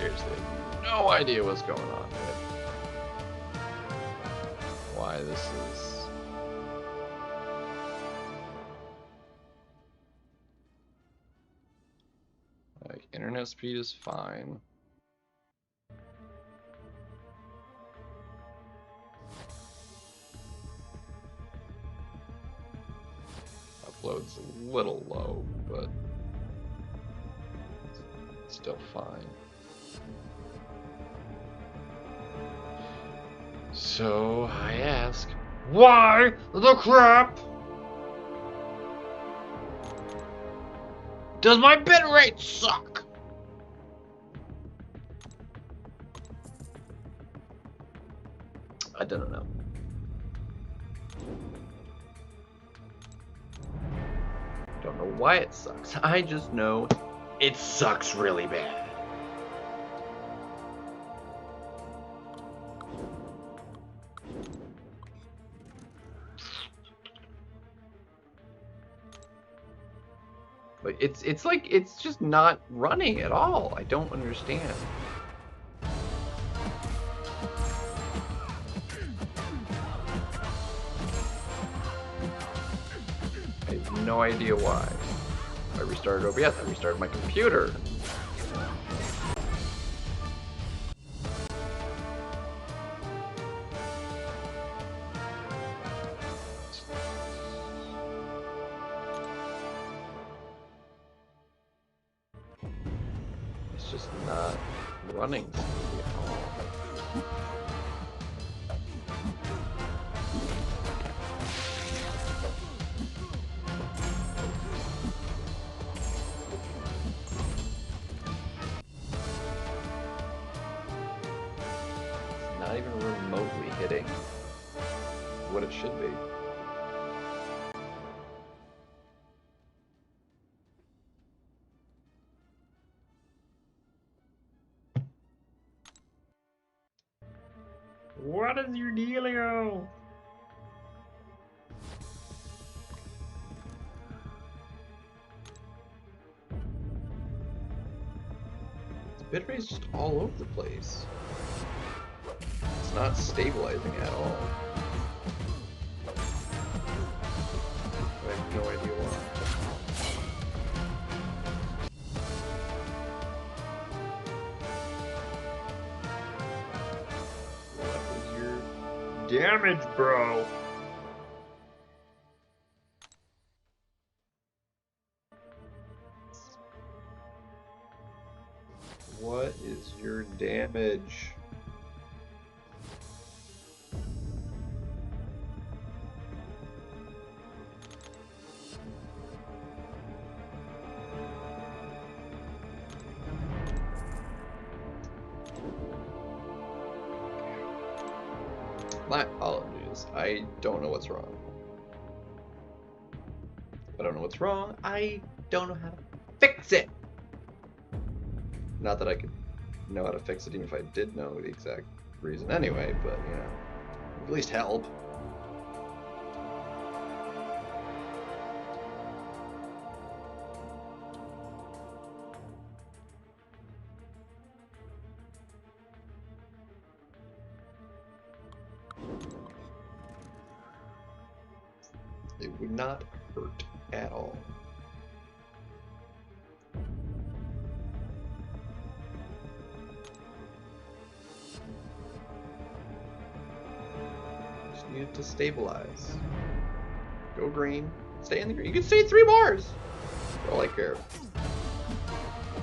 seriously have no idea what's going on with why this is. Like, internet speed is fine. Upload's a little low, but still fine. So I ask, why the crap does my bitrate suck? I don't know. Don't know why it sucks. I just know it sucks really bad. Like it's like it's just not running at all. I don't understand. I have no idea why. I restarted OBS. I restarted my computer. It's just not running smoothly at all. It's not even remotely hitting what it should be. What is your dealio? The bitrate's just all over the place. It's not stabilizing at all. I have no idea why. Damage, bro. What is your damage? My apologies. I don't know what's wrong. I don't know what's wrong. I don't know how to fix it. Not that I could know how to fix it even if I did know the exact reason anyway, but, you know, at least help. It would not hurt at all. Just need it to stabilize. Go green. Stay in the green. You can stay 3 bars. For all I care.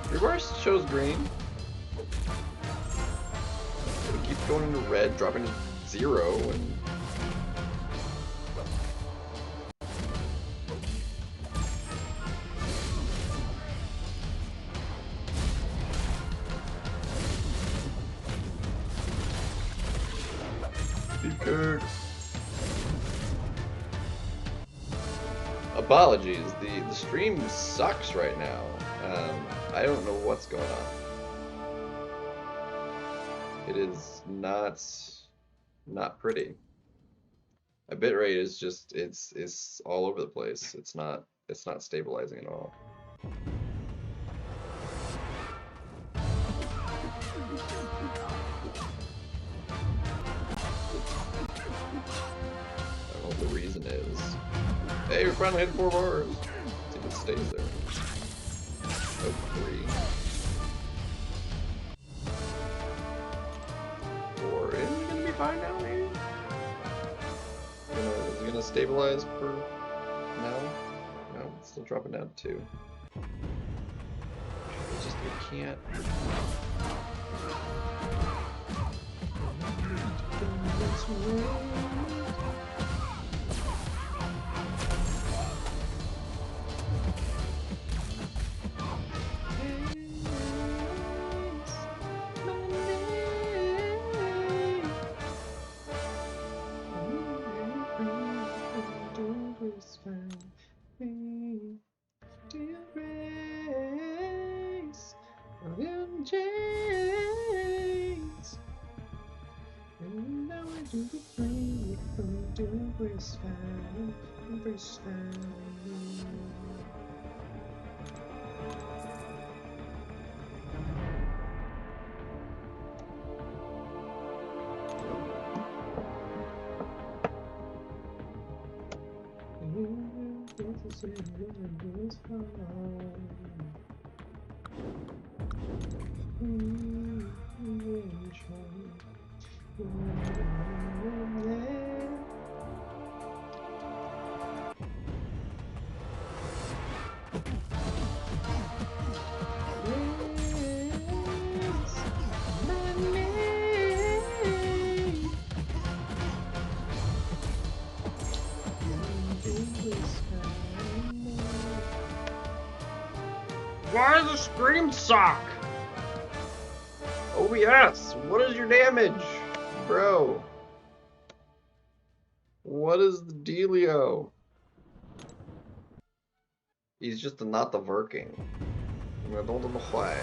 3 bars shows green. It keeps going into red, dropping to 0, and apologies, the stream sucks right now. I don't know what's going on. It is not pretty. A bitrate is just it's all over the place. It's not stabilizing at all. Hey, we finally hit 4 bars. Let's see if it stays there. Oh, 3. 4. Is it gonna be fine now, maybe? Is it gonna stabilize for now? No, it's still dropping down to 2. It can't. Why does the scream suck? Oh yes! What is your damage? Bro. What is the dealio? He's just not the working. I don't know why.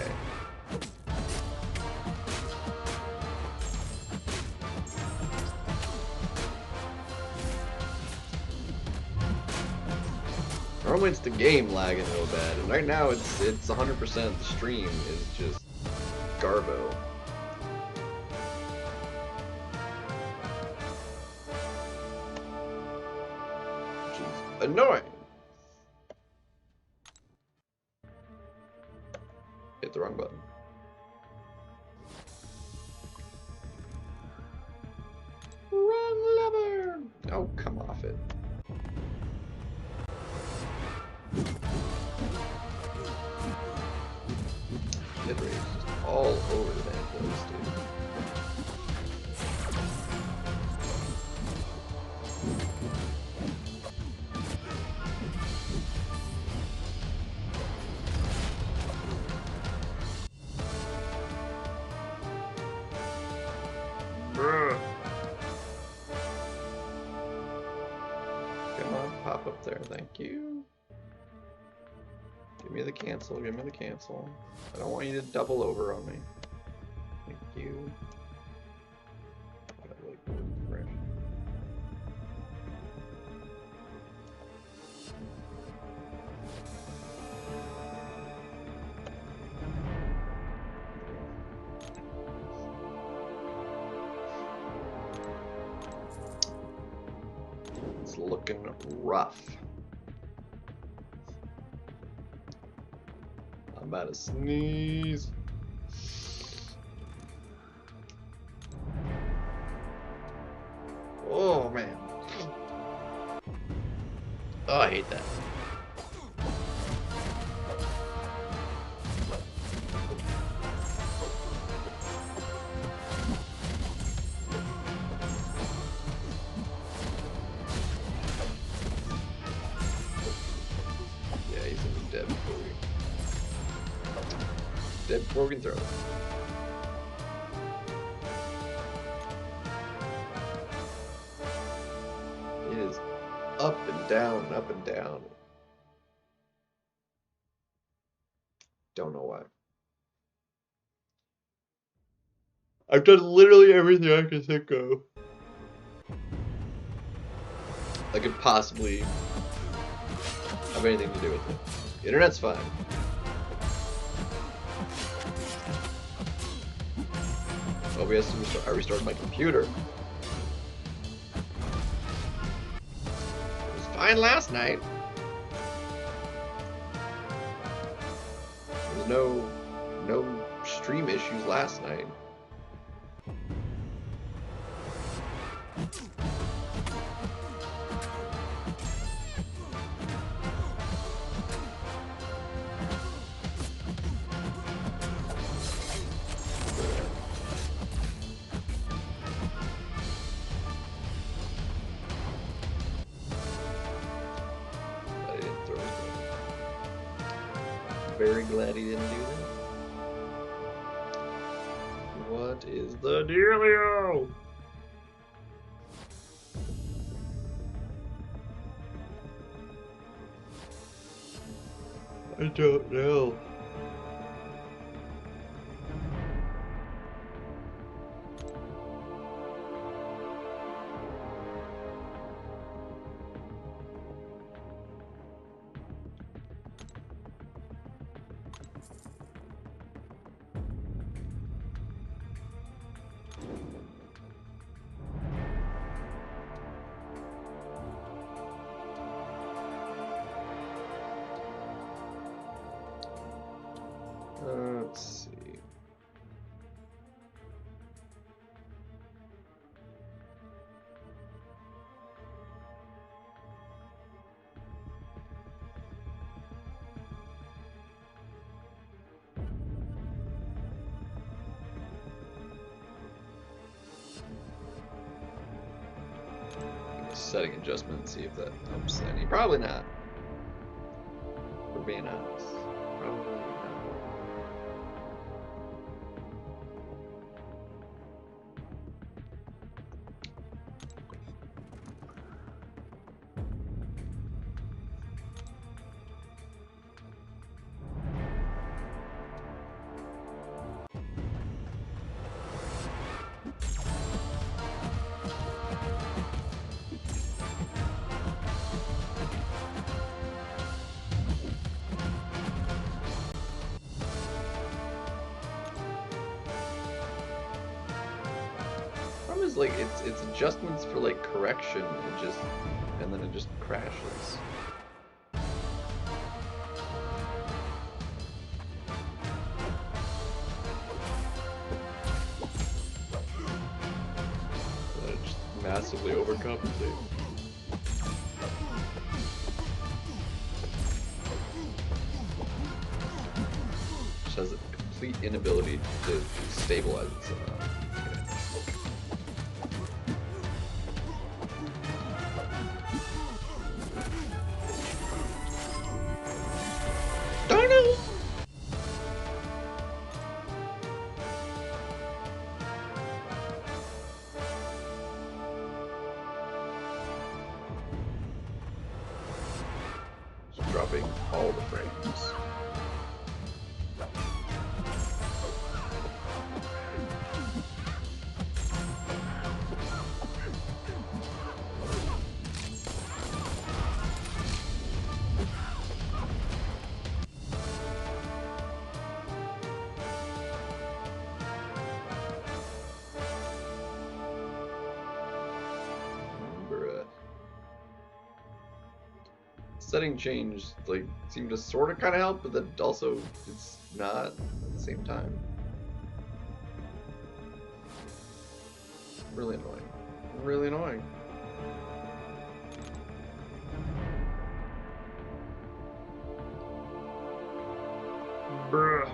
Normally it's the game lagging real bad, and right now it's 100% the stream is just garbo. Which is annoying. Hit the wrong button. Wrong lever! Oh, come off it. Hit rate is just all over the damn place, dude. Bruh. Come on, pop up there, thank you. Give me the cancel, give me the cancel. I don't want you to double over on me. Thank you. It's looking rough. I'm about to sneeze. Oh man. Oh, I hate that. Yeah, he's gonna be dead before we... Dead before we can throw it. It is up and down and up and down. Don't know why. I've done literally everything I can think of. I could possibly have anything to do with it. The internet's fine. OBS to restart. I restarted my computer. It was fine last night. There was no stream issues last night. Very glad he didn't do that. What is the dealio? I don't know. Let's see. Setting adjustment, see if that helps any. Probably not. For being honest. Probably not. Is like it's adjustments for like correction and then it just crashes. Then it just massively overcompensates. Just has a complete inability to stabilize itself. Dropping all the frames. Setting change like seemed to sort of kind of help, but then also it's not at the same time. Really annoying. Really annoying. Bruh.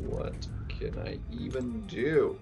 What can I even do?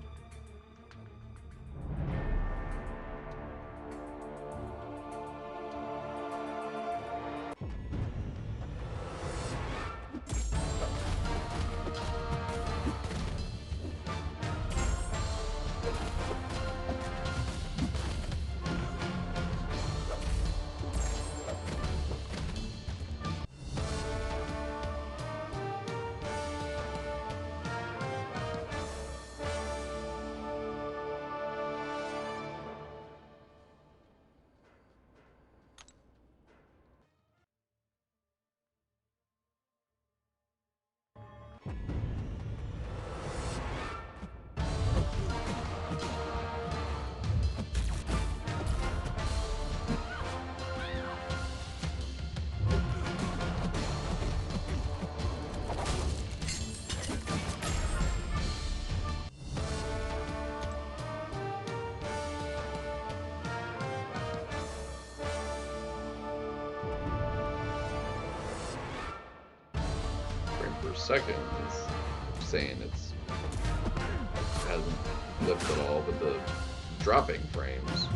for a second is saying it hasn't flipped at all, but the dropping frames.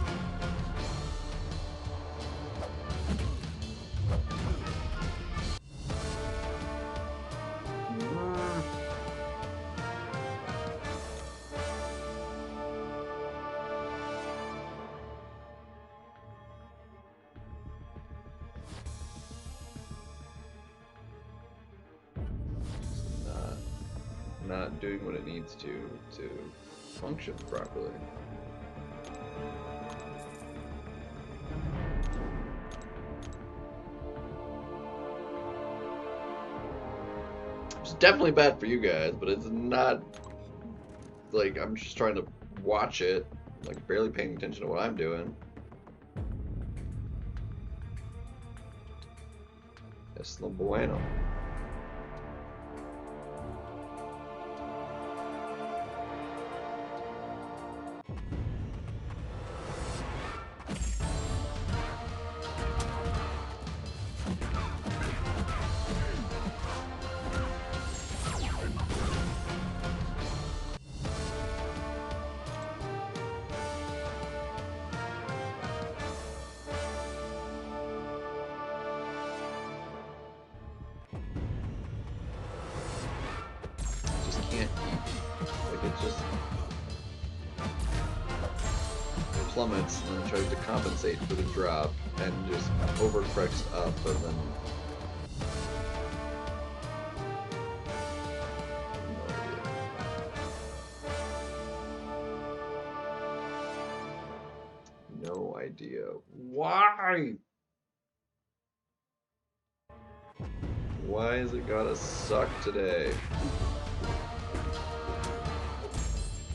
Not doing what it needs to function properly. It's definitely bad for you guys, but it's not like I'm just trying to watch it, like barely paying attention to what I'm doing. Es no bueno. Plummets and then tries to compensate for the drop and just overcorrects up and then no idea why is it gotta suck today?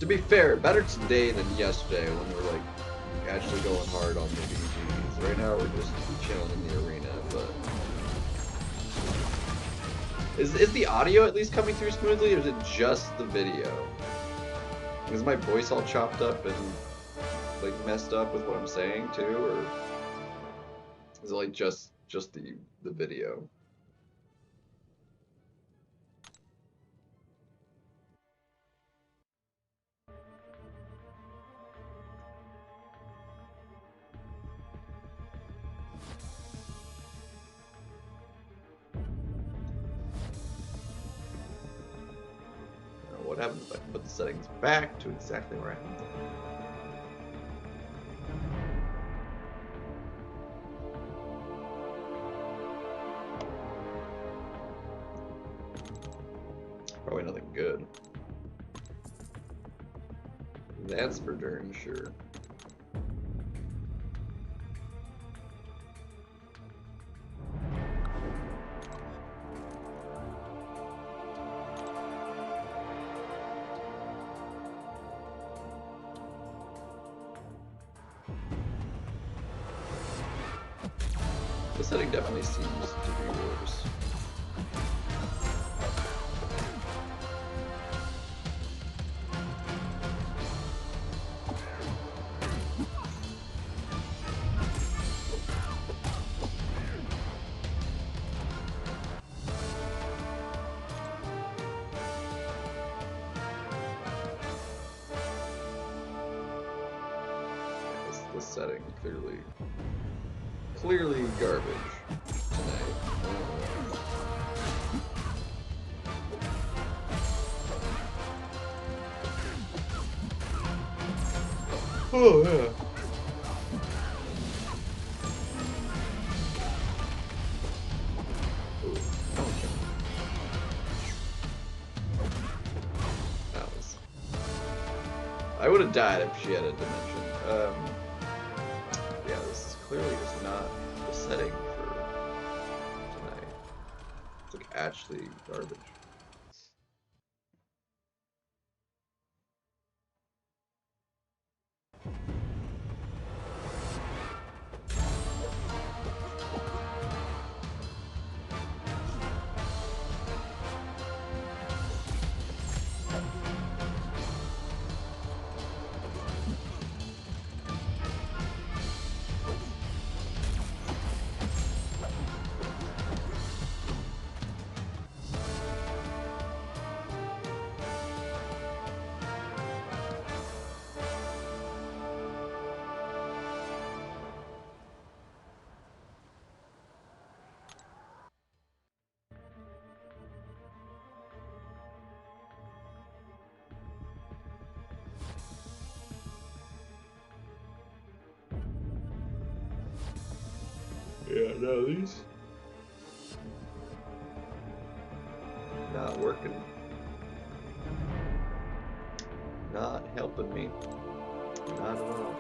To be fair, better today than yesterday when we're like actually going hard on the BGs. Right now we're just chilling in the arena, but is the audio at least coming through smoothly, or is it just the video? Is my voice all chopped up and like messed up with what I'm saying too, or is it like just the video? What happens if I put the settings back to exactly where I have them? Probably nothing good. That's for darn sure. The setting definitely seems to be worse. This setting clearly garbage tonight. Oh yeah. I would have died if she had a dimension. Yeah, this is clearly just not the setting for tonight. It's like actually garbage. Yeah, no, these not working. Not helping me. Not at all.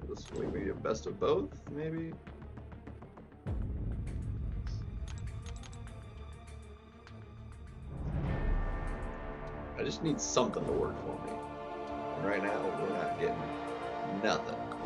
This way, maybe a best of both, maybe? I just need something to work for me. And right now, we're not getting nothing. Come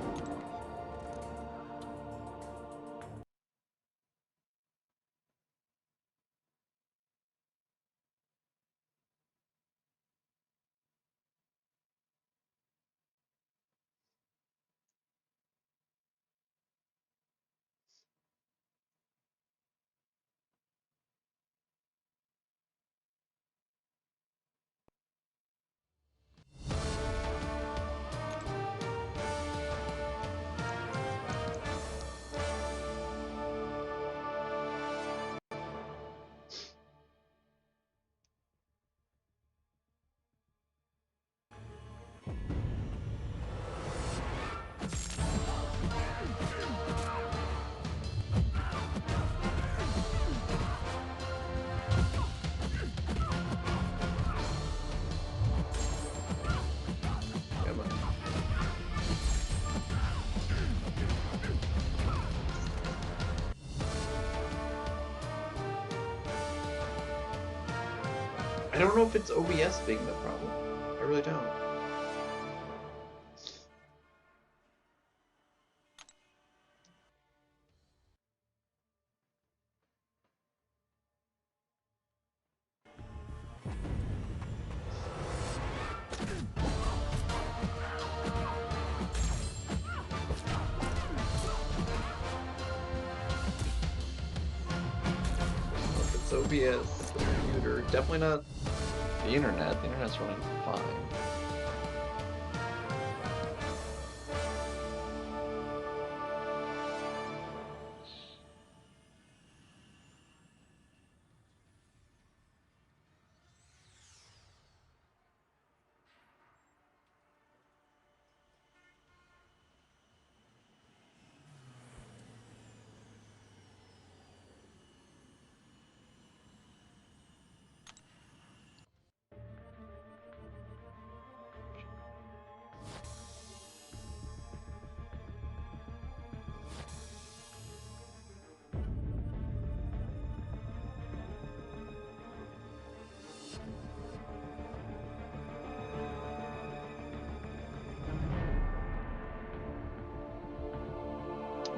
on. I don't know if it's OBS being the problem. I really don't. If it's OBS, the computer, definitely not the internet. The internet's running fine.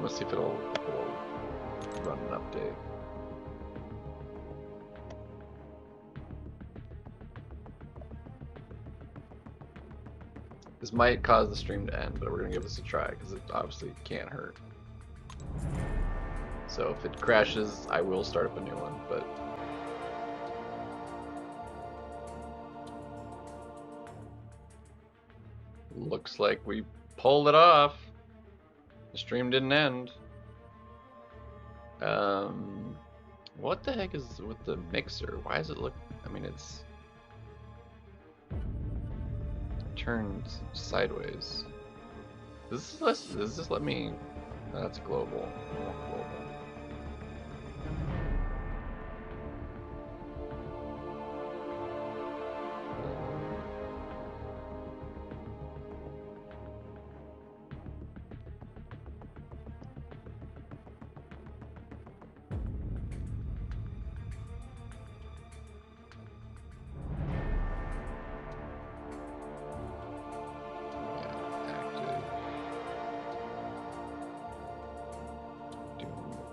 Let's see if it'll run an update. This might cause the stream to end, but we're gonna give this a try because it obviously can't hurt. So if it crashes, I will start up a new one, but looks like we pulled it off. The stream didn't end. What the heck is with the mixer? Why does it look, I mean, it's turned sideways. Does this let me, oh, that's global. I want global.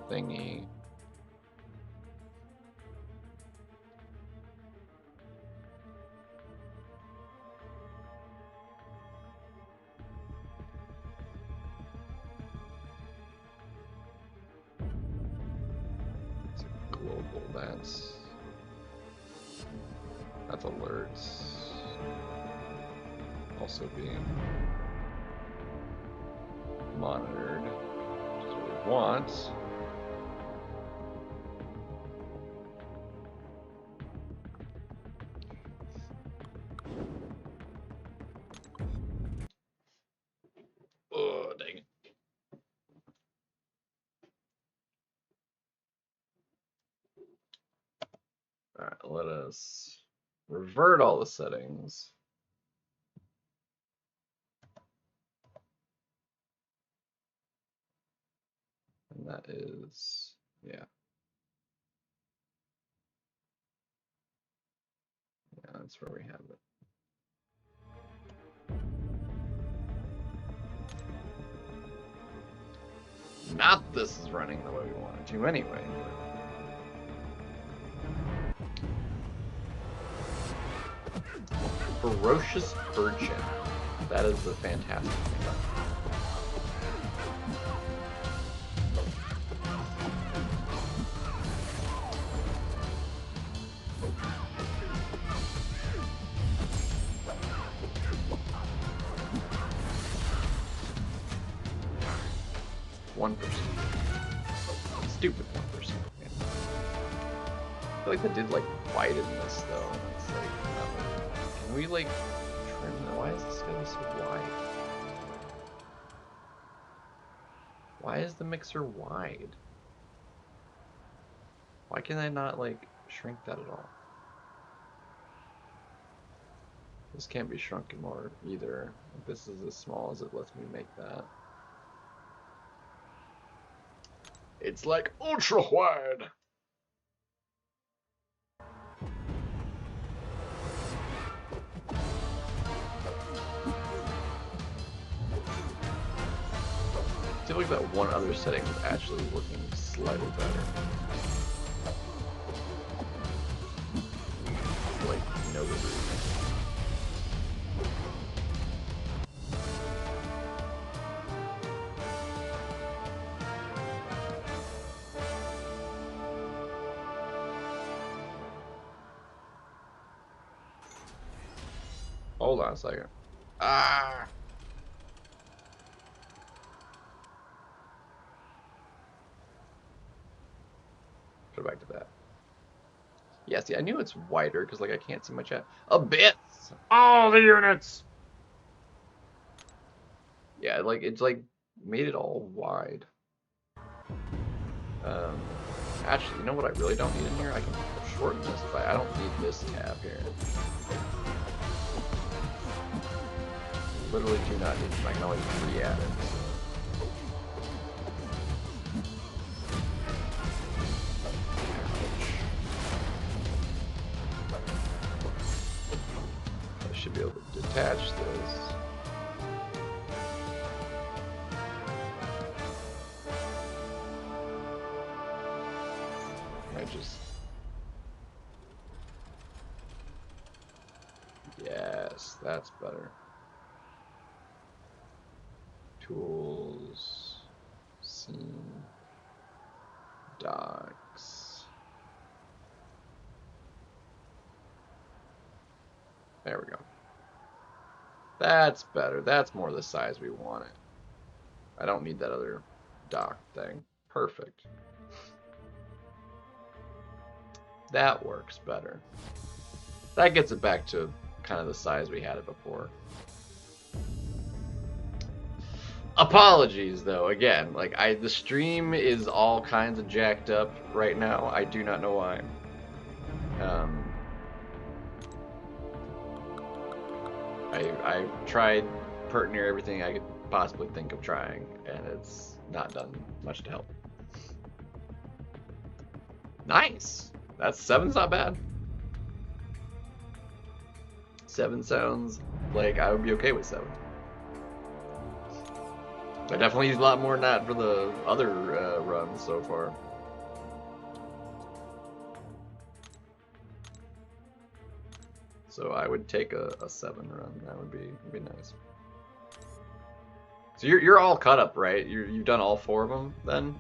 Thingy. It's a global, that's alerts. Also being monitored, which is what we want. let us revert all the settings. And that is, yeah. Yeah, that's where we have it. Not this is running the way we want it to anyway. But... Ferocious Urchin. That is the fantastic thing. Stupid 1%. Yeah. I feel like they did like widen this though. It's like, can we like trim that? Why is this gonna be so wide? Why is the mixer wide? Why can I not like shrink that at all? This can't be shrunken more either. This is as small as it lets me make that. It's like ultra wide. I feel like that one other setting was actually working slightly better. Like, no good reason. Hold on a second. Ah! Go back to that. Yeah, see, I knew it's wider because, like, I can't see my chat. Abyss! All the units! Yeah, like, it's, like, made it all wide. Actually, you know what I really don't need in here? I can shorten this, but I don't need this tab here. Literally do not need it. I can always re-add it. I should be able to detach this. I just... Yes, that's better. Tools, scene, docs. There we go. That's better. That's more the size we want it. I don't need that other dock thing. Perfect. That works better. That gets it back to kind of the size we had it before. Apologies though, again, like the stream is all kinds of jacked up right now. I do not know why. I tried pert near everything I could possibly think of trying, and it's not done much to help. Nice! That's 7's not bad. 7 sounds like I would be okay with 7. I definitely used a lot more than that for the other runs so far. So I would take a 7 run. That would be nice. So you're all caught up, right? You've done all 4 of them then?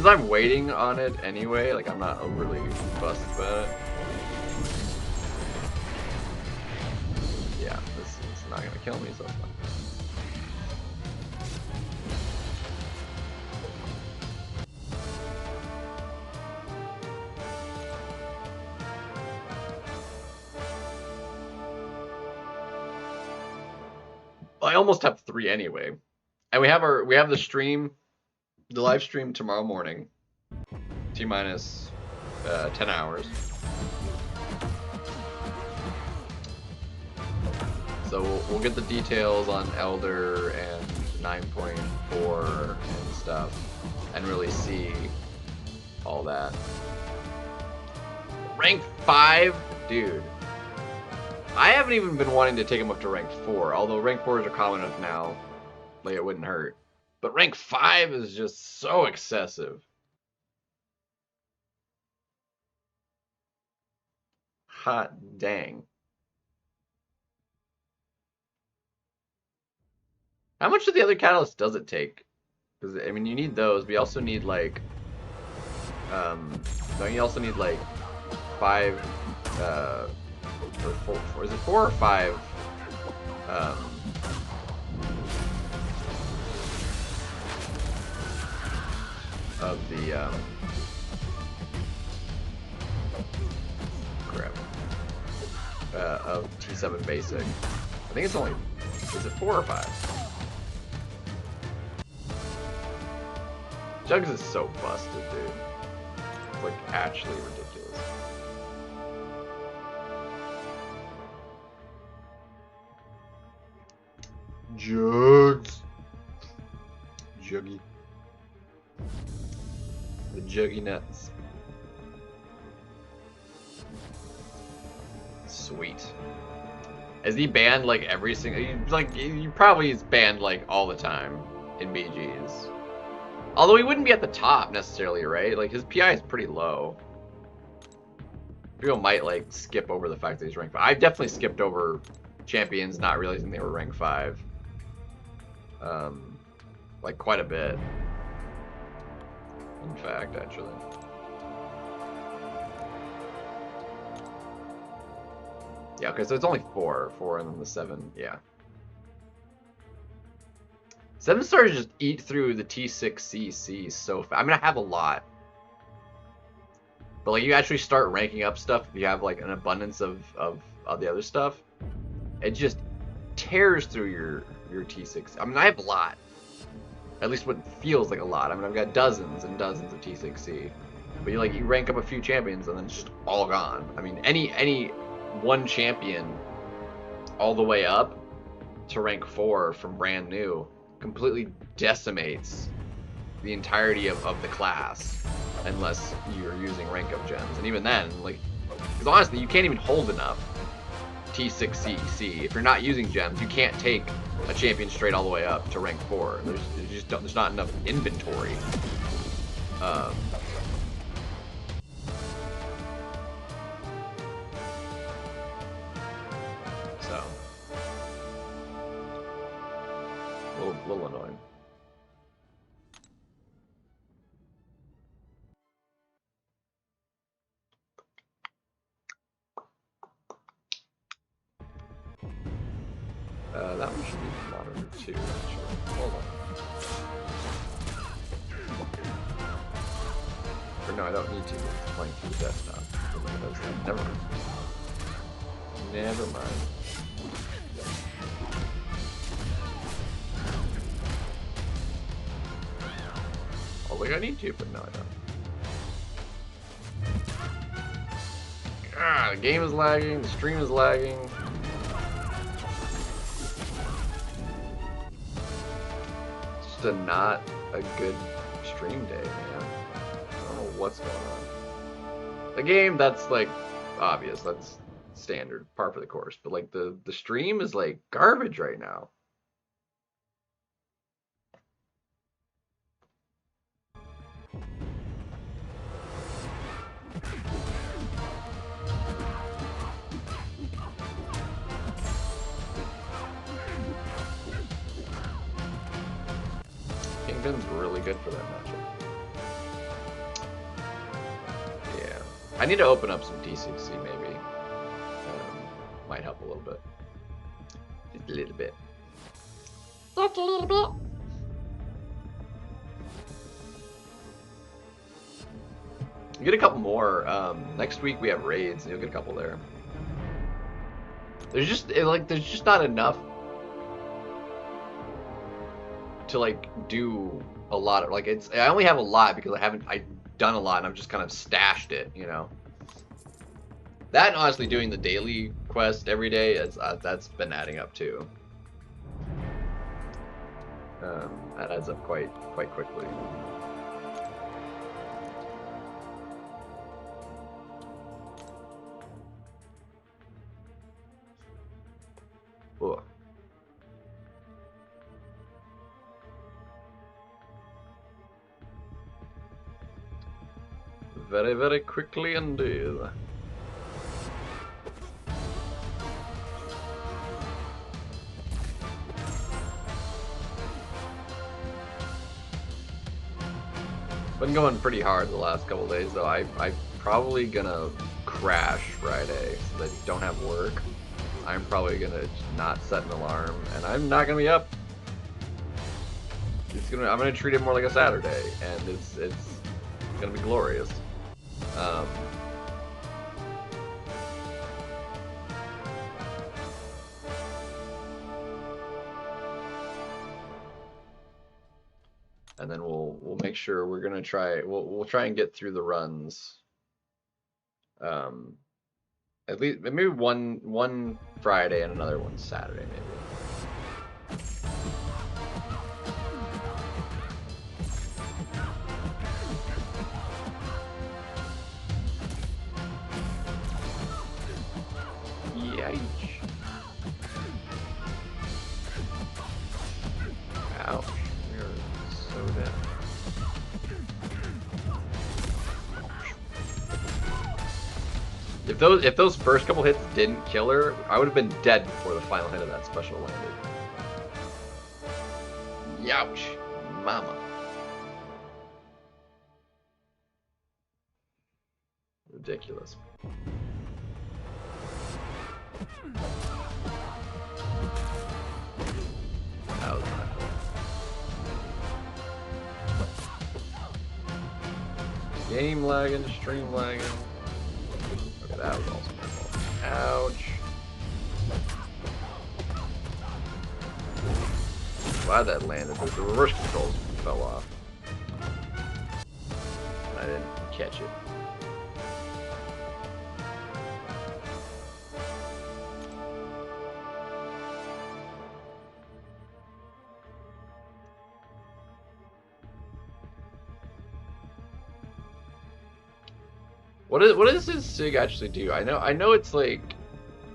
Since I'm waiting on it anyway, like I'm not overly fussed about it. Yeah, this is not gonna kill me, so it's fine. I almost have 3 anyway. And we have the stream, the live stream tomorrow morning. T-minus 10 hours. So we'll get the details on Elder and 9.4 and stuff, and really see all that. Rank 5? Dude. I haven't even been wanting to take him up to rank 4, although rank 4s are common enough now, like it wouldn't hurt. But rank 5 is just so excessive. Hot dang. How much of the other catalyst does it take? Because, I mean, you need those, but you also need, like, don't you also need, like, 5, or 4, is it 4 or 5, of the, crap, of T7 basic. I think it's only, is it 4 or 5? Jugs is so busted, dude. It's like actually ridiculous. Jugs. Juggy. The juggy nuts. Sweet. Is he banned like every single? Like you probably is banned like all the time in BGs. Although he wouldn't be at the top necessarily, right? Like his PI is pretty low. People might like skip over the fact that he's rank 5. I've definitely skipped over champions not realizing they were rank 5. Like quite a bit. In fact, actually. Yeah, okay, so it's only 4, and then the 7, yeah. 7 stars just eat through the T6CC so fast. I mean, I have a lot. But like, you actually start ranking up stuff if you have like an abundance of the other stuff. It just tears through your T6. I mean, I have a lot. At least what feels like a lot. I mean, I've got dozens and dozens of T6C. But you rank up a few champions and then it's just all gone. I mean, any one champion all the way up to rank 4 from brand new completely decimates the entirety of the class unless you're using rank up gems. And even then, like, because honestly, you can't even hold enough T6CC. If you're not using gems, you can't take a champion straight all the way up to rank 4. There's not enough inventory. So, a little annoying. That one should be modern too, actually. Hold on. Or no, I don't need to. It's playing through the desktop. Never mind. Never mind. Oh, like I need to, but no, I don't. Ah, the game is lagging. The stream is lagging. Not a good stream day, man. I don't know what's going on. The game, that's like obvious, that's standard, par for the course. But like the stream is like garbage right now. Kingpin's really good for that matchup. I need to open up some DCC maybe. Might help a little bit. Just a little bit. Just a little bit. You get a couple more. Next week we have raids, and you'll get a couple there. There's just there's just not enough to like do a lot of I only have a lot because I done a lot and I've just kind of stashed it, you know. That and honestly doing the daily quest every day that's been adding up too. That adds up quite quickly. Ugh. Very, very quickly indeed. Been going pretty hard the last couple days though. I'm probably gonna crash Friday since I don't have work. I'm probably gonna not set an alarm, and I'm not gonna be up. I'm gonna treat it more like a Saturday, and it's gonna be glorious. And then we'll make sure we're gonna try. We'll try and get through the runs. At least maybe one Friday and another one Saturday maybe. Yikes. Ouch. We are so dead. If those first couple hits didn't kill her, I would have been dead before the final hit of that special landed. Youch, mama. Ridiculous. That was my fault. Game lagging, stream lagging. Okay, that was also my fault. Ouch. Glad that landed, but the reverse controls fell off. And I didn't catch it. What does his SIG actually do? I know it's like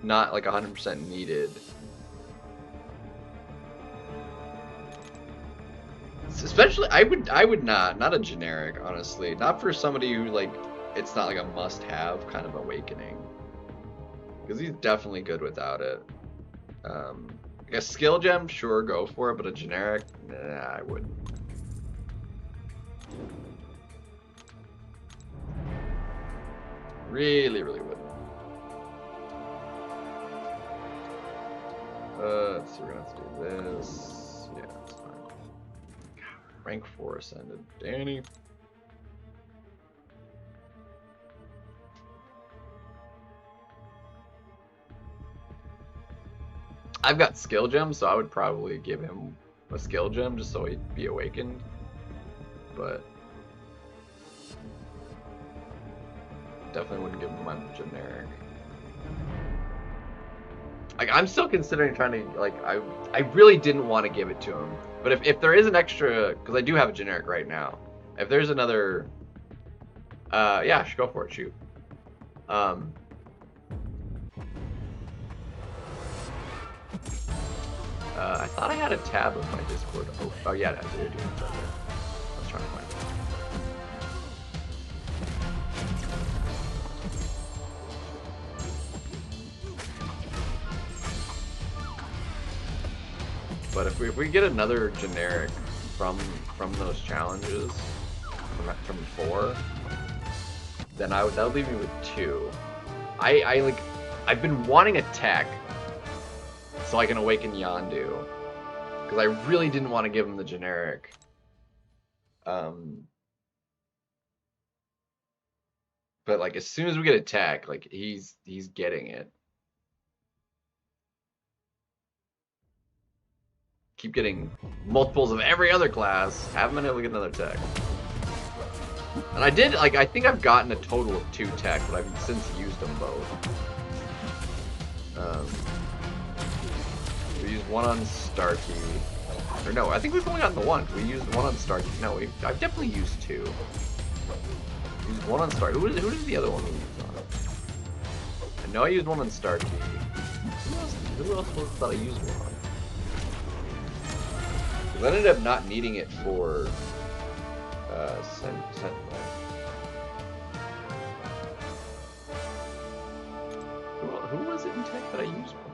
not like 100% needed. Especially I would not a generic, honestly. Not for somebody who like it's not like a must-have kind of awakening. Because he's definitely good without it. Like a skill gem, sure, go for it, but a generic, nah, I wouldn't. Really wouldn't. So we're gonna have to do this. Yeah, that's fine. Rank 4 ascended. Danny. I've got skill gems, so I would probably give him a skill gem just so he'd be awakened. But definitely wouldn't give him my generic. Like, I'm still considering trying to, like, I really didn't want to give it to him. But if there is an extra, because I do have a generic right now. If there's another, yeah, go for it, shoot. I thought I had a tab of my Discord. Oh yeah, I did. I was trying to find it. But if we get another generic from those challenges from 4, then that would leave me with 2. I've been wanting a tech so I can awaken Yondu, because I really didn't want to give him the generic. But like as soon as we get a tech, like he's getting it. Keep getting multiples of every other class. Haven't been able to get another tech. And I did, like, I think I've gotten a total of 2 tech, but I've since used them both. We used one on Starkey. Or no, I think we've only gotten the one. We used one on Starkey. No, I've definitely used 2. Used one on Starkey. Who is the other one we used on? I know I used one on Starkey. Who else was that I used one on? Because I ended up not needing it for Sentinel. Who was it in tech that I used one on?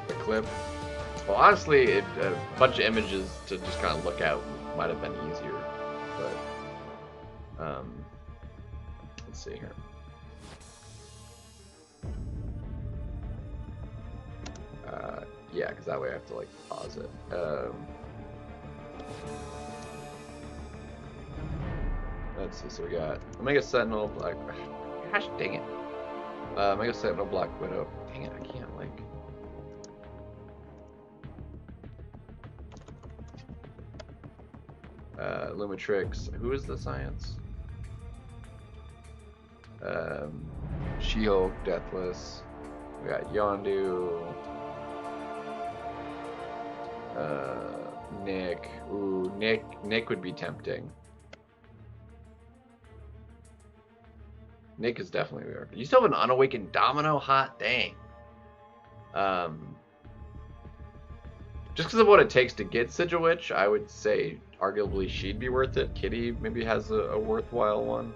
The clip. Well, honestly, a bunch of images to just kind of look at might have been easier, but let's see here. Yeah, because that way I have to like pause it. Let's see. So we got Omega Sentinel, Black. Gosh, dang it. Omega Sentinel, Black Widow. Dang it, I can't like. Lumitrix. Who is the science? She-Hulk, Deathless. We got Yondu. Nick. Ooh, Nick would be tempting. Nick is definitely weird. You still have an unawakened Domino? Hot dang. Just because of what it takes to get Sigil Witch, I would say arguably she'd be worth it. Kitty maybe has a worthwhile one.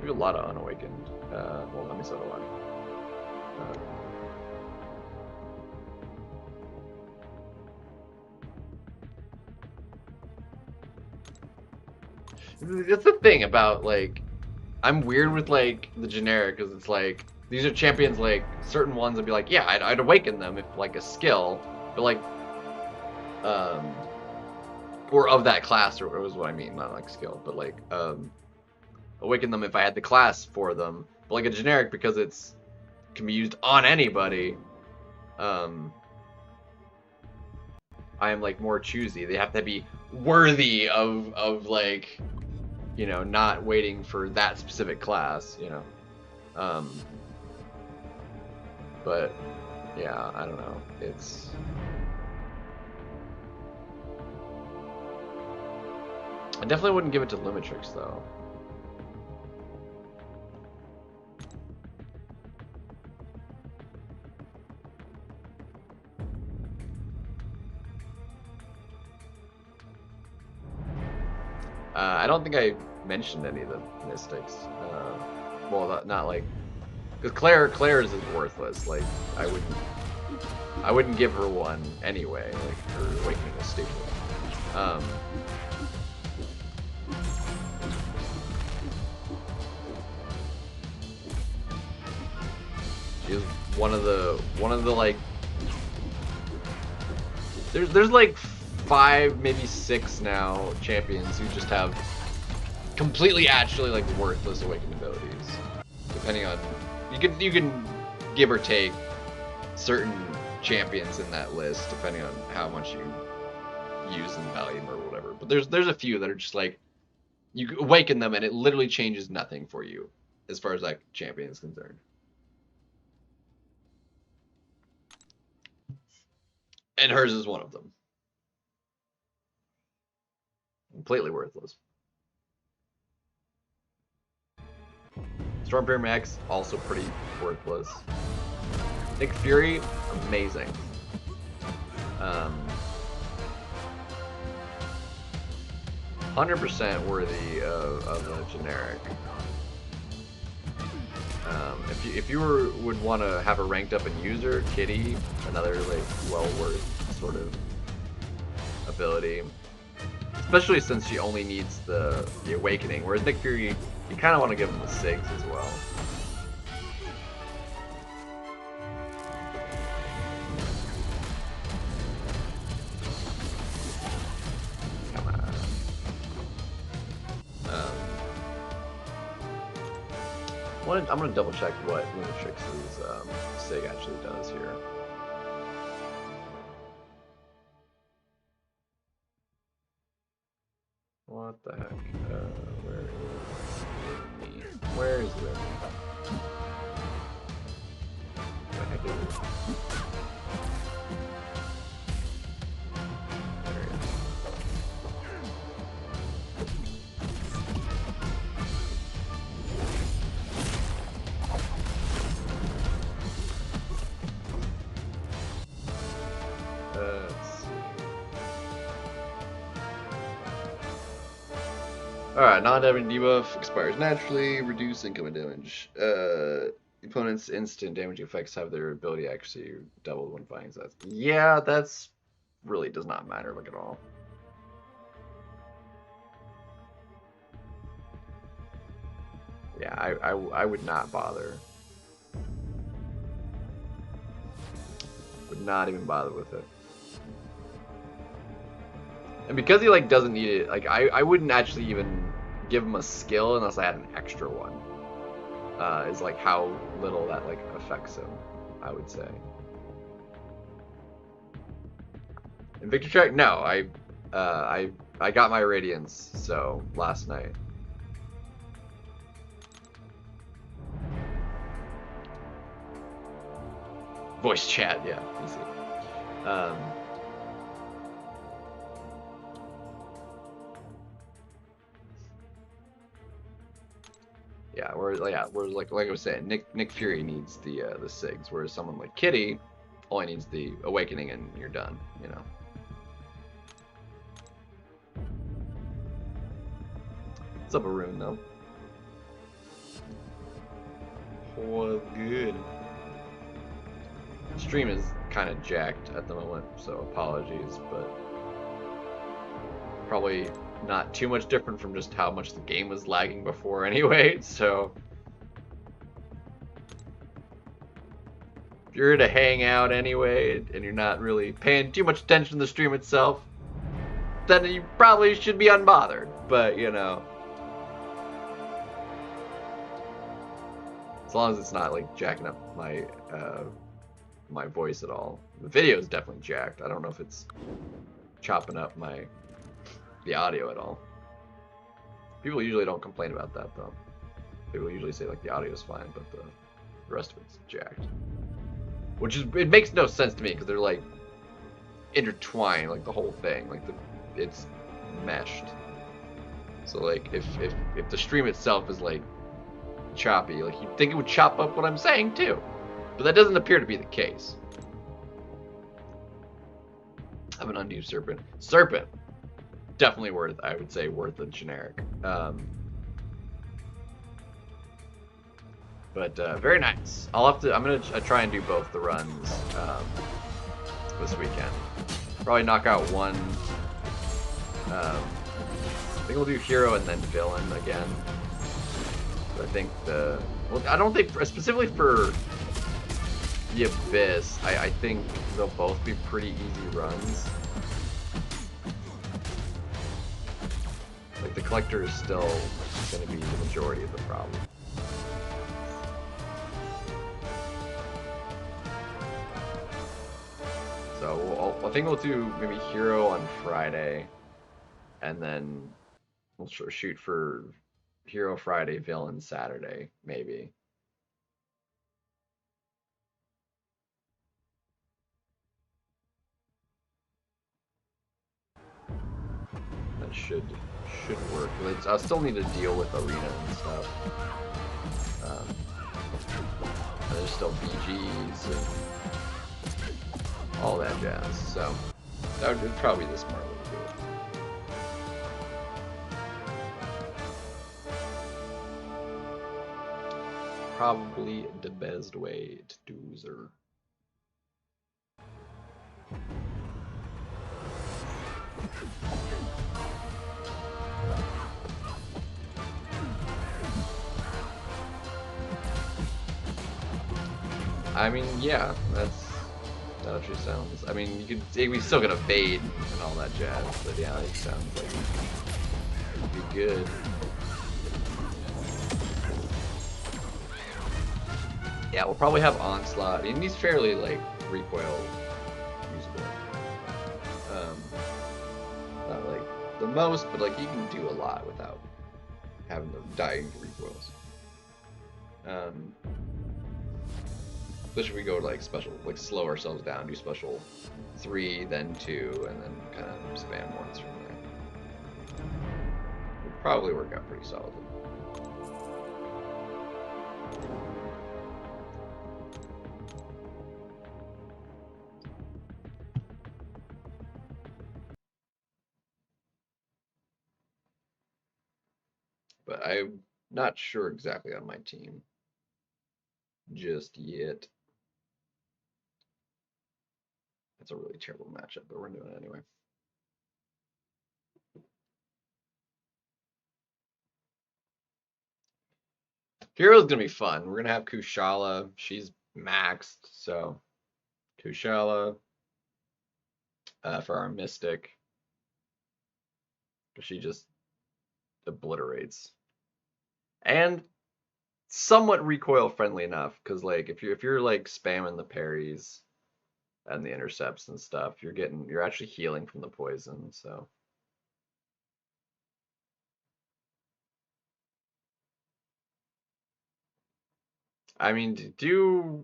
We have a lot of unawakened. Well, let me settle one. That's the thing about like, I'm weird with like the generic because it's like these are champions like certain ones would be like, yeah, I'd awaken them if like a skill, but like, or of that class, or was what I mean, not like skill, but like awaken them if I had the class for them. But like a generic, because it's can be used on anybody, I am like more choosy. They have to be worthy of like, you know, not waiting for that specific class, you know. But yeah, I don't know. It's I definitely wouldn't give it to Lumitrix though. I don't think I mentioned any of the mystics. Well, not like, because Claire's is worthless. Like I wouldn't give her one anyway. Like her awakening is stupid. She is one of the like. There's like 5, maybe 6 now champions who just have completely actually like worthless awakened abilities. Depending on you can give or take certain champions in that list depending on how much you use in Valium or whatever. But there's a few that are just like, you awaken them and it literally changes nothing for you as far as that champion is concerned. And hers is one of them. Completely worthless. Stormbear Max, also pretty worthless. Nick Fury, amazing. 100% worthy of a generic. If you would want to have a ranked up in user, Kitty, another like well worth sort of ability. Especially since she only needs the awakening, whereas Nick Fury, you kind of want to give him the SIGs as well. Come on. I'm gonna double check what Lunatrix's SIG actually does here. What the heck? Where is Whitney? Where is Whitney? What the heck is it? There he is. Let's see. Alright, non-damage debuff expires naturally, reduce incoming damage. Opponent's instant damage effects have their ability actually doubled when fighting sets. Yeah, that's really does not matter like at all. Yeah, I would not bother. Would not even bother with it. And because he like doesn't need it, like I wouldn't actually even give him a skill unless I had an extra one. Is like how little that like affects him, I would say. In Victor Track, no, I got my Radiance so last night. Voice chat, yeah, easy. Yeah, whereas like I was saying, Nick Fury needs the SIGs, whereas someone like Kitty only needs the awakening and you're done, you know. What's up, Arun, though? What's good? Stream is kind of jacked at the moment, so apologies, but probably not too much different from just how much the game was lagging before anyway, so if you're to hang out anyway and you're not really paying too much attention to the stream itself, then you probably should be unbothered, but you know, as long as it's not like jacking up my my voice at all. The video is definitely jacked. I don't know if it's chopping up the audio at all. People usually don't complain about that though. People usually say like the audio is fine, but the rest of it's jacked. Which is, it makes no sense to me because they're like intertwined, like the whole thing, like it's meshed. So like if the stream itself is like choppy, like you'd think it would chop up what I'm saying too. But that doesn't appear to be the case. I have an undue serpent. Serpent! Definitely worth, I would say, worth a generic. But very nice. I'm gonna try and do both the runs this weekend. Probably knock out one. I think we'll do hero and then villain again. But I think well, I don't think specifically for the Abyss, I think they'll both be pretty easy runs. Like the Collector is still going to be the majority of the problem. So Well, I think we'll do maybe Hero on Friday, and then we'll shoot for Hero Friday, Villain Saturday, maybe. That should work. I still need to deal with Arena and stuff. There's still BGs and all that jazz, so that would probably be the smart way to do it. Probably the best way to do, sir. I mean, yeah, that actually sounds. I mean, we still gonna evade and all that jazz, but yeah, it sounds like it'd be good. Yeah, we'll probably have Onslaught, and he's fairly like recoil usable. Not like the most, but like you can do a lot without having to die into recoils. Especially if we go like special, like slow ourselves down, do special 3, then 2, and then kind of spam once from there. Would probably work out pretty solidly. But I'm not sure exactly on my team just yet. It's a really terrible matchup, but we're doing it anyway. Hero's gonna be fun. We're gonna have Kushala. She's maxed, so Kushala for our Mystic. She just obliterates. And somewhat recoil friendly enough, because like if you're like spamming the parries and the intercepts and stuff, you're actually healing from the poison, so. I mean, do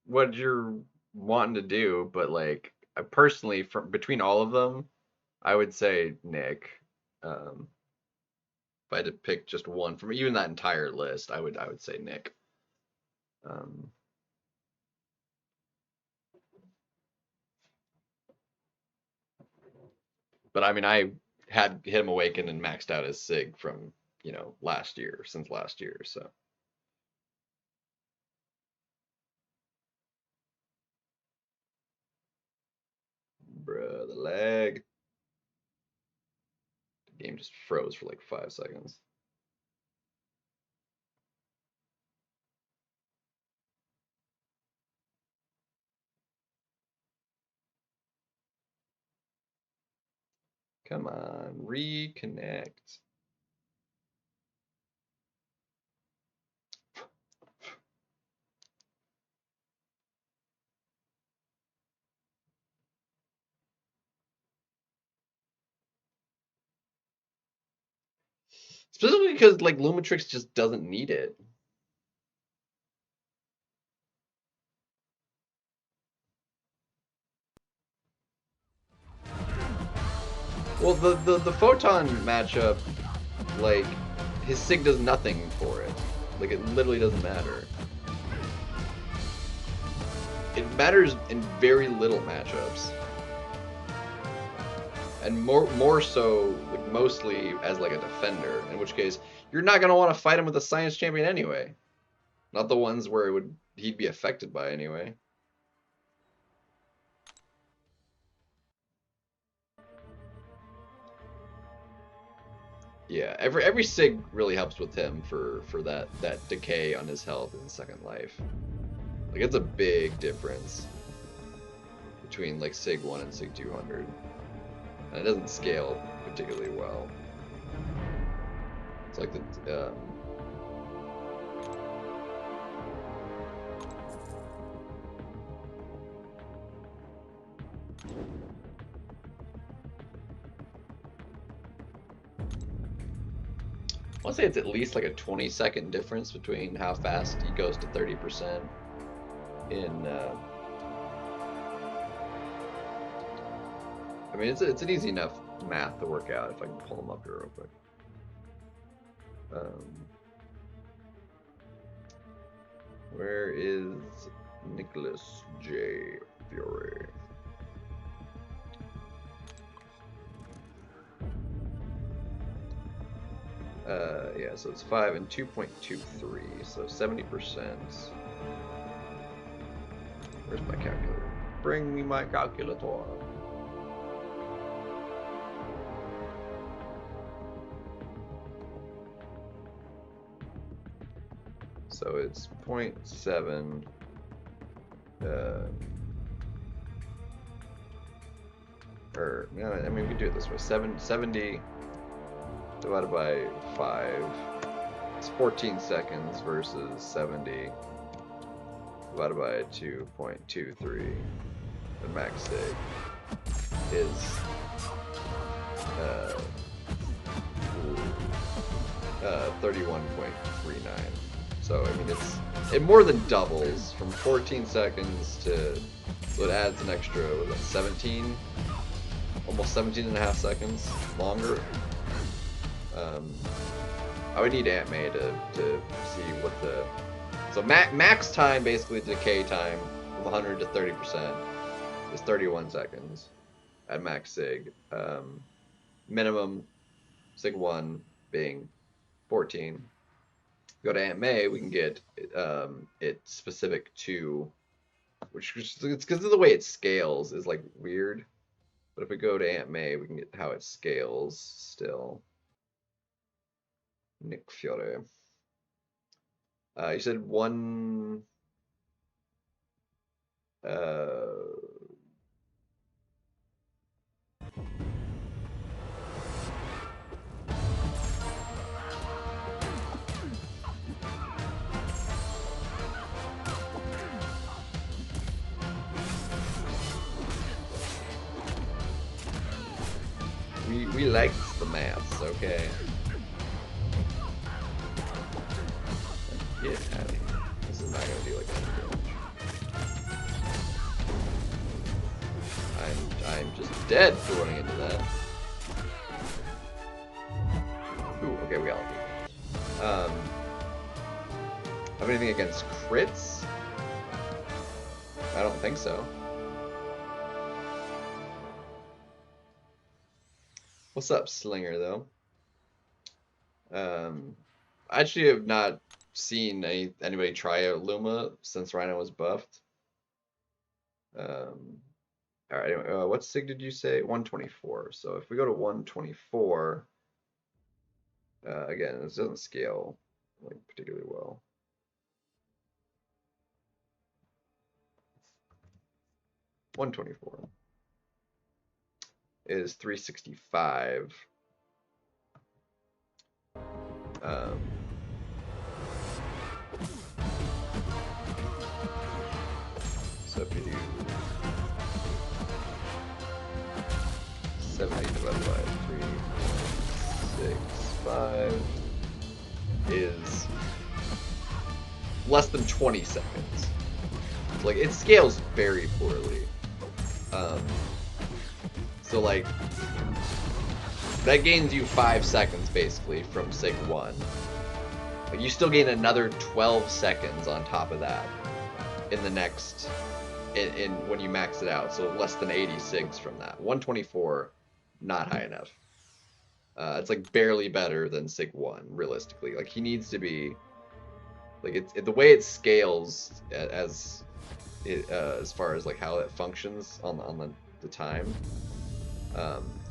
what you're wanting to do, but like personally, from between all of them, I would say Nick. If I had to pick just one from even that entire list, I would say Nick. But I mean, I had him awakened and maxed out as Sig from since last year, so. Bruh, the lag. The game just froze for like 5 seconds. Come on, reconnect. Specifically because like Lumitrix just doesn't need it. Well, the photon matchup, like his Sig does nothing for it. Like it literally doesn't matter. It matters in very little matchups. And more so, like mostly as like a defender, in which case you're not gonna want to fight him with a science champion anyway. Not the ones where he'd be affected by anyway. Yeah, every Sig really helps with him for that decay on his health in Second Life. Like it's a big difference between like Sig 1 and Sig 200. And it doesn't scale particularly well. It's like the want to say it's at least like a 20-second difference between how fast he goes to 30% in. I mean, it's an easy enough math to work out if I can pull them up here real quick. Where is Nicholas J. Fury? Yeah, so it's 5 and 2.23, so 70%. Where's my calculator? Bring me my calculator. So it's 0.7. Or, no, I mean, we can do it this way. 70 divided by 5. It's 14 seconds versus 70 divided by 2.23. The max sig is 31.39. So I mean, it more than doubles from 14 seconds to, so it adds an extra, was that 17, almost 17 and a half seconds longer. I would need Aunt May to see what the, so max time, basically decay time from 100 to 30% is 31 seconds at max sig. Minimum sig 1 being 14. Go to Aunt May, we can get it specific to, which it's because of the way it scales is like weird. But if we go to Aunt May, we can get how it scales still. Nick Fury. You said 1. We liked the maths, okay? Get out of here. This is not gonna do like that. I'm just dead for running into that. Ooh, okay, we got lucky. Have anything against crits? I don't think so. What's up, Slinger, though? I actually have not seen anybody try out Luma since Rhino was buffed. Alright, anyway, what sig did you say? 124. So if we go to 124, again, this doesn't scale like particularly well. $124 is 365. So if you do 70 divided by 365 is less than 20 seconds. Like, it scales very poorly. So like, that gains you 5 seconds basically from Sig 1. Like, you still gain another 12 seconds on top of that in the next, when you max it out. So less than 80 Sigs from that. 124, not high enough. It's like barely better than Sig 1, realistically. Like, he needs to be, like, the way it scales as far as like how it functions on the time.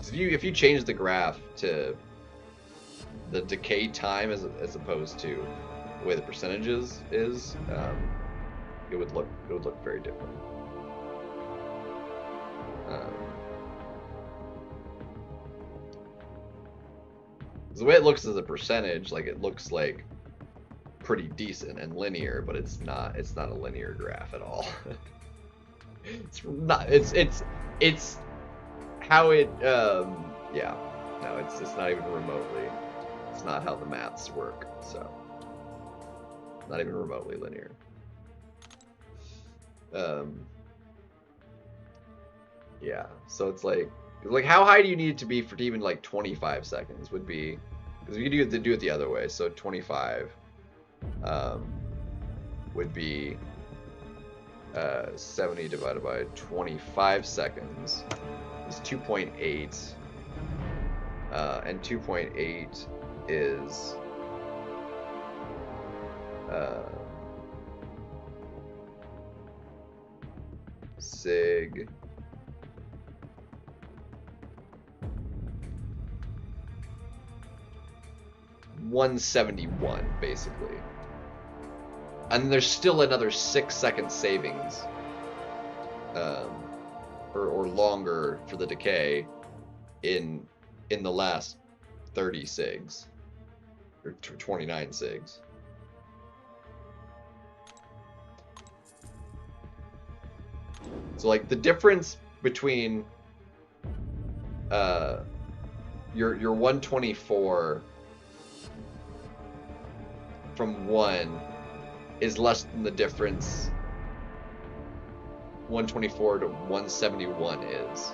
So if you change the graph to the decay time as opposed to the way the percentages is, it would look very different. The way it looks as a percentage, like, it looks like pretty decent and linear, but it's not a linear graph at all. It's how it yeah, no, it's not even remotely It's not how the maths work, so not even remotely linear. Yeah, so it's like how high do you need it to be for even like 25 seconds would be, because you could do it the other way. So 25 would be 70 divided by 25 seconds is 2.8, and 2.8 is sig 171 basically, and there's still another 6-second savings, or longer for the decay in the last 30 sigs or 29 sigs. So like the difference between your 124 from 1 is less than the difference 124 to 171 is.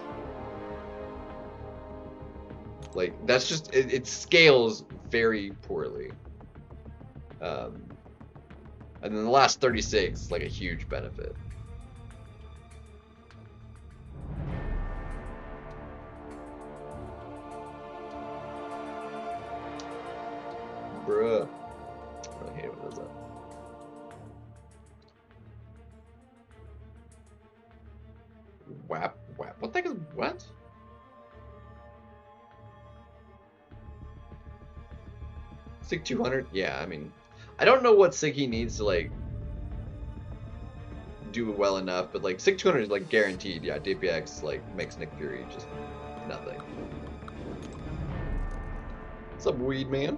Like, that's just, it scales very poorly. And then the last 36 is like a huge benefit. Bruh. I really hate it when it does that. Whap. What the heck is what? Sig 200? Yeah, I mean, I don't know what Sig he needs to like do well enough, but like Sig 200 is like guaranteed. Yeah, DPX like makes Nick Fury just nothing. What's up, weed man?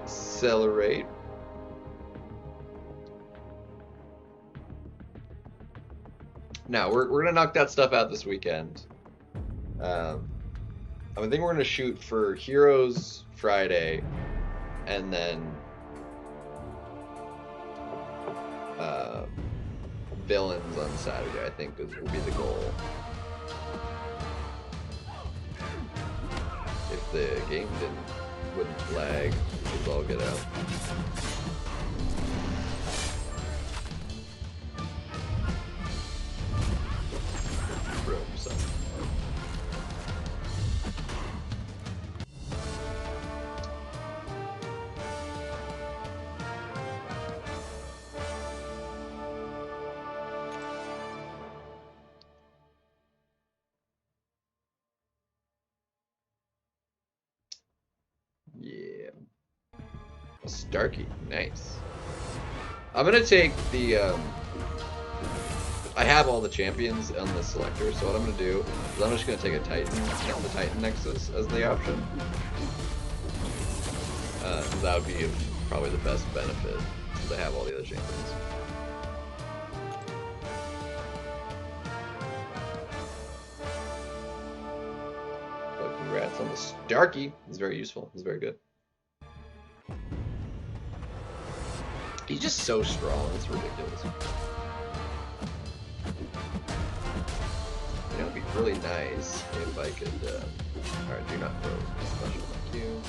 Accelerate. Now we're gonna knock that stuff out this weekend. I think we're gonna shoot for Heroes Friday, and then Villains on Saturday. I think will be the goal. If the game wouldn't lag, we'll all get out. Yeah. Starkey, nice. I'm gonna take the, I have all the champions on the selector, so what I'm gonna do is I'm just gonna take a Titan, the Titan Nexus as the option. That would be probably the best benefit, since I have all the other champions. But congrats on the Starkey. It's very useful. It's very good. He's just so strong. It's ridiculous. You know, it'd be really nice if I could. Alright, do not throw special like you.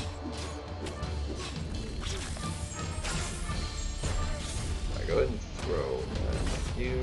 Alright, go ahead and throw like you.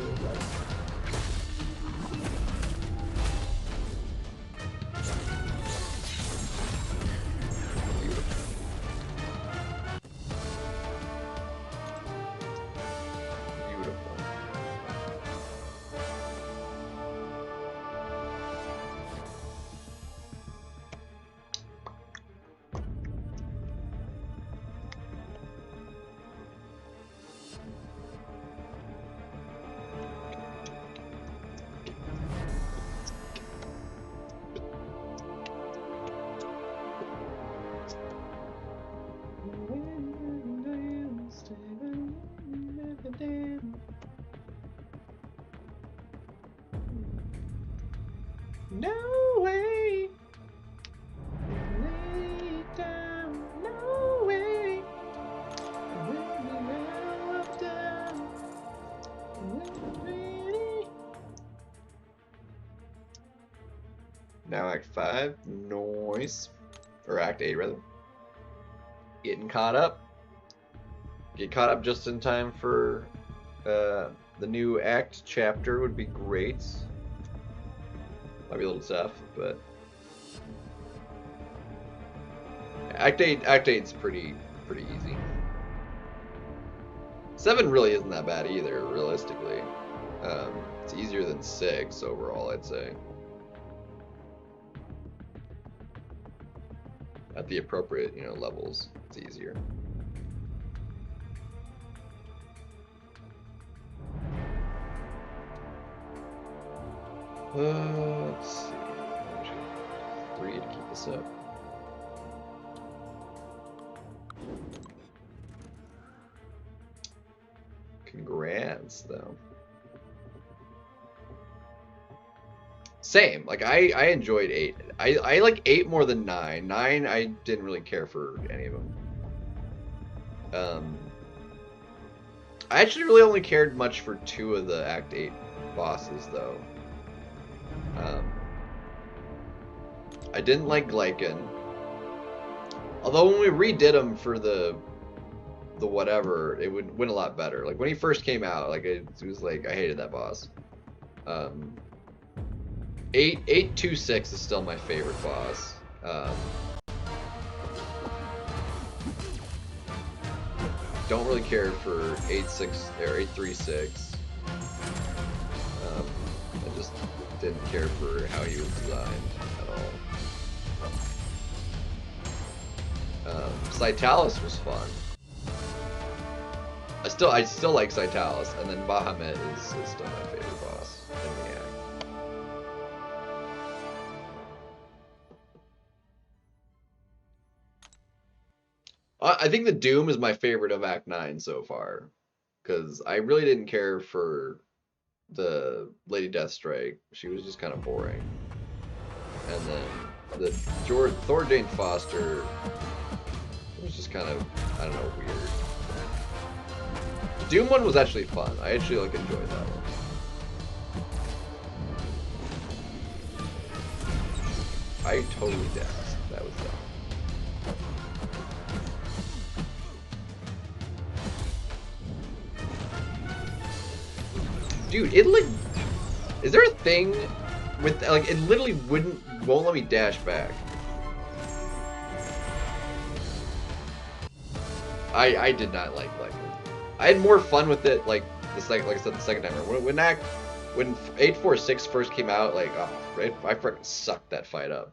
Now Act 5. Noise. Or Act 8, rather. Getting caught up. Get caught up just in time for the new Act chapter would be great. Might be a little tough, but... Act 8's pretty easy. 7 really isn't that bad either, realistically. It's easier than 6 overall, I'd say. At the appropriate, levels, it's easier. Let's see. 3 to keep this up. Congrats, though. Same. Like, I enjoyed 8. I like 8 more than 9. 9, I didn't really care for any of them. I actually really only cared much for 2 of the Act 8 bosses, though. I didn't like Glycan. Although when we redid him for the whatever, it would win a lot better. Like when he first came out, like it was like I hated that boss. 826 is still my favorite boss. Don't really care for 86 or 836. I just didn't care for how he was designed at all. Cytalis was fun. I still like Cytalis, and then Bahamut is still my favorite boss in the act. I think the Doom is my favorite of Act 9 so far, because I really didn't care for the Lady Deathstrike. She was just kind of boring. And then the Thor Jane Foster was just kind of, I don't know, weird. The Doom one was actually fun. I actually enjoyed that one. I totally danced. That was dumb. Dude, it is there a thing with it literally won't let me dash back. I did not like it. I had more fun with it like I said the second time. When 846 first came out, I freaking sucked that fight up.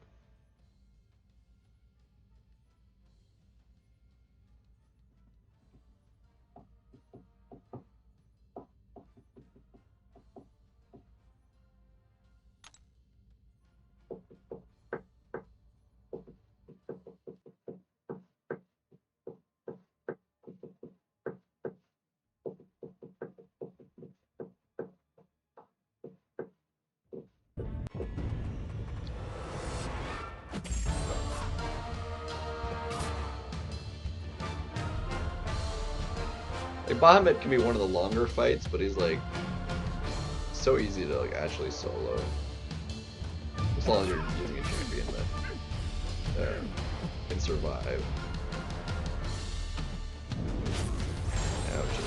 Bahamut can be one of the longer fights, but he's so easy to actually solo. As long as you're using a champion that can survive. Ouch.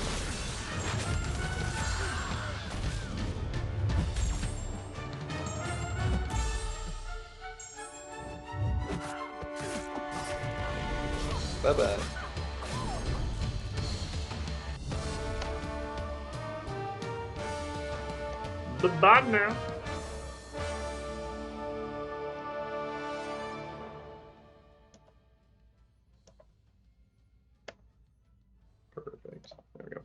Bye-bye. Goodbye now. Perfect. There we go.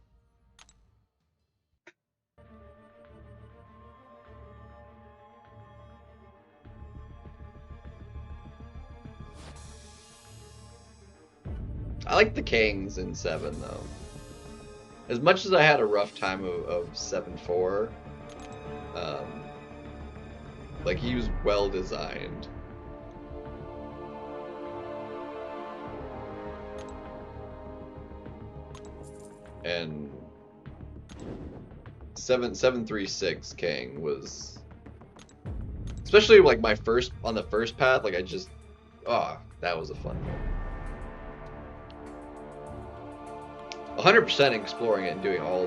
I like the Kangs in 7 though. As much as I had a rough time of 7-4, he was well designed. And 736 Kang was Especially like on the first path, like I just, that was a fun one. 100% exploring it and doing all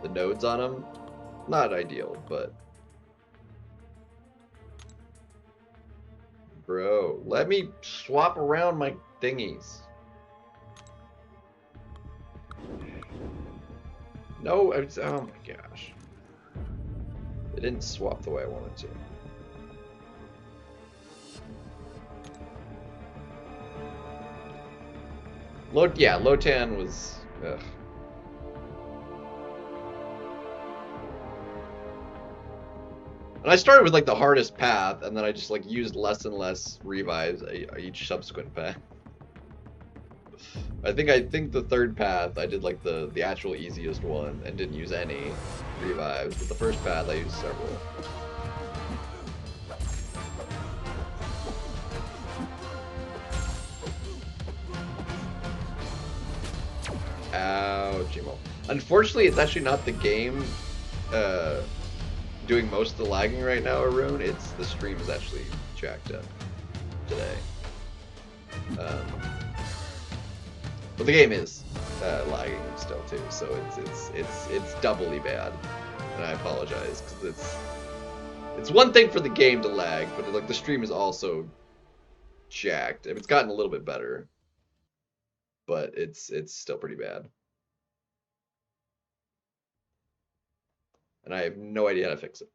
the nodes on them, not ideal, but bro, let me swap around my thingies. No, oh my gosh. It didn't swap the way I wanted to. Lotan was, ugh. And I started with like the hardest path, and then I just like used less and less revives each subsequent path. I think the third path I did like the actual easiest one and didn't use any revives, but the first path I used several. Ouch, Gmo. Unfortunately, it's actually not the game doing most of the lagging right now, Arun. It's the stream is actually jacked up today. But the game is lagging still too, so it's doubly bad, and I apologize because it's one thing for the game to lag, but like the stream is also jacked. It's gotten a little bit better, but it's still pretty bad, and I have no idea how to fix it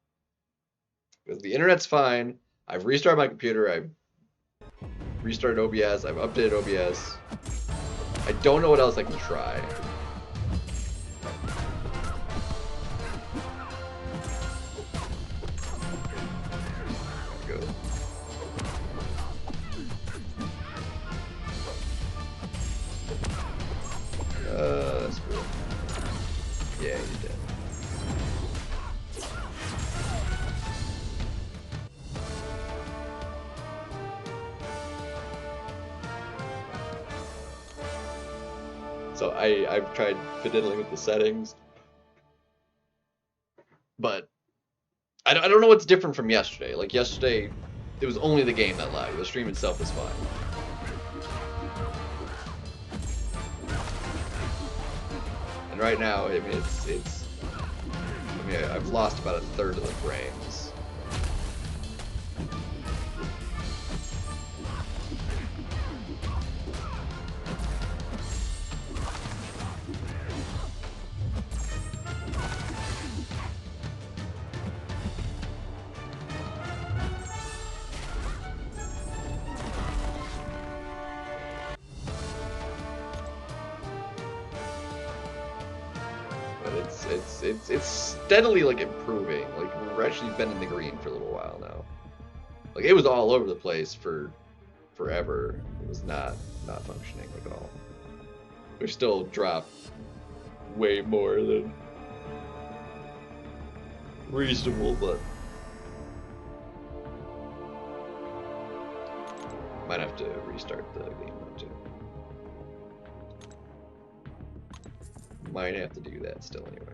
because the internet's fine. I've restarted my computer. I've restarted OBS. I've updated OBS. I don't know what else I can try. Go. That's good. Yeah, you did. So I've tried fiddling with the settings, but I don't know what's different from yesterday. Like yesterday, it was only the game that lagged. The stream itself was fine. And right now, I mean, I've lost about a third of the frames. It's steadily like improving. Like we're actually been in the green for a little while now. Like it was all over the place for forever. It was not functioning like at all. We still drop way more than reasonable, but might have to restart the game though too. Might have to do that still anyway.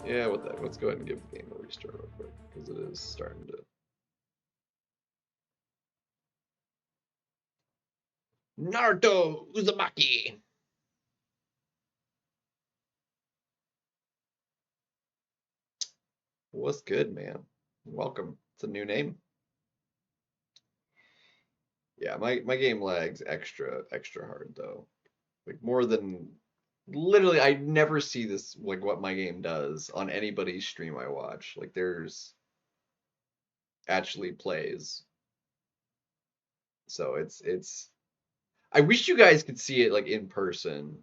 Yeah, let's go ahead and give the game a restart real quick, because it is starting to... Naruto Uzumaki! What's good, man? Welcome. It's a new name. Yeah, my game lags extra hard, though. Like, more than... Literally, I never see this, like, what my game does on anybody's stream I watch. Like, there's actually plays. So it's... I wish you guys could see it, like, in person.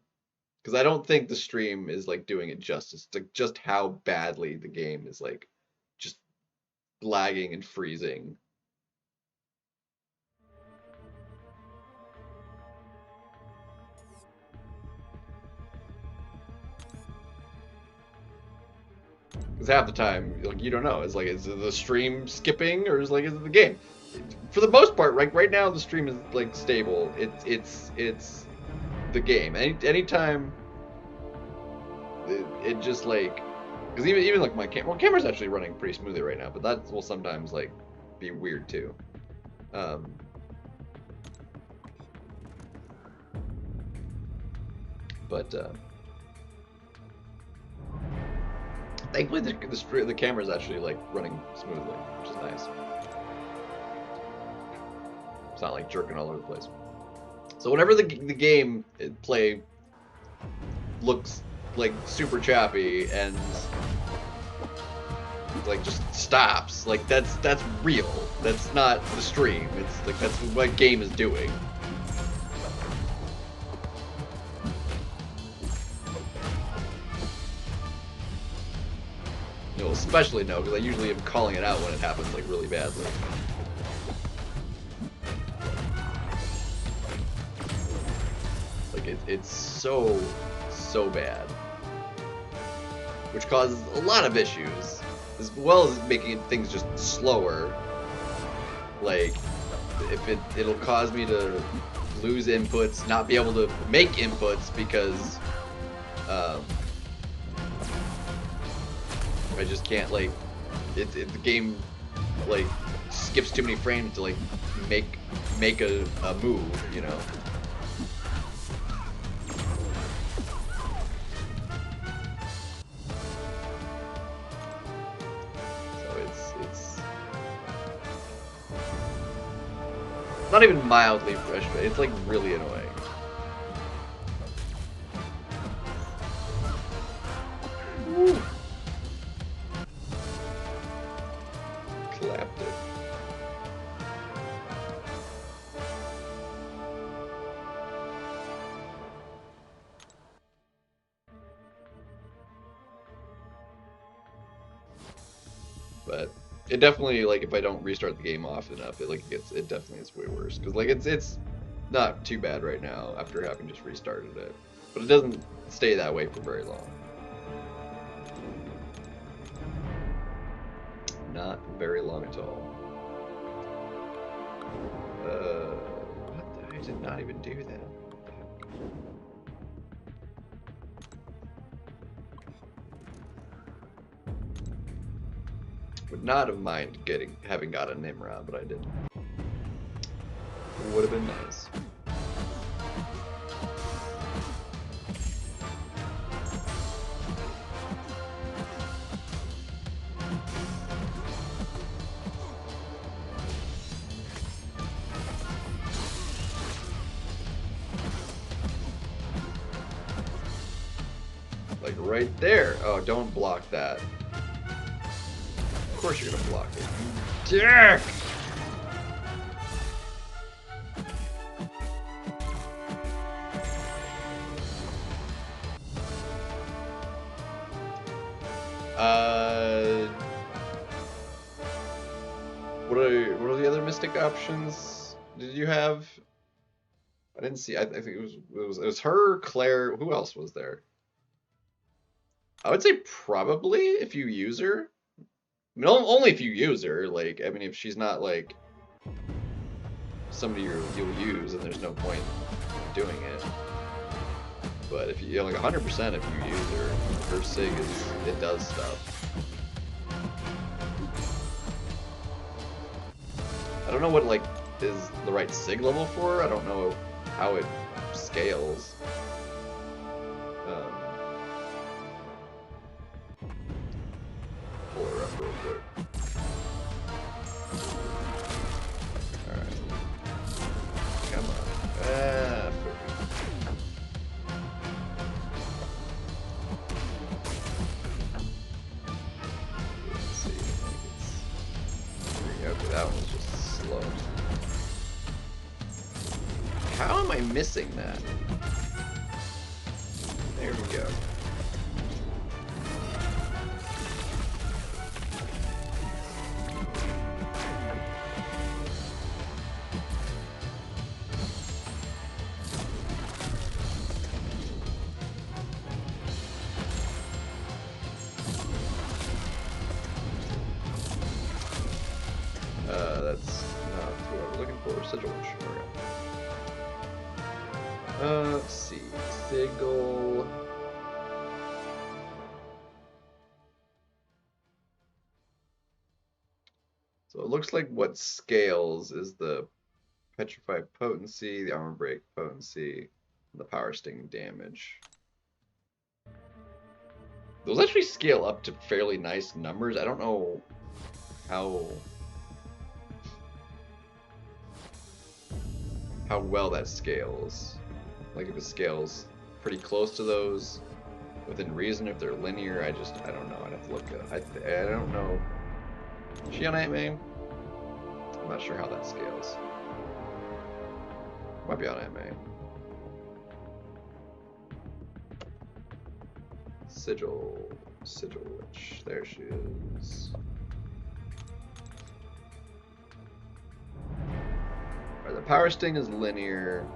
Because I don't think the stream is, like, doing it justice. Like, just how badly the game is, like, just lagging and freezing. Because half the time, like, you don't know. It's like, is it the stream skipping or is it the game? For the most part, right now the stream is like stable. It's the game. Anytime it just like, because even like my camera's actually running pretty smoothly right now, but that will sometimes like be weird too. Thankfully the camera's actually like running smoothly, which is nice. It's not like jerking all over the place. So whenever the game play looks like super choppy and like just stops, like that's real. That's not the stream. It's like that's what game is doing. You'll especially know because I usually am calling it out when it happens like really badly. Like it's so bad, which causes a lot of issues, as well as making things just slower. Like if it'll cause me to lose inputs, not be able to make inputs because I just can't, like, the game like skips too many frames to like make a move, you know. So it's not even mildly frustrating. It's like really annoying. Woo. Clapped it. But it definitely, like, if I don't restart the game often enough, it definitely is way worse. Because like it's not too bad right now after having just restarted it, but it doesn't stay that way for very long. Not very long at all. What? I did not even do that. What the heck? Would not have minded having got a Nimrod, but I didn't. Would have been nice. Like right there. Oh, don't block that. Of course you're gonna block it. You dick! What are the other mystic options? Did you have? I didn't see. I think it was her, Claire. Who else was there? I would say probably if you use her. I mean, only if you use her. Like, I mean, if she's not like somebody you'll use, and there's no point doing it. But if you like 100%, if you use her sig it does stuff. I don't know what like is the right sig level for her. I don't know how it scales. Pull her up real quick. Alright. Come on. Let's see. Okay, that one's just slow. How am I missing that? There we go. sigil witch. There we go. Let's see. Sigil. So it looks like what scales is the petrify potency, the armor break potency, and the power sting damage. Those actually scale up to fairly nice numbers. I don't know how well that scales. Like if it scales pretty close to those within reason, if they're linear, I don't know. I'd have to look at I don't know. Is she on anime? I'm not sure how that scales. Might be on anime. Sigil witch. There she is. Alright, the power sting is linear.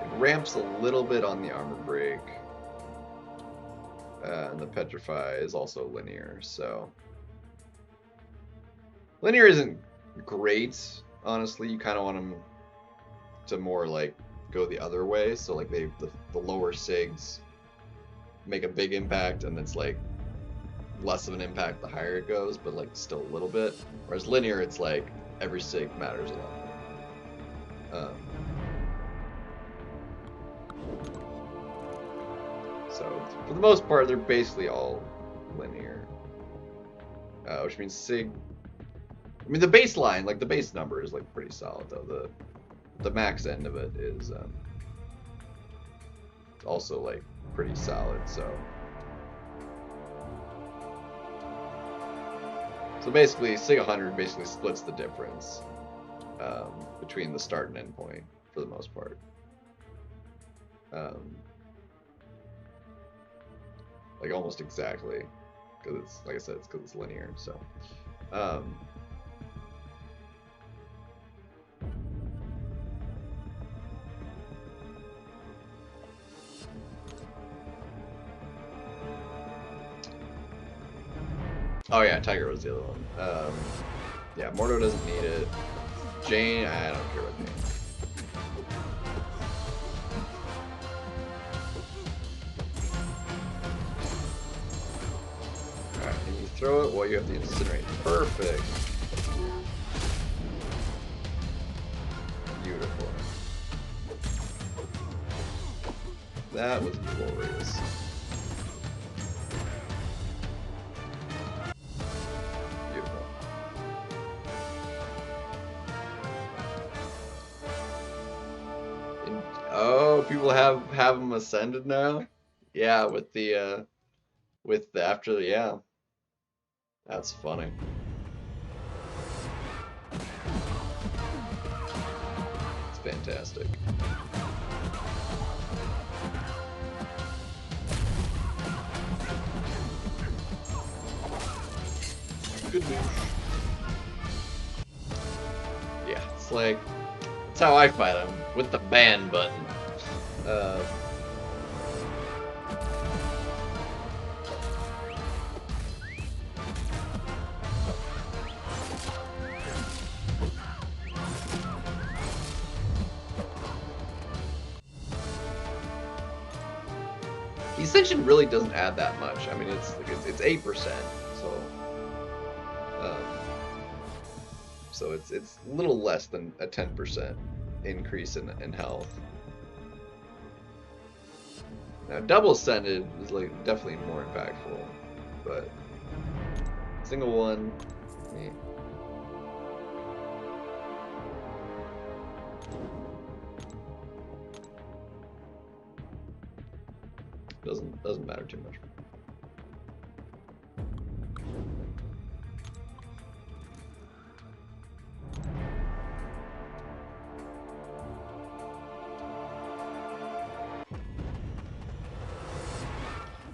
It ramps a little bit on the armor break. And the petrify is also linear, so linear isn't great, honestly. You kind of want them to more like go the other way, so like the lower sigs make a big impact, and it's like less of an impact the higher it goes, but like still a little bit. Whereas linear, it's like every sig matters a lot more. So for the most part, they're basically all linear, which means sig. I mean, the baseline, like the base number, is like pretty solid though. The max end of it is also like pretty solid. So basically, sig 100 basically splits the difference between the start and end point for the most part. Like almost exactly, because it's, like I said, it's because it's linear. So oh yeah, Tiger was the other one. Yeah, Mordo doesn't need it. Jane, I don't care about Jane. Alright, and you throw it while you have the incinerate. Perfect. Beautiful. That was glorious. Oh, people have them ascended now? Yeah, with the after, yeah. That's funny. It's fantastic. Good news. Yeah, it's like, that's how I fight them, with the ban button. The Ascension really doesn't add that much. I mean, it's 8%, so it's a little less than a 10% increase in health. Now, double ascended is like definitely more impactful, but single one, eh. Doesn't matter too much.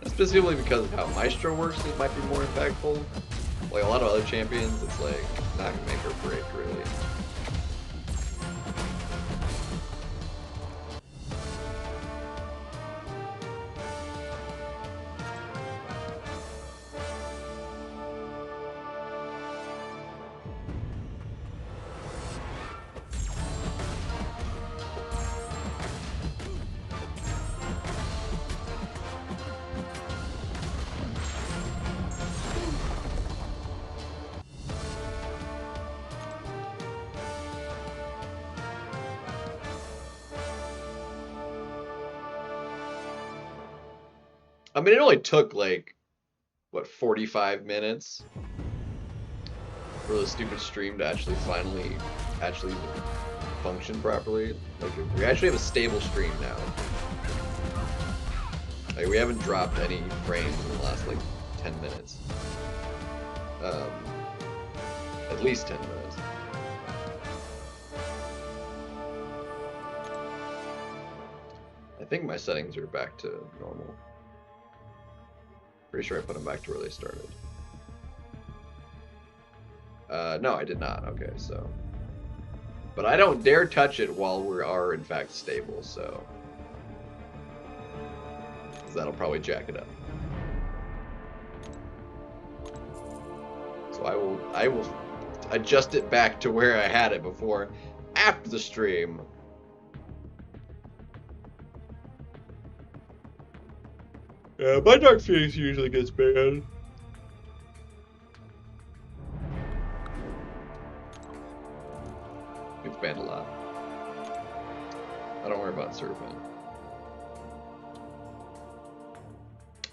Specifically because of how Maestro works, it might be more impactful. Like a lot of other champions, it's like not gonna make or break really. I mean, it only took like, what, 45 minutes for the stupid stream to actually finally function properly. Like, we actually have a stable stream now. Like, we haven't dropped any frames in the last like 10 minutes. At least 10 minutes. I think my settings are back to normal. Pretty sure I put them back to where they started. No, I did not. Okay, so. But I don't dare touch it while we are in fact stable, so. Because that'll probably jack it up. So I will adjust it back to where I had it before after the stream. Yeah, my Dark Phoenix usually gets banned. Gets banned a lot. I don't worry about Serpent.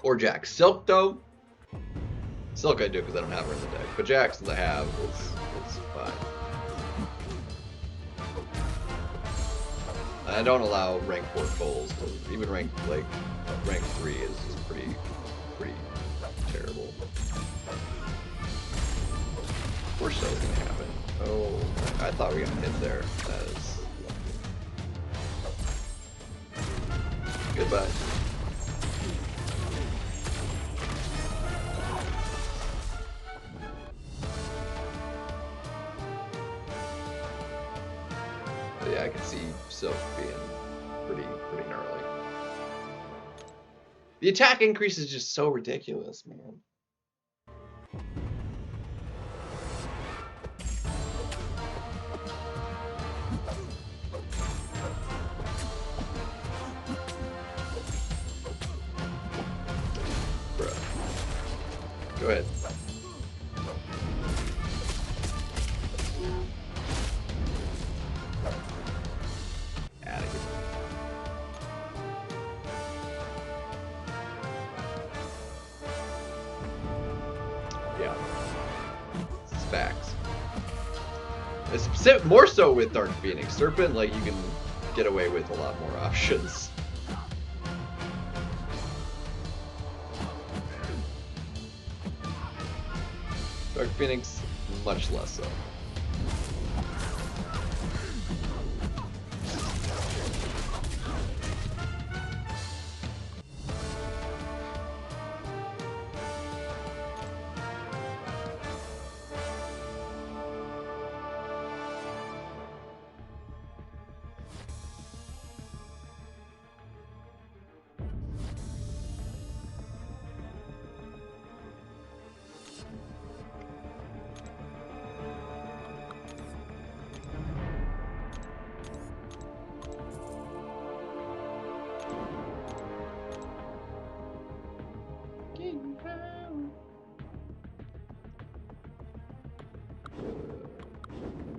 Or Jack. Silk, though. Silk I do because I don't have her in the deck. But Jack, since I have, it's fine. And I don't allow rank 4 Foals, because even rank 3 is just pretty terrible. Of course that was gonna happen. Oh, I thought we got hit there. That is goodbye. But yeah, I can see Silk being pretty gnarly. The attack increase is just so ridiculous, man. Bruh. Go ahead. Out of here. Yeah. It's facts. It's more so with Dark Phoenix. Serpent, like, you can get away with a lot more options. Dark Phoenix, much less so.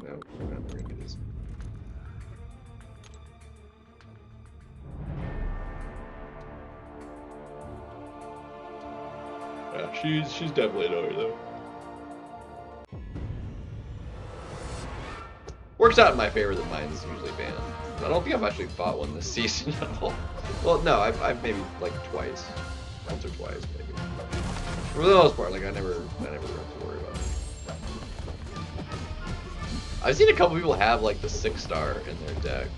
No, we're not gonna do this. Yeah, she's definitely an over though. Works out in my favor that mine's usually banned. I don't think I've actually fought one this season at all. Well, no, I've maybe like twice, once or twice maybe. For the most part, like I never have to worry about it. I've seen a couple people have like the 6-star in their deck.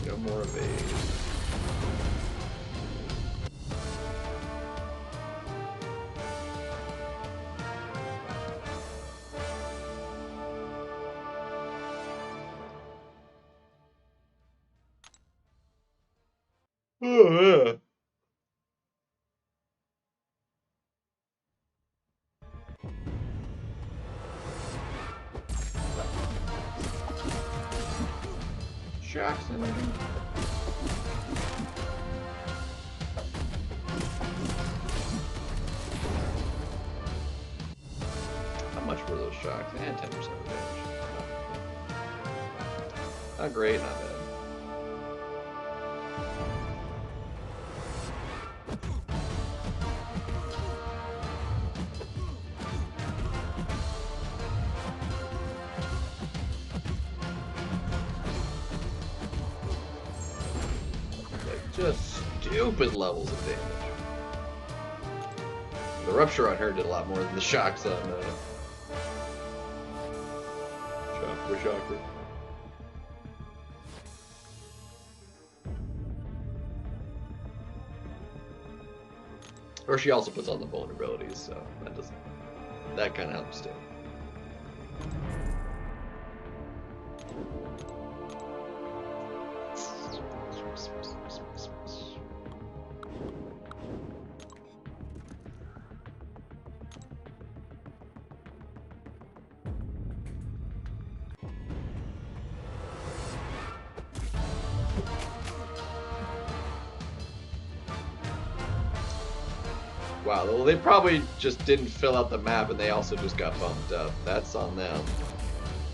No more evade. Oh, yeah. Sharks energy. How much were those shocks? And 10% of damage. Not great, not bad. Just stupid levels of damage. The rupture on her did a lot more than the shocks on Shocker. Or she also puts on the vulnerabilities, so that kind of helps too. Wow, well, they probably just didn't fill out the map and they also just got bumped up. That's on them.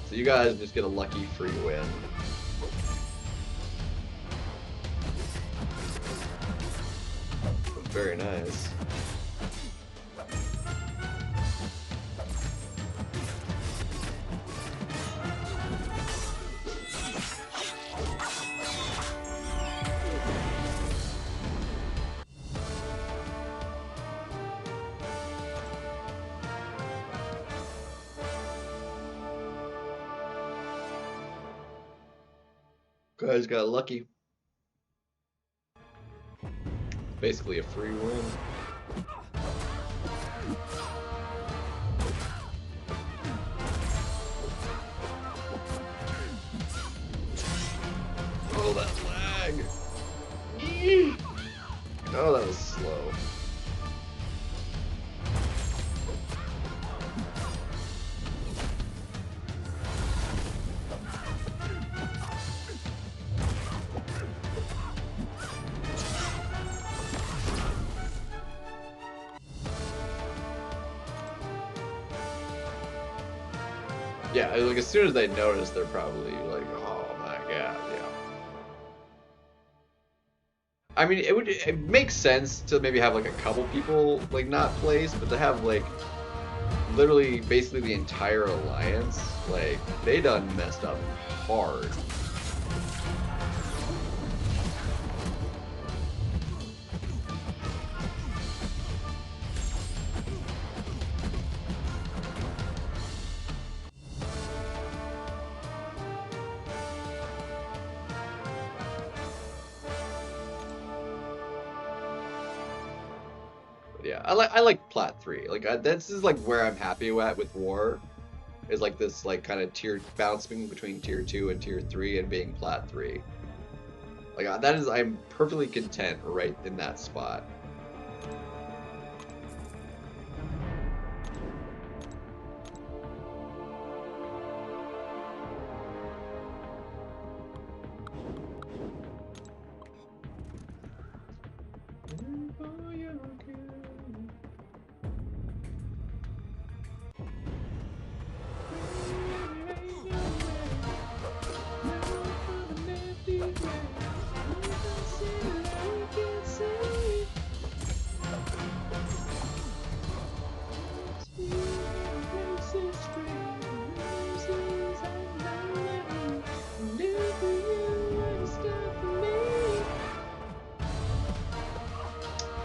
So you guys just get a lucky free win. Very nice. Guys got lucky. Basically a free win. Oh, that lag. Oh, that was slow. Yeah, like as soon as they notice, they're probably like, "Oh my god!" Yeah. I mean, it makes sense to maybe have like a couple people like not place, but to have like literally basically the entire alliance, like they done messed up hard. Yeah, I like Plat 3. Like this is like where I'm happy at with War, is like this like kind of tier bouncing between tier 2 and tier 3 and being Plat 3. Like I'm perfectly content right in that spot.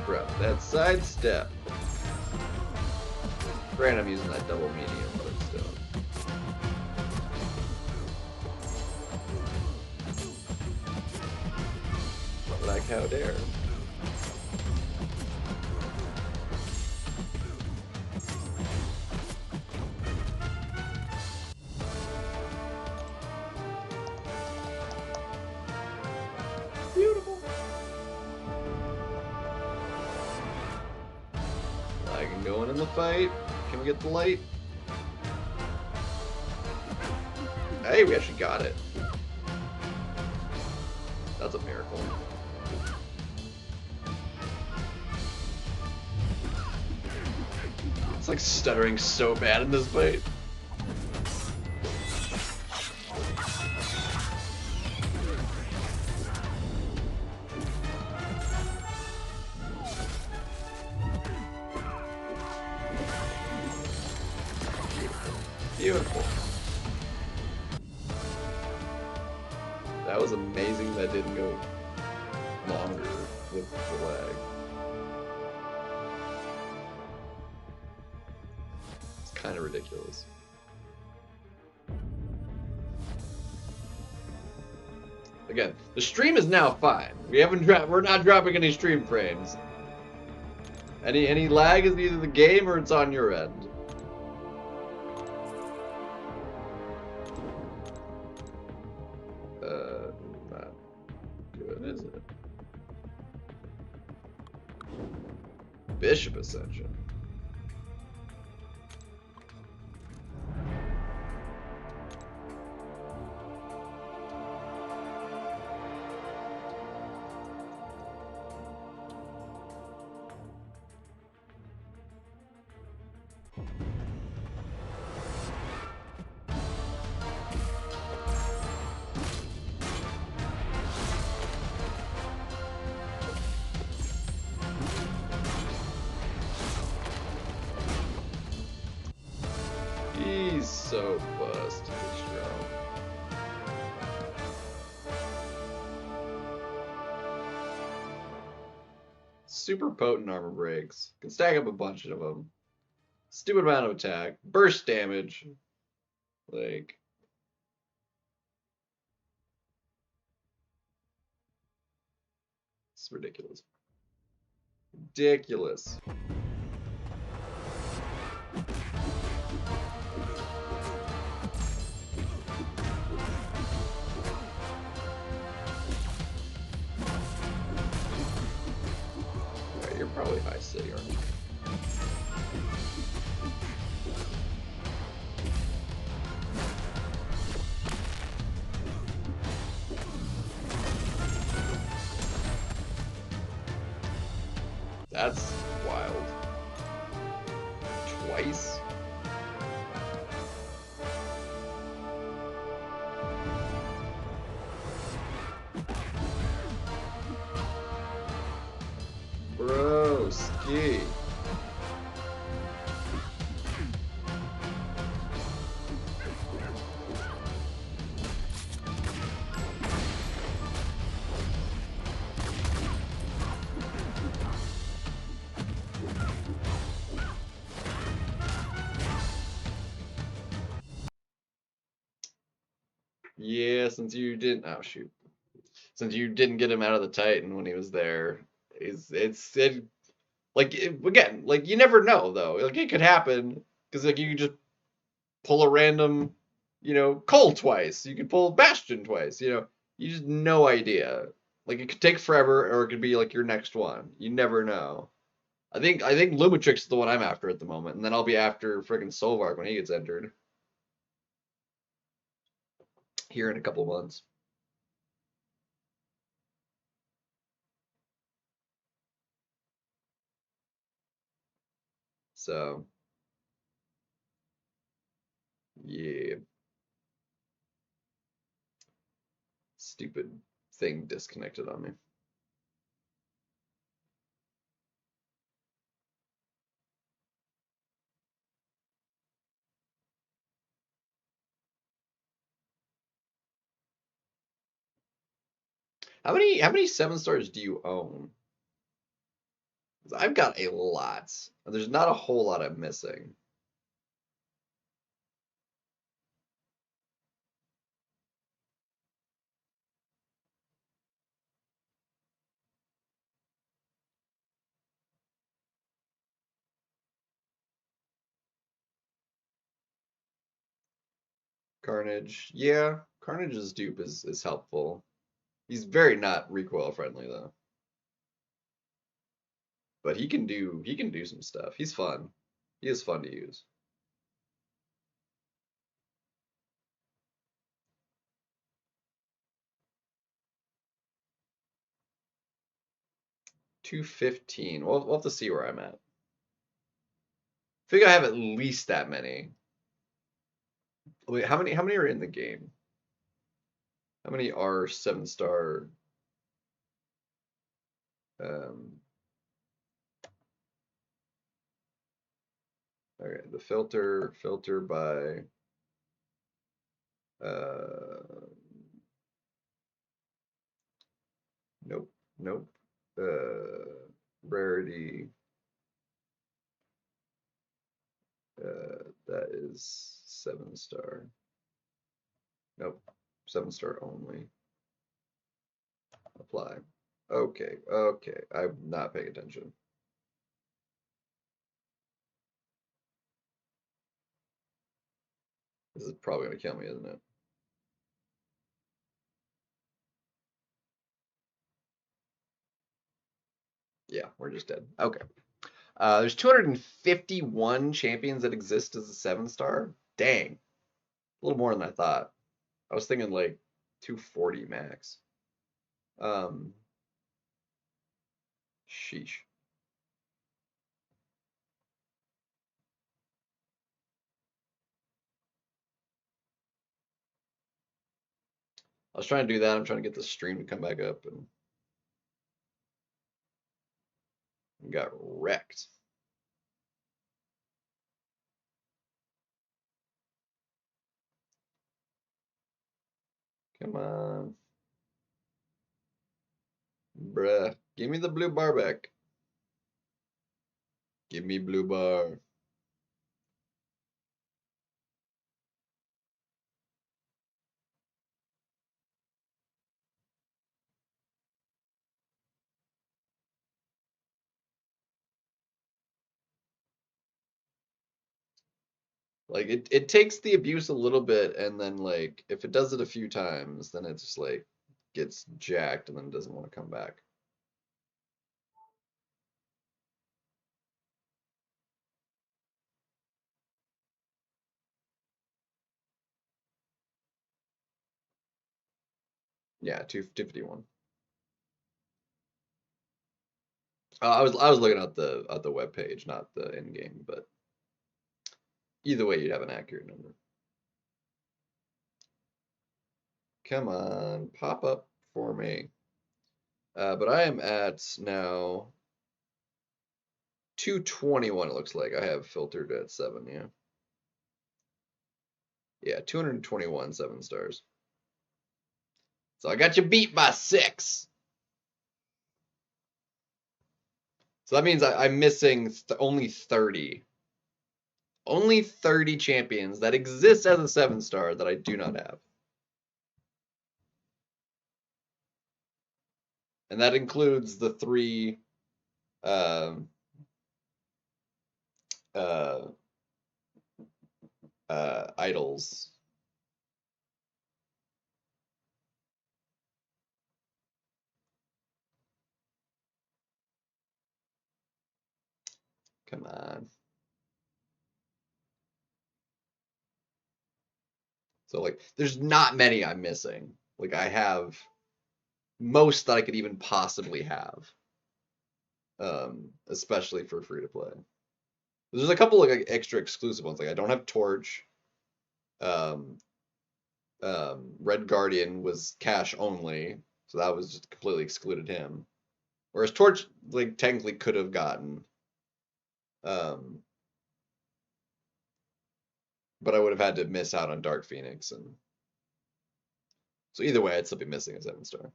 Bro, that sidestep. Granted, I'm using that double medium, but still. Like how dare. Beautiful. I can go in the fight. Can we get the light? Hey, we actually got it. That's a miracle. It's like stuttering so bad in this fight. Beautiful. That was amazing that didn't go longer with the lag. It's kind of ridiculous. Again, the stream is now fine. We're not dropping any stream frames. Any lag is either the game or it's on your end. Not good, is it? Bishop Ascension. He's so busted strong. Super potent armor breaks. Can stack up a bunch of them. Stupid amount of attack. Burst damage. Like... It's ridiculous. Ridiculous. Alright, you're probably high city, aren't you? That's wild. Twice? Bro, ski. Yeah, since you didn't, oh shoot, since you didn't get him out of the Titan when he was there, again, like you never know though, like it could happen because like you could just pull a random, Cole twice, you could pull Bastion twice, you just no idea. Like it could take forever, or it could be like your next one. You never know. I think Lumitrix is the one I'm after at the moment, and then I'll be after friggin' Solvark when he gets entered here in a couple of months. So, yeah. Stupid thing disconnected on me. How many 7 stars do you own? 'Cause I've got a lot. And there's not a whole lot I'm missing. Carnage. Yeah, Carnage's dupe is helpful. He's very not recoil friendly though. But he can do some stuff. He's fun. He is fun to use. 215. We'll have to see where I'm at. I think I have at least that many. Wait, how many are in the game? How many are 7-star? Okay, the filter by nope. Rarity. That is 7-star. Nope. 7-star only. Apply. Okay. I'm not paying attention. This is probably gonna kill me, isn't it? Yeah, we're just dead. Okay. There's 251 champions that exist as a 7-star. Dang. A little more than I thought. I was thinking like 240 max. Sheesh. I was trying to do that. I'm trying to get the stream to come back up and got wrecked. Come on. Bruh. Give me the blue bar back. Give me blue bar. Like it takes the abuse a little bit, and then like if it does it a few times, then it just like gets jacked and then doesn't want to come back. Yeah, 251. I was looking at the web page, not the in game, but either way, you'd have an accurate number. Come on, pop up for me. But I am at now 221. It looks like I have filtered at 7. Yeah. Yeah, 221 7-stars. So I got you beat by 6. So that means I'm missing only 30. Only 30 champions that exist as a 7-star that I do not have. And that includes the 3 idols. Come on. So like there's not many I'm missing. Like I have most that I could even possibly have. Especially for free to play. There's a couple like extra exclusive ones. Like I don't have Torch. Red Guardian was cash only, so that was just completely excluded him. Whereas Torch like technically could have gotten. But I would have had to miss out on Dark Phoenix, and so either way, I'd still be missing a 7-star. I'm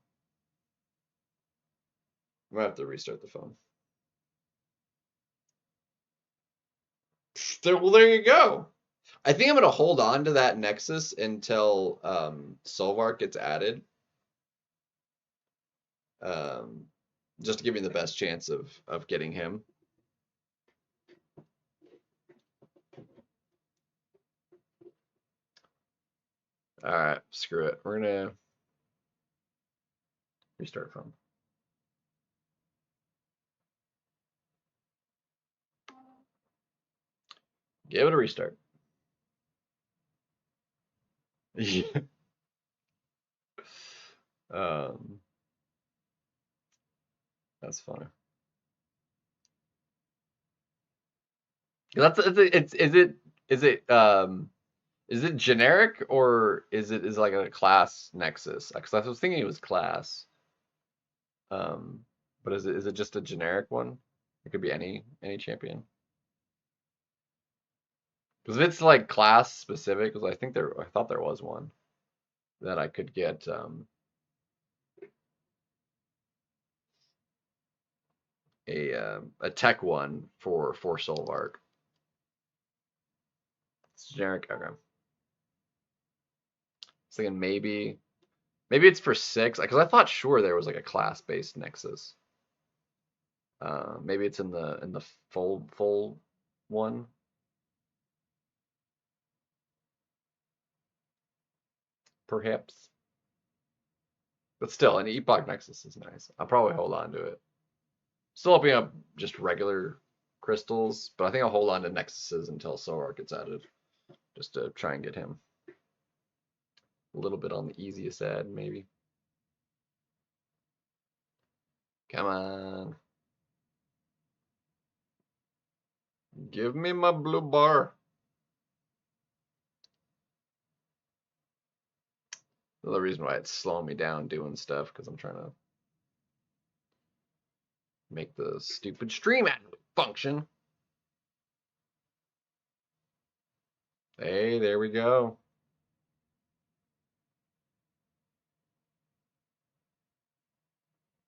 gonna have to restart the phone. Well, there you go. I think I'm gonna hold on to that Nexus until Solvark gets added, just to give me the best chance of getting him. All right, screw it. We're gonna restart phone. Give it a restart. Yeah. That's funny. Is it generic or is it like a class nexus? Because I was thinking it was class. But is it just a generic one? It could be any champion. Because if it's like class specific, because I thought there was one that I could get a tech one for Soul of Arc. It's generic. Okay. I was thinking maybe it's for 6 because I thought sure there was like a class based nexus. Maybe it's in the full one. Perhaps. But still, an Epoch Nexus is nice. I'll probably hold on to it. Still opening up just regular crystals, but I think I'll hold on to Nexuses until Solar gets added. Just to try and get him a little bit on the easiest side, maybe. Come on. Give me my blue bar. Another reason why it's slowing me down doing stuff, because I'm trying to make the stupid stream function. Hey, there we go.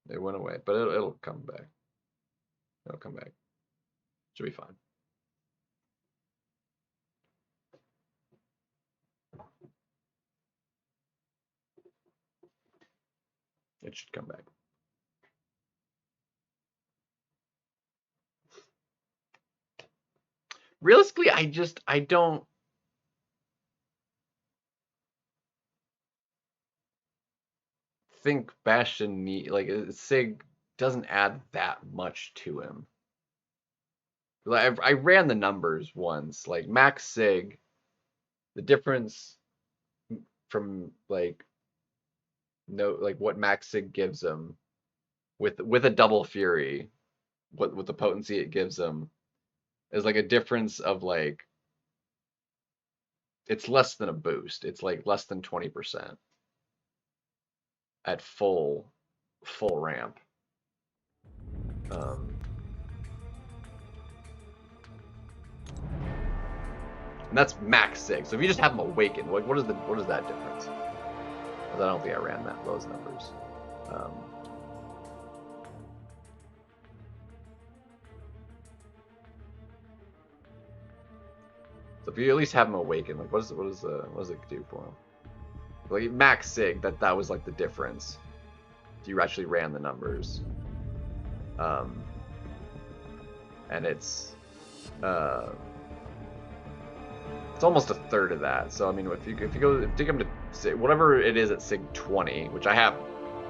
It went away, but it'll come back. It'll come back. Should be fine. It should come back. Realistically, I don't think Bastion Sig doesn't add that much to him. Like I ran the numbers once, like max Sig, the difference from like what max Sig gives him with a double fury, with the potency it gives him is like a difference of like it's less than a boost. It's like less than 20% at full ramp. And that's max 6. So if you just have them awakened, what is that difference? Because I don't think I ran those numbers. So if you at least have them awakened, like what does it do for them? Like max sig, that was like the difference. If you actually ran the numbers. And it's almost a third of that. So I mean, if you take them to Sig, whatever it is at Sig 20, which I have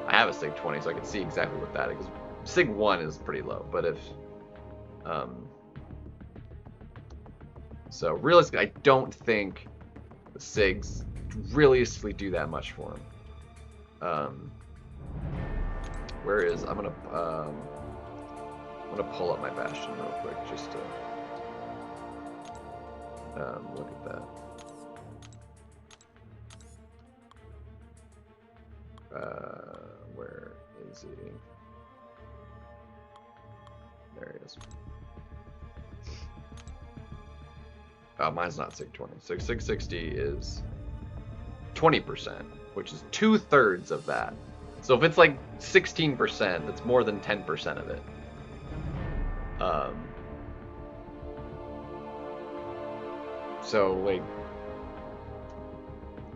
a Sig 20, so I can see exactly what that is. Because Sig 1 is pretty low, but if so realistically, I don't think the Sigs realistically do that much for him. Where is I'm gonna pull up my Bastion real quick just to look at that. Where is he? There he is. Oh, mine's not Sig 20. So Sig 60 is 20%, which is 2/3 of that. So if it's like 16%, that's more than 10% of it. So like,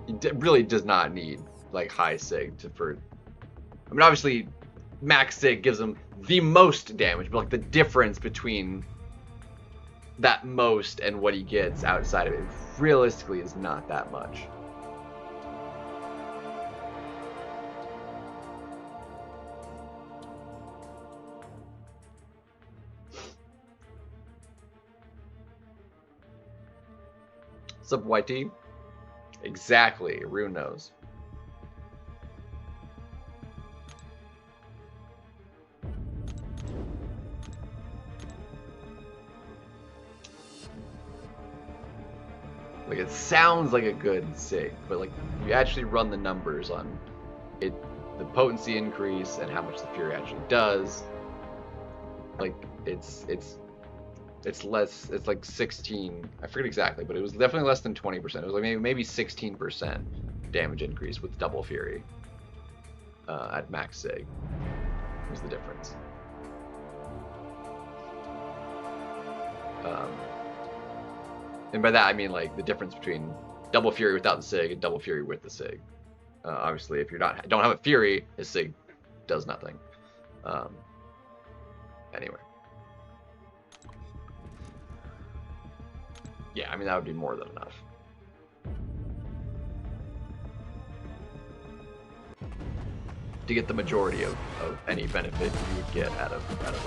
it really does not need like high sig I mean, obviously, max sig gives them the most damage, but like the difference between that most and what he gets outside of it realistically is not that much. What's up, YT? Exactly, Rune knows. Like, it sounds like a good sig, but like you actually run the numbers on it, the potency increase and how much the Fury actually does. Like, it's less. It's like 16. I forget exactly, but it was definitely less than 20%. It was like maybe 16% damage increase with double Fury at max sig. Was the difference. And by that I mean like the difference between double Fury without the sig and double Fury with the sig. Obviously, if don't have a Fury, his sig does nothing. Anyway. Yeah, I mean, that would be more than enough. To get the majority of any benefit you would get out of running.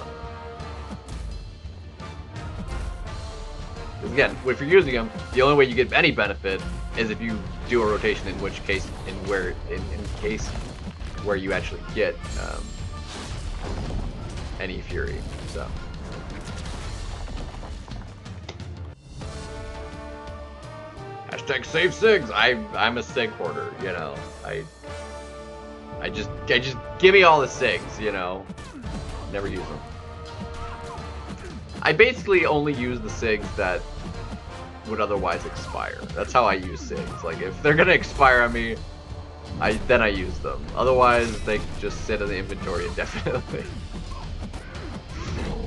Because again, if you're using them, the only way you get any benefit is if you do a rotation, in which case, in case where you actually get any Fury. So. Hashtag save SIGs. I'm a SIG hoarder, you know. I just give me all the SIGs, you know. Never use them. I basically only use the SIGs that would otherwise expire. That's how I use SIGs. Like, if they're gonna expire on me, then I use them. Otherwise, they just sit in the inventory indefinitely.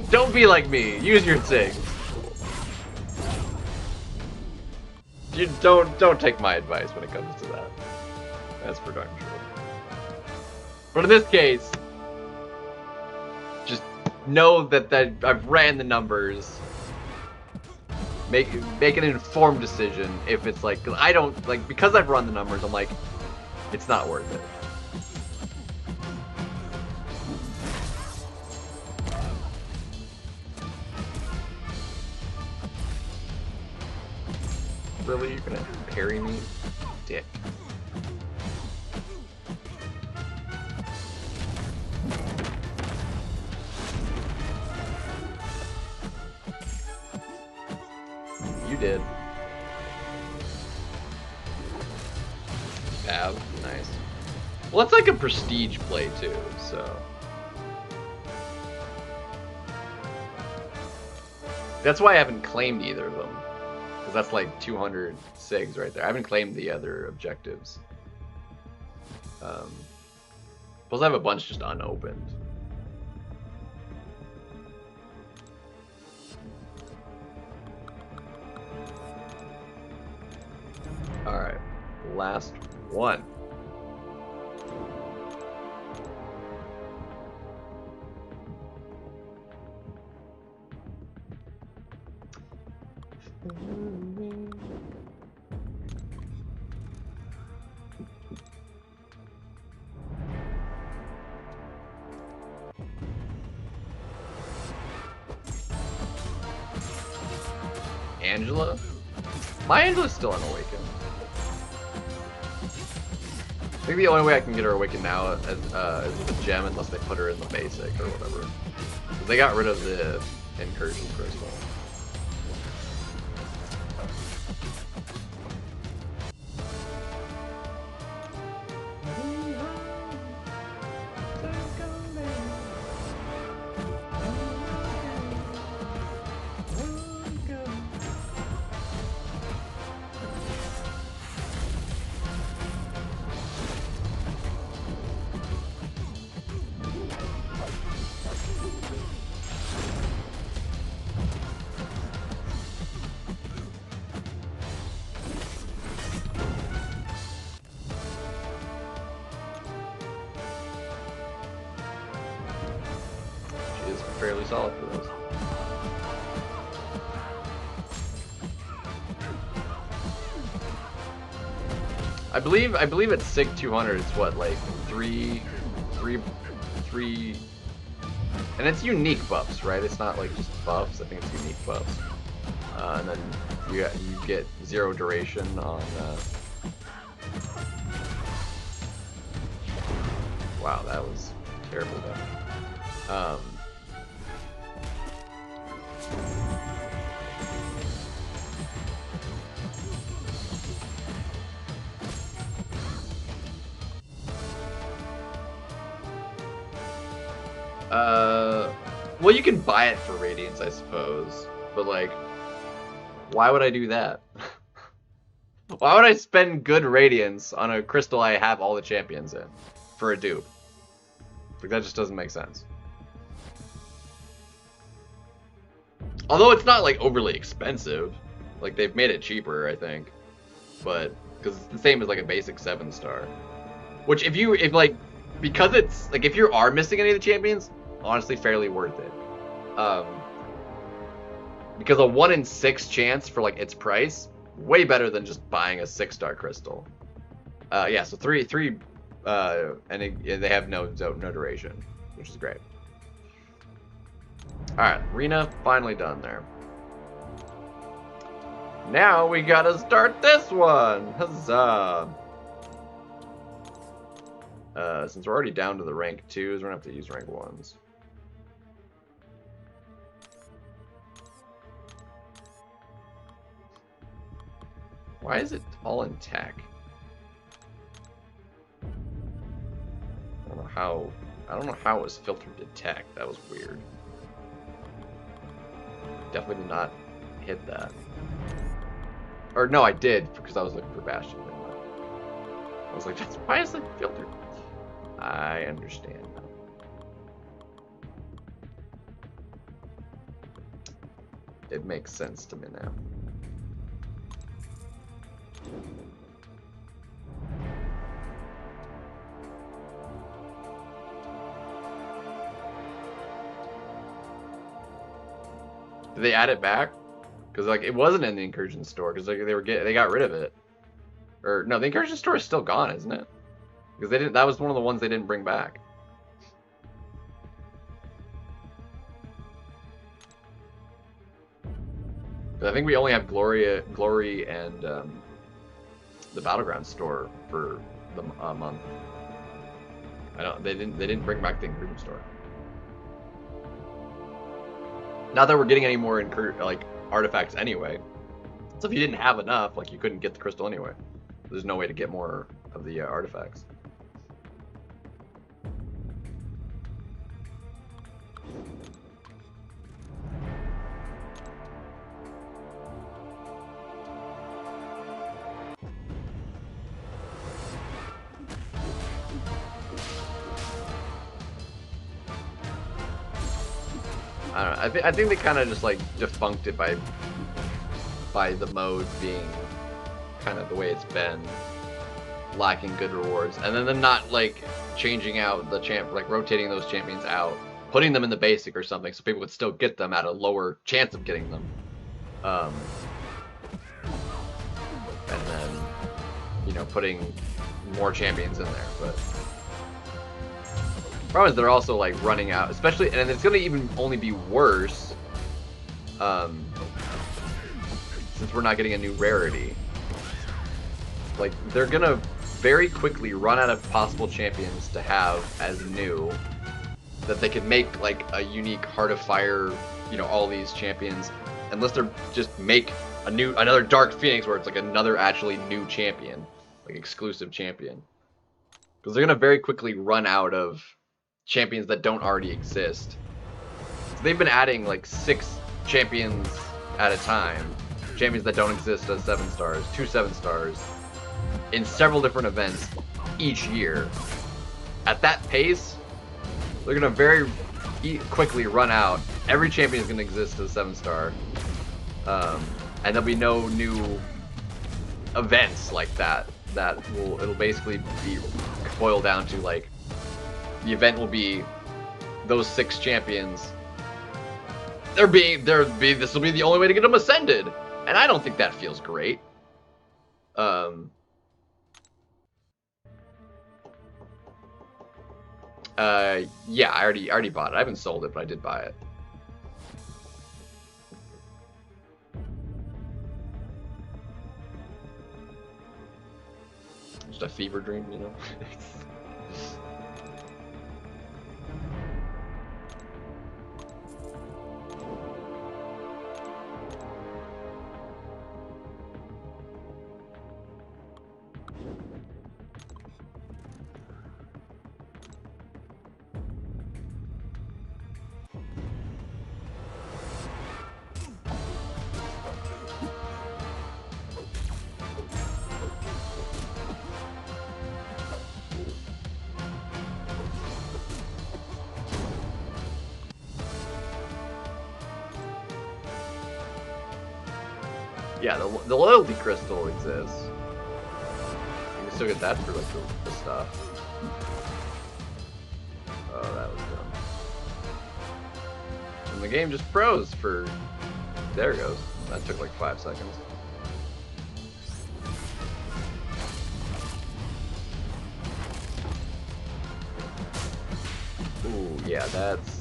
Don't be like me. Use your SIGs. You don't take my advice when it comes to that. That's for darn sure. But in this case, just know that I've ran the numbers. Make an informed decision. If it's like, cause I don't like, because I've run the numbers, I'm like, it's not worth it. Really? You're gonna parry me? Dick. You did. Have. Nice. Well, it's like a prestige play too, so. That's why I haven't claimed either of them. Because that's like 200 SIGs right there. I haven't claimed the other objectives. Plus I have a bunch just unopened. Alright, last one. Angela? My Angela's still unawakened. I think the only way I can get her awakened now is with a gem, unless they put her in the basic or whatever. They got rid of the incursion crystal. Fairly solid for those. I believe at SIG 200 it's what, like three, and it's unique buffs, right? It's not like just buffs. I think it's unique buffs. And then you get 0 duration on. Wow, that was terrible damage. Well, you can buy it for radiance, I suppose, but like, why would I do that? Why would I spend good radiance on a crystal I have all the champions in for a dupe? Like, that just doesn't make sense. Although it's not like overly expensive, like they've made it cheaper, I think, but because it's the same as like a basic 7-star. Which because it's like if you are missing any of the champions, honestly, fairly worth it. Because a 1 in 6 chance for like its price, way better than just buying a 6-star crystal. Yeah, so three, and they have no duration, which is great. Alright, arena finally done there. Now we gotta start this one! Huzzah! Since we're already down to the rank 2s, we're gonna have to use rank 1s. Why is it all in tech? I don't know how it was filtered to tech. That was weird. Definitely did not hit that. Or no, I did, because I was looking for Bastion. I was like, why is it filtered? I understand now. It makes sense to me now. Did they add it back? Because like it wasn't in the incursion store because like they got rid of it. Or no, the incursion store is still gone, isn't it? Because they didn't. That was one of the ones they didn't bring back. I think we only have Glory and the Battleground store for the month. I don't. They didn't bring back the incursion store. Not that we're getting any more like artifacts anyway. So if you didn't have enough, like you couldn't get the crystal anyway. There's no way to get more of the artifacts. I don't know. I think they kind of just like defunked it by the mode being kind of the way it's been, lacking good rewards, and then them not like changing out the like rotating those champions out, putting them in the basic or something, so people would still get them at a lower chance of getting them. And then, you know, putting more champions in there, but. Problem is they're also like running out, especially, and it's gonna even only be worse, since we're not getting a new rarity. Like they're gonna very quickly run out of possible champions to have as new, that they could make like a unique Heart of Fire, you know, all these champions, unless they're just make another Dark Phoenix where it's like another actually new champion, like exclusive champion, because they're gonna very quickly run out of champions that don't already exist. So they've been adding like 6 champions at a time, champions that don't exist as 7-stars, 2 7-stars, in several different events each year. At that pace, they're gonna very quickly run out. Every champion is gonna exist as a 7-star, and there'll be no new events like that. It'll basically be boiled down to like, the event will be those 6 champions. This will be the only way to get them ascended, and I don't think that feels great. Yeah, I already bought it. I haven't sold it, but I did buy it. Just a fever dream, you know. Yeah, the loyalty crystal exists. You can still get that for like the stuff. Oh, that was dumb. And the game just froze for... There it goes. That took like 5 seconds. Ooh, yeah, that's...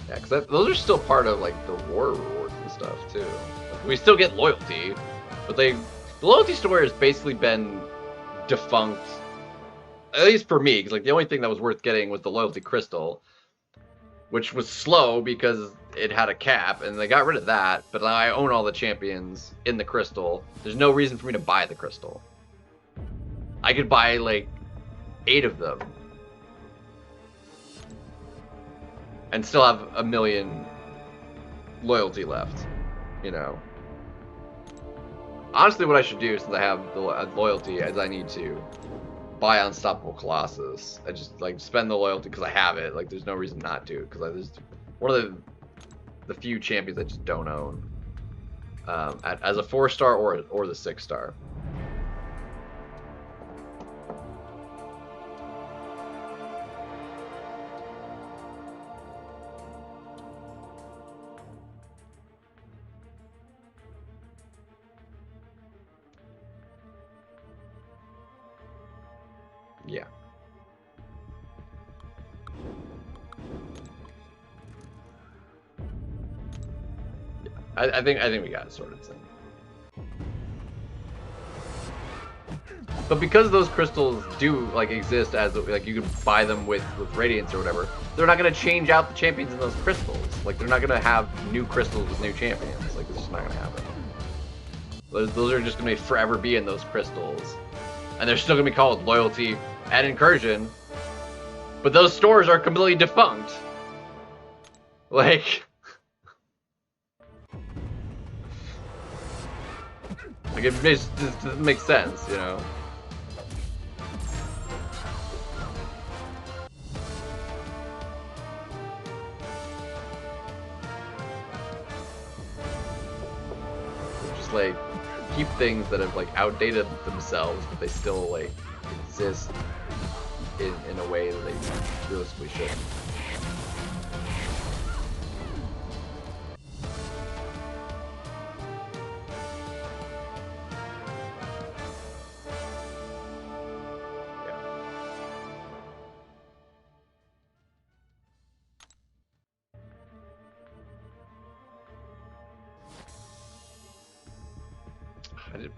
Yeah, because those are still part of like the war rewards and stuff too. Like, we still get loyalty, but the loyalty store has basically been defunct. At least for me, because like the only thing that was worth getting was the loyalty crystal, which was slow because it had a cap, and they got rid of that. But now I own all the champions in the crystal. There's no reason for me to buy the crystal. I could buy like 8 of them and still have 1 million loyalty left, you know. Honestly, what I should do, since I have the loyalty, is I need to buy Unstoppable Colossus. I just like spend the loyalty because I have it. Like, there's no reason not to, because there's one of the few champions I just don't own as a 4-star or the 6-star. Yeah. I think we got it sorted. Thing. But because those crystals do like exist as like you can buy them with radiance or whatever, they're not gonna change out the champions in those crystals. Like they're not gonna have new crystals with new champions. Like it's just not gonna happen. Those are just gonna forever be in those crystals, and they're still gonna be called loyalty and incursion. But those stores are completely defunct. Like. Like, it just doesn't make sense, you know? Just, like, keep things that have, like, outdated themselves, but they still, like, exist in a way that they realistically shouldn't.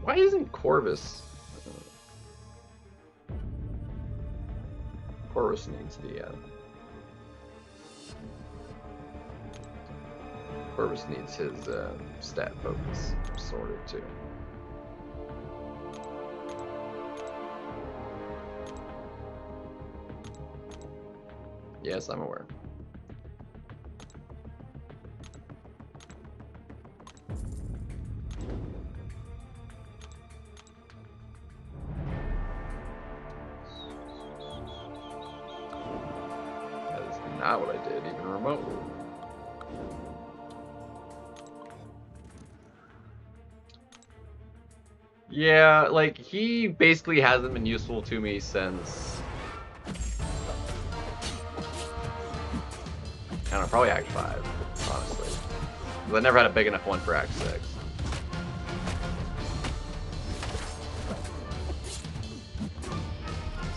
Why isn't Corvus? Corvus needs the. Corvus needs his stat focus sorted too. Yes, I'm aware. Not what I did, even remotely. Yeah, like, he basically hasn't been useful to me since... I don't know, probably Act 5, honestly. Because I never had a big enough one for Act 6.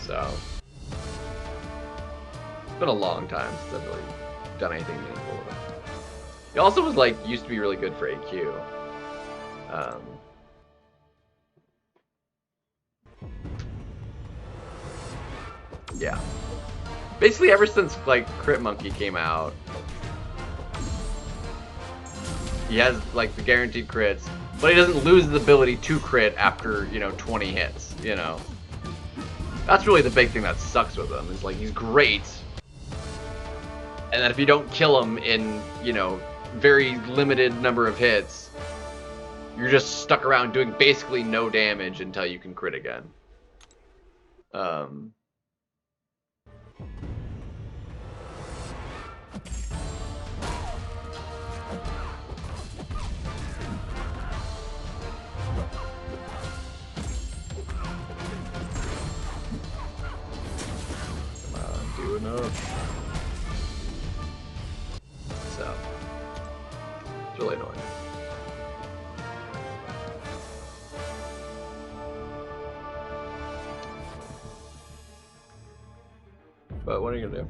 So... It's been a long time since I've really done anything meaningful with him. He also was like used to be really good for AQ. Yeah. Basically ever since like Crit Monkey came out, he has like the guaranteed crits, But he doesn't lose the ability to crit after, you know, 20 hits, you know. That's really the big thing that sucks with him, is like, he's great. And then if you don't kill him in, you know, very limited number of hits, you're just stuck around doing basically no damage until you can crit again. Do enough. So, it's really annoying. But what are you gonna do?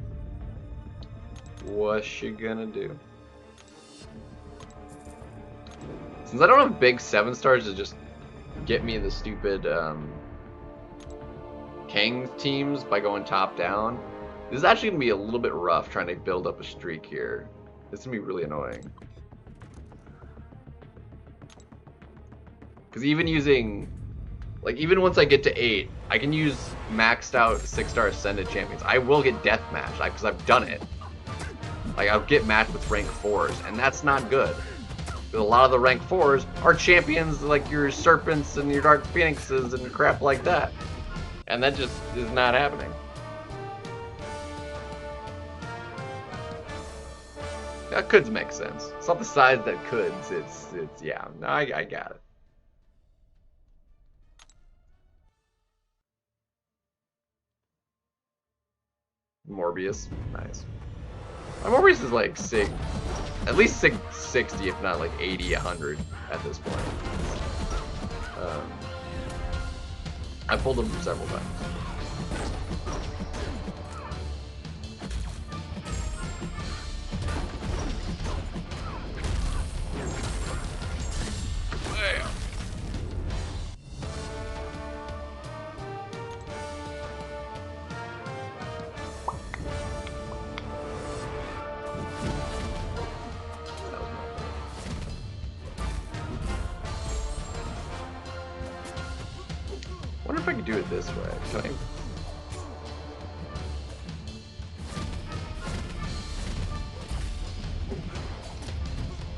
What's she gonna do? Since I don't have big 7 stars to just get me the stupid King teams by going top down, this is actually gonna be a little bit rough trying to build up a streak here. This is gonna be really annoying. Because even using, like, even once I get to 8, I can use maxed out 6-star Ascended champions. I will get deathmatched, because I've done it. Like, I'll get matched with rank 4s, and that's not good. Because a lot of the rank 4s are champions like your Serpents and your Dark Phoenixes and crap like that. And that just is not happening. That could make sense. It's not the size that coulds, it's yeah, no, I got it. Morbius, nice. My Morbius is like Sig, at least Sig 60, if not like 80, 100 at this point. I pulled him several times. Bam. I wonder if I could do it this way. Can I?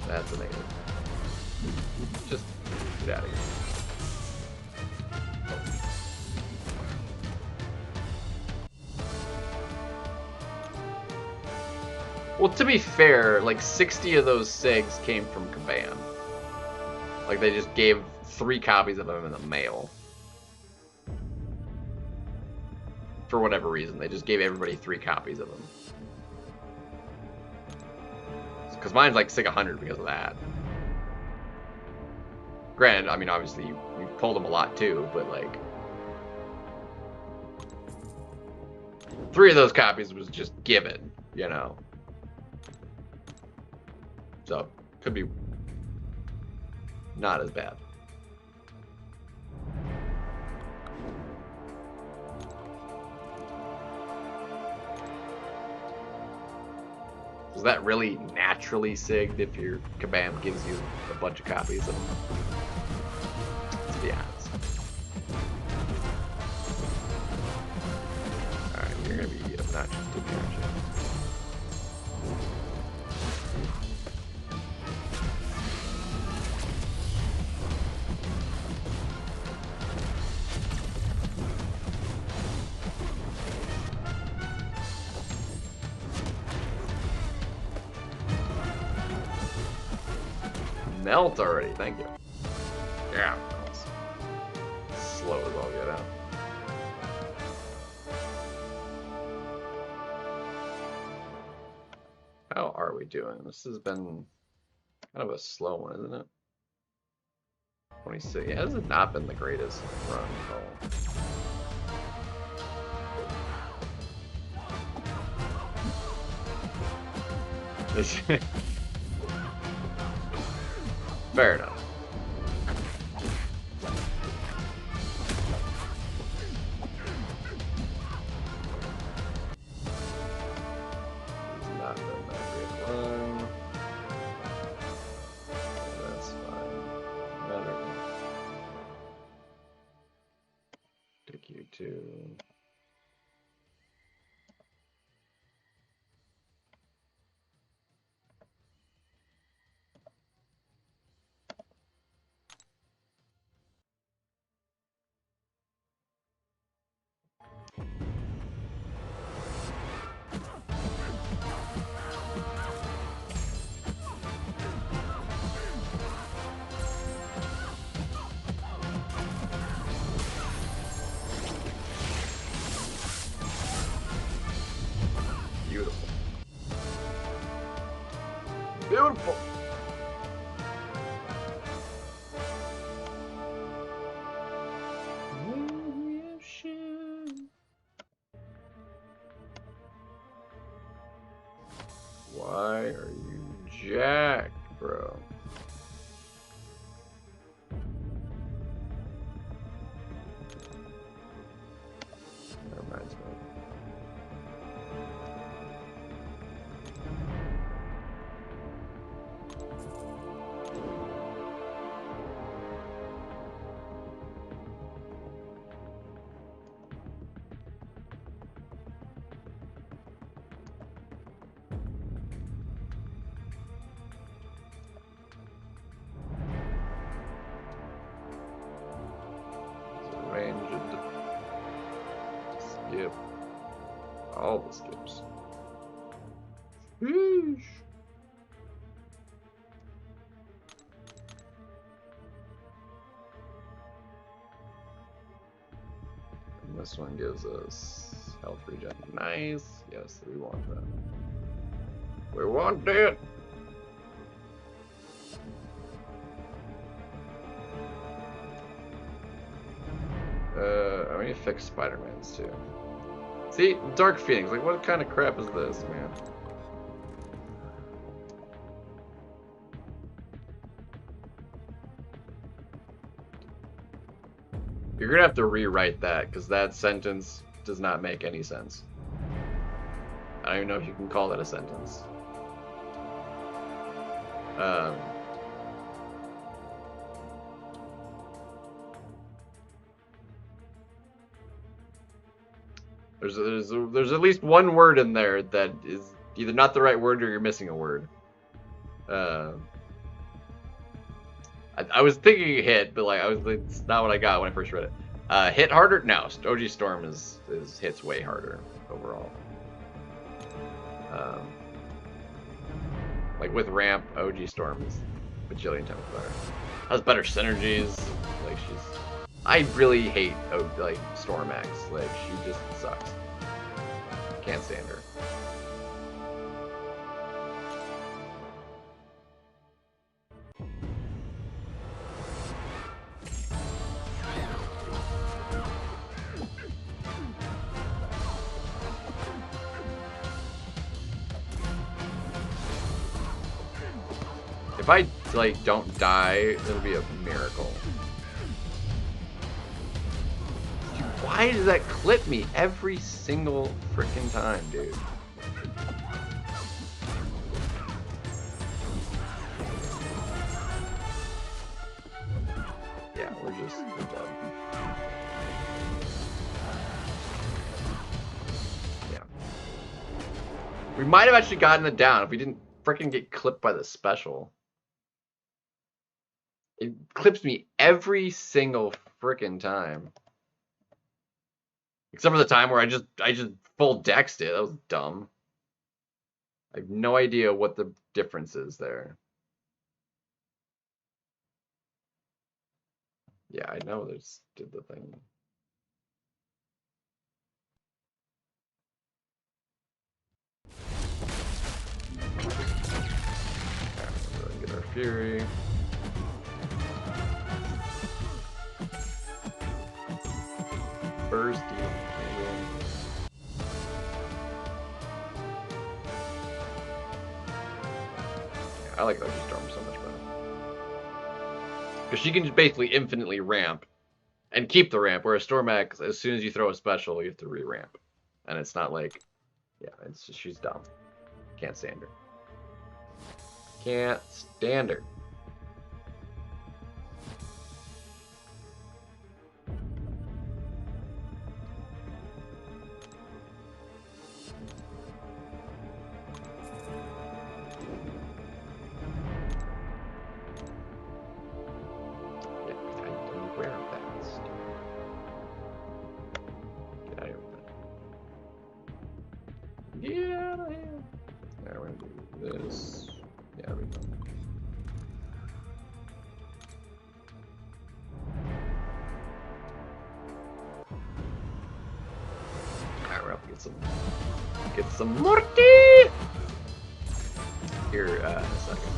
That's a negative. Just get out of here. Well, to be fair, like 60 of those SIGs came from Kabam. Like they just gave 3 copies of them in the mail. For whatever reason, they just gave everybody 3 copies of them. Because mine's like SIG 100 because of that. Granted, I mean, obviously you pulled them a lot too, but like 3 of those copies was just given, you know. So could be not as bad. Is that really naturally SIG'd if your Kabam gives you a bunch of copies of them? Let's be honest. Alright, you're gonna be obnoxious to me, aren't you? Melt already, thank you. Yeah, that's slow as all get out. How are we doing? This has been kind of a slow one, isn't it? 26. Yeah, this has not been the greatest run at all. Fair enough. Not been that great run. That's fine. Matter Take you to... Beautiful. Beautiful. Why are you jacked, bro? That reminds me. Range of skip. All the skips. Sheesh. And this one gives us health regen. Nice. Yes, we want that. We want it. I need to fix Spider-Man's too. See, Dark Phoenix, like what kind of crap is this, man? You're gonna have to rewrite that, because that sentence does not make any sense. I don't even know if you can call that a sentence. There's at least one word in there that is either not the right word or you're missing a word. I was thinking hit, but like it's not what I got when I first read it. Hit harder? No, OG Storm is hits way harder overall. Like with ramp, OG Storm is a bajillion times better. Has better synergies. Like I really hate like Storm X. Like she just sucks. Can't stand her. If I like don't die, it'll be a miracle. Dude, why does that clip me every single freaking time, dude? Yeah, we're dead. Yeah. We might have actually gotten it down if we didn't freaking get clipped by the special. It clips me every single freaking time. Except for the time where I just full dexed it. That was dumb. I have no idea what the difference is there. Yeah, I know this did the thing. Alright, get our Fury. Bursty. I like OG Storm so much better. Because she can just basically infinitely ramp and keep the ramp, whereas Storm X, as soon as you throw a special, you have to re-ramp. And it's not like, yeah, it's just, she's dumb. Can't stand her. Can't stand her. Get out of here. Alright, we're gonna do this. Yeah, there we go. Alright, we're up to get some Morty! Here, in a second.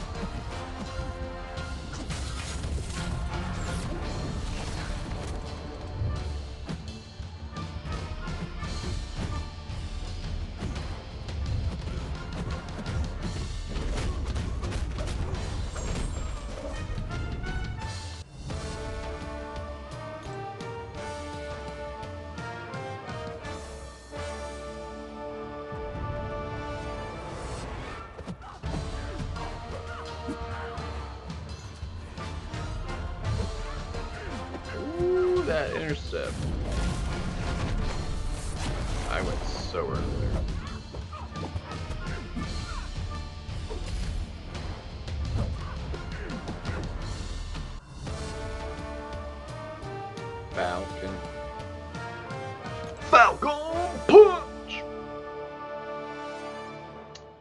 That intercept. I went so early there. Falcon. Falcon punch!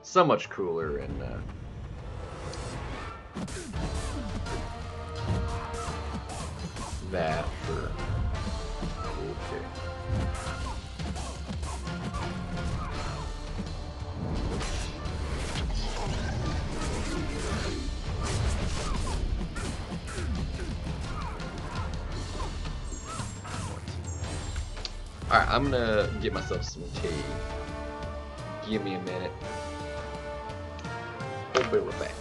So much cooler in that for okay. Alright, I'm gonna get myself some tea. Give me a minute. We'll be right back.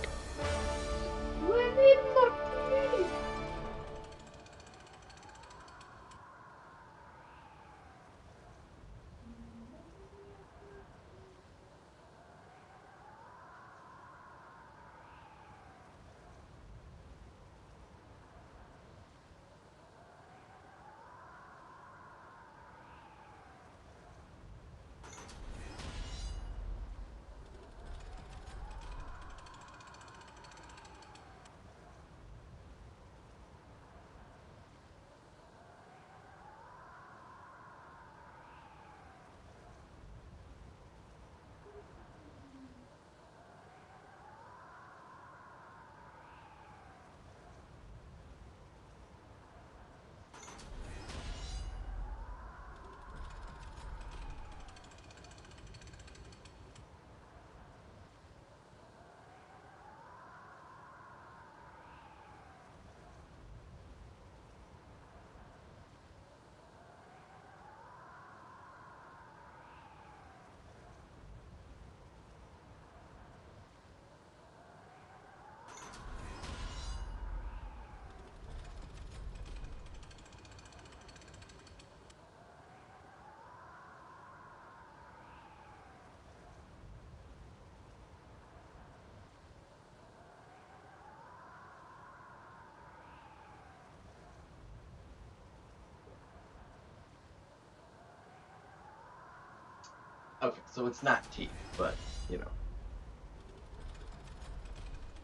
Okay, so it's not teeth, but, you know,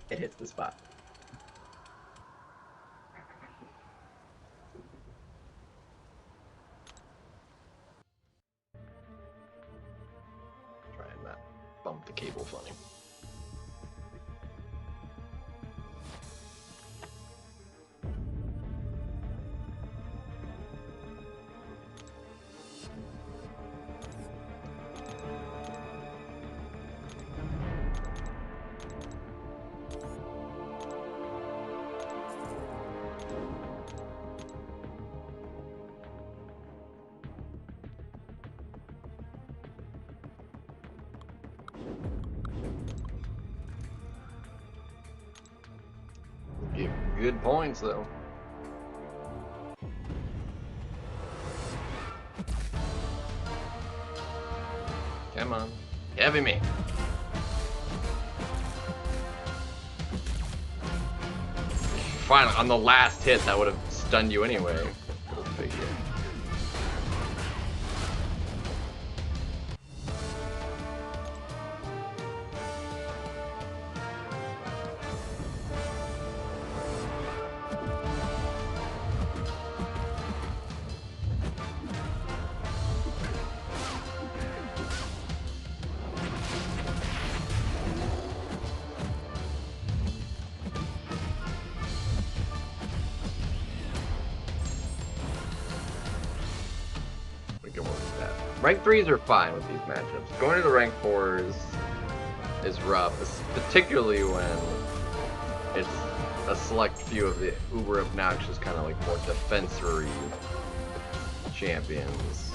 it hits the spot. Try and not bump the cable funny. Good points, though. Come on. Heavy me. Finally, on the last hit, that would have stunned you anyway. Go figure. Rank 3s are fine with these matchups. Going to the rank 4s is rough, particularly when it's a select few of the uber obnoxious kind of like more defensory champions.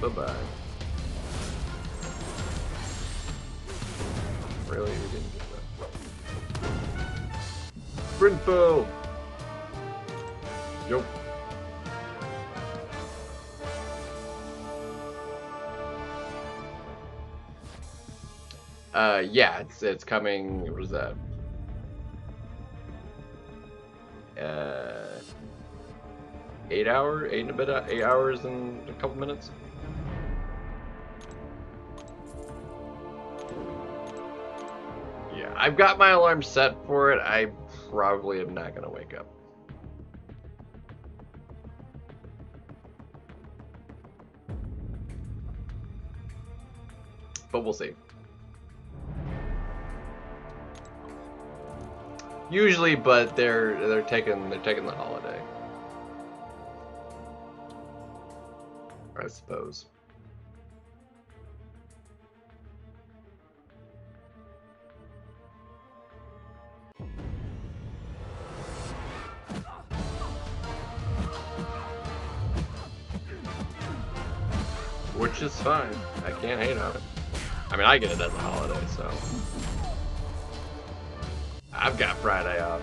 Bye-bye. Really? We didn't get that. Brinfo! Yup. Yeah, it's coming. What is that? 8 hours and a couple minutes. Yeah, I've got my alarm set for it. I probably am not gonna wake up. But we'll see. Usually, but they're taking the holiday, I suppose. Which is fine. I can't hate on it. I mean, I get it as a holiday, so. I've got Friday off.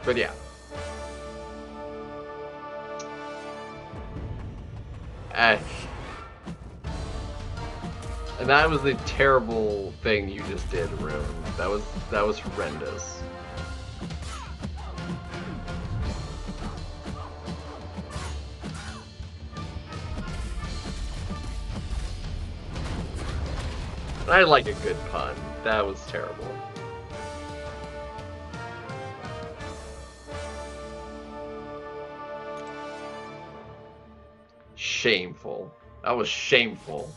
But yeah. And that was the terrible thing you just did, Rune. That was horrendous. I like a good pun. That was terrible. Shameful. That was shameful.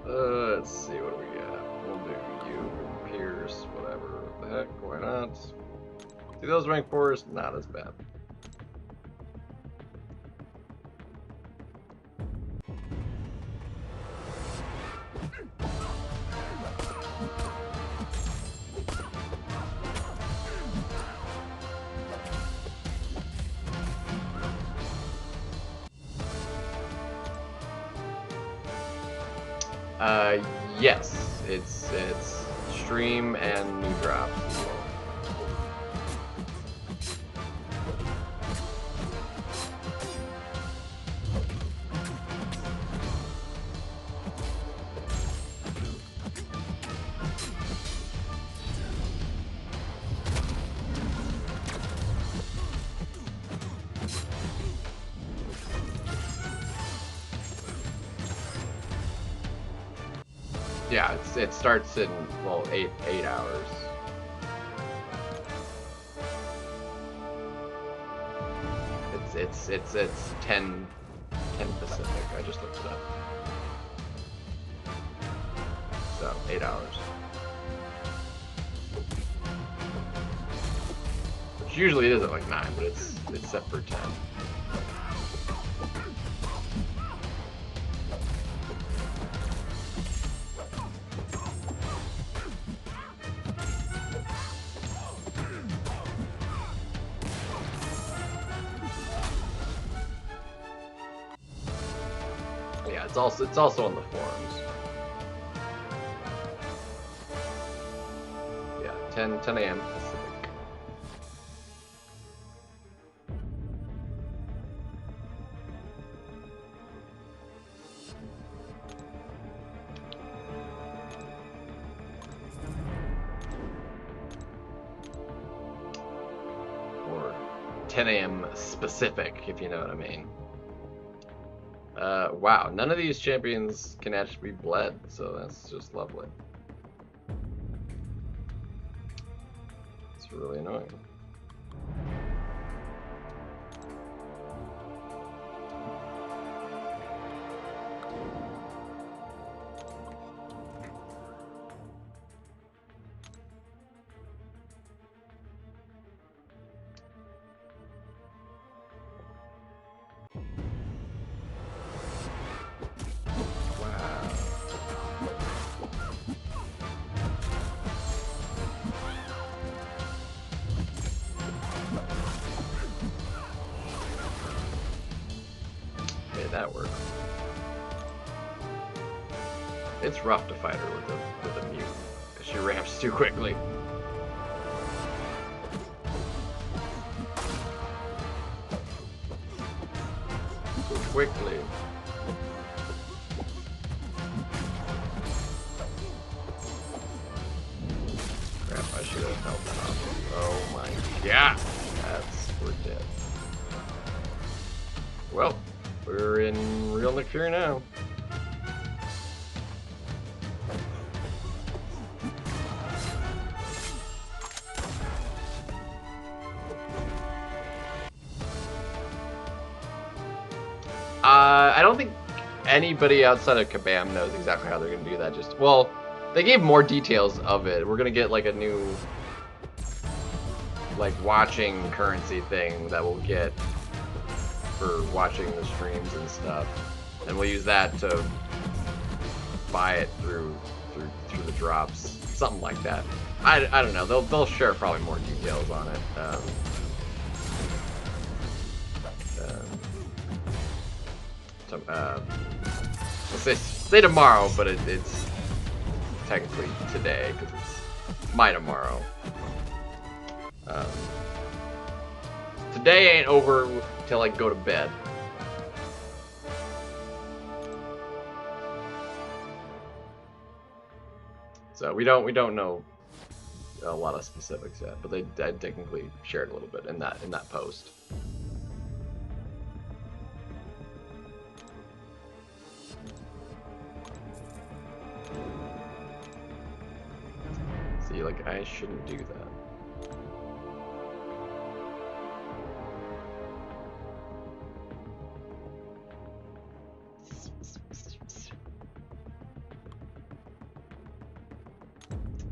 Let's see what do we got. We'll do you, Pierce, whatever. What the heck? Why not? See, those rank 4s, not as bad. Yes, it's stream and new drops as well. Yeah, it starts in, well, eight hours. It's 10 Pacific. I just looked it up. So 8 hours. Which usually it is at like 9, but it's set for 10. yeah, it's also on the forums. Yeah, 10 a.m. Pacific. Or 10 a.m. specific, if you know what I mean. Wow, none of these champions can actually be bled, so that's just lovely. It's really annoying. That work. It's rough to fight her with a mute because she ramps too quickly. Too quickly. Crap! I should have held that off. Oh my god! We're dead. Well. We're in real Nick Fury now. I don't think anybody outside of Kabam knows exactly how they're going to do that. Well, they gave more details of it. We're going to get like a new watching currency thing that we'll get for watching the streams and stuff, and we'll use that to buy it through the drops, something like that. I don't know. They'll share probably more details on it. Let's say tomorrow, but it's technically today because it's my tomorrow. Today ain't over till I go to bed. So we don't know a lot of specifics yet, but I technically shared a little bit in that post. See, like, I shouldn't do that.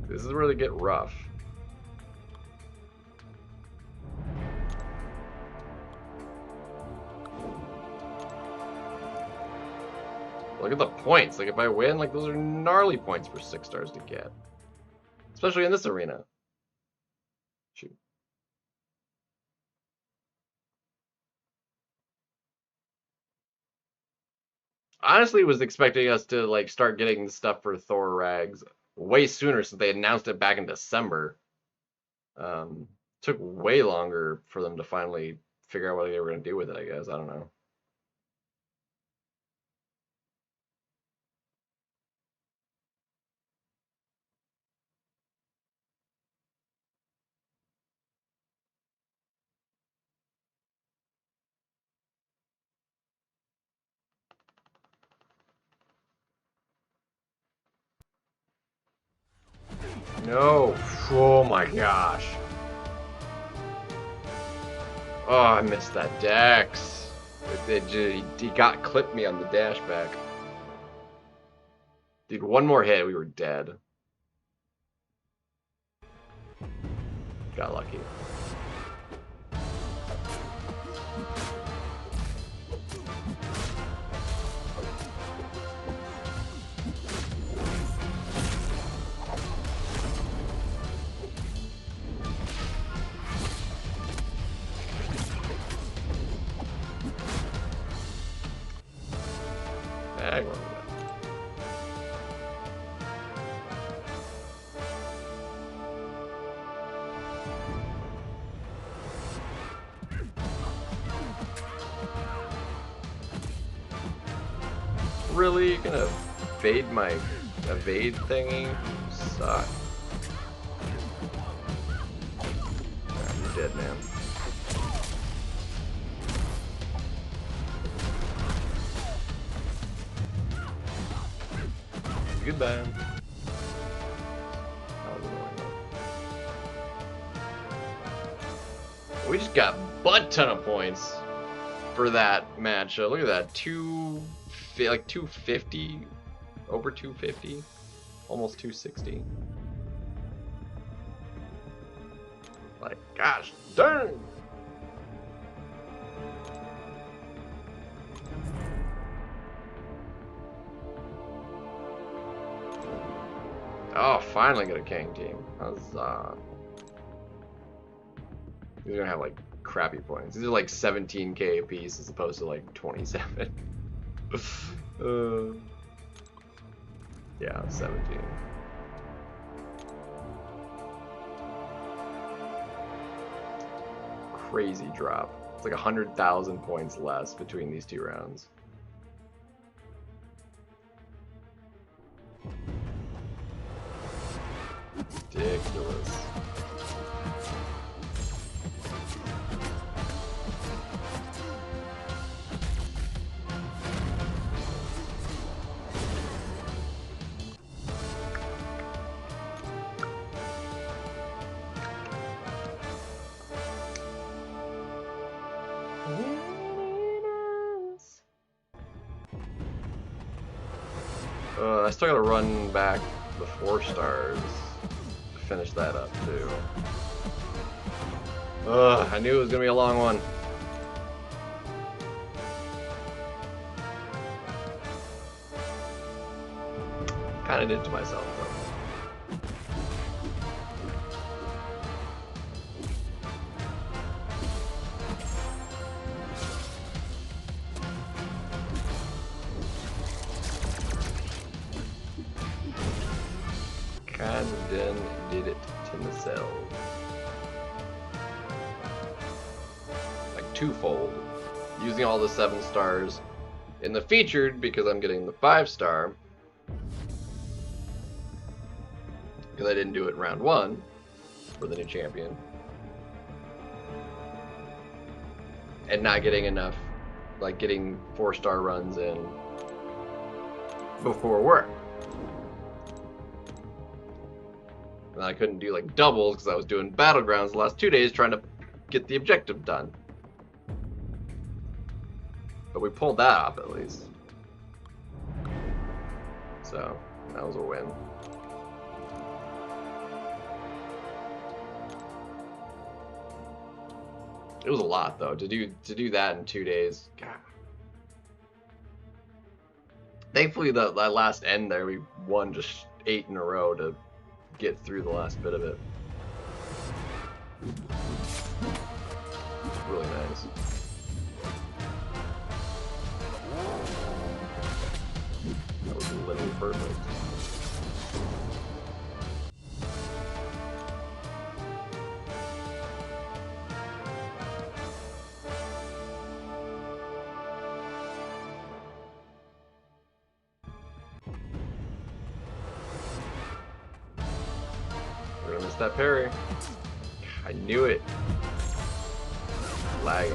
This is where they get rough. Look at the points. Like, if I win, like, those are gnarly points for 6 stars to get. Especially in this arena. Shoot. Honestly, was expecting us to, like, start getting stuff for Thor rags way sooner since they announced it back in December. Took way longer for them to finally figure out what they were going to do with it, I guess. I don't know. No. Oh my gosh. Oh, I missed that Dex. He got clipped me on the dash back. Dude, one more hit, we were dead. Got lucky. Really? You're gonna evade my evade thingy? Suck. Alright, you're dead, man. Goodbye. That was annoying though. We just got a butt ton of points for that match. Look at that, 250, over 250, almost 260. Like, gosh dang! Oh, finally got a Kang team. Huzzah. These are gonna have like crappy points. These are like 17k a piece as opposed to like 27. Yeah, 17. Crazy drop. It's like 100,000 points less between these two rounds. Ridiculous. I still gotta run back the 4 stars to finish that up too. I knew it was gonna be a long one. Kinda did it to myself though. Kinda did it to myself. Like twofold. Using all the 7 stars in the featured because I'm getting the 5 star. Because I didn't do it in round 1 for the new champion. And not getting enough, like getting 4-star runs in before work. And I couldn't do like doubles because I was doing battlegrounds the last 2 days trying to get the objective done. But we pulled that off at least. So that was a win. It was a lot though to do that in 2 days. God. Thankfully that last end there we won just 8 in a row to get through the last bit of it. It's really nice. That was literally perfect. We're gonna miss that parry. I knew it. Lagging.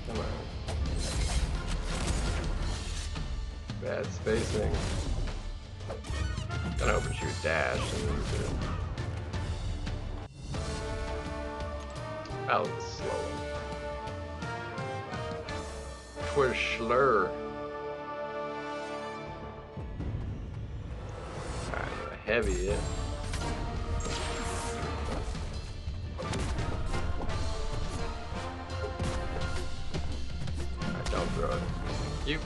Come on. Bad spacing. Gonna open shoot dash and out slow. Twirschler. Alright, heavy it. Alright, don't throw it. Thank you.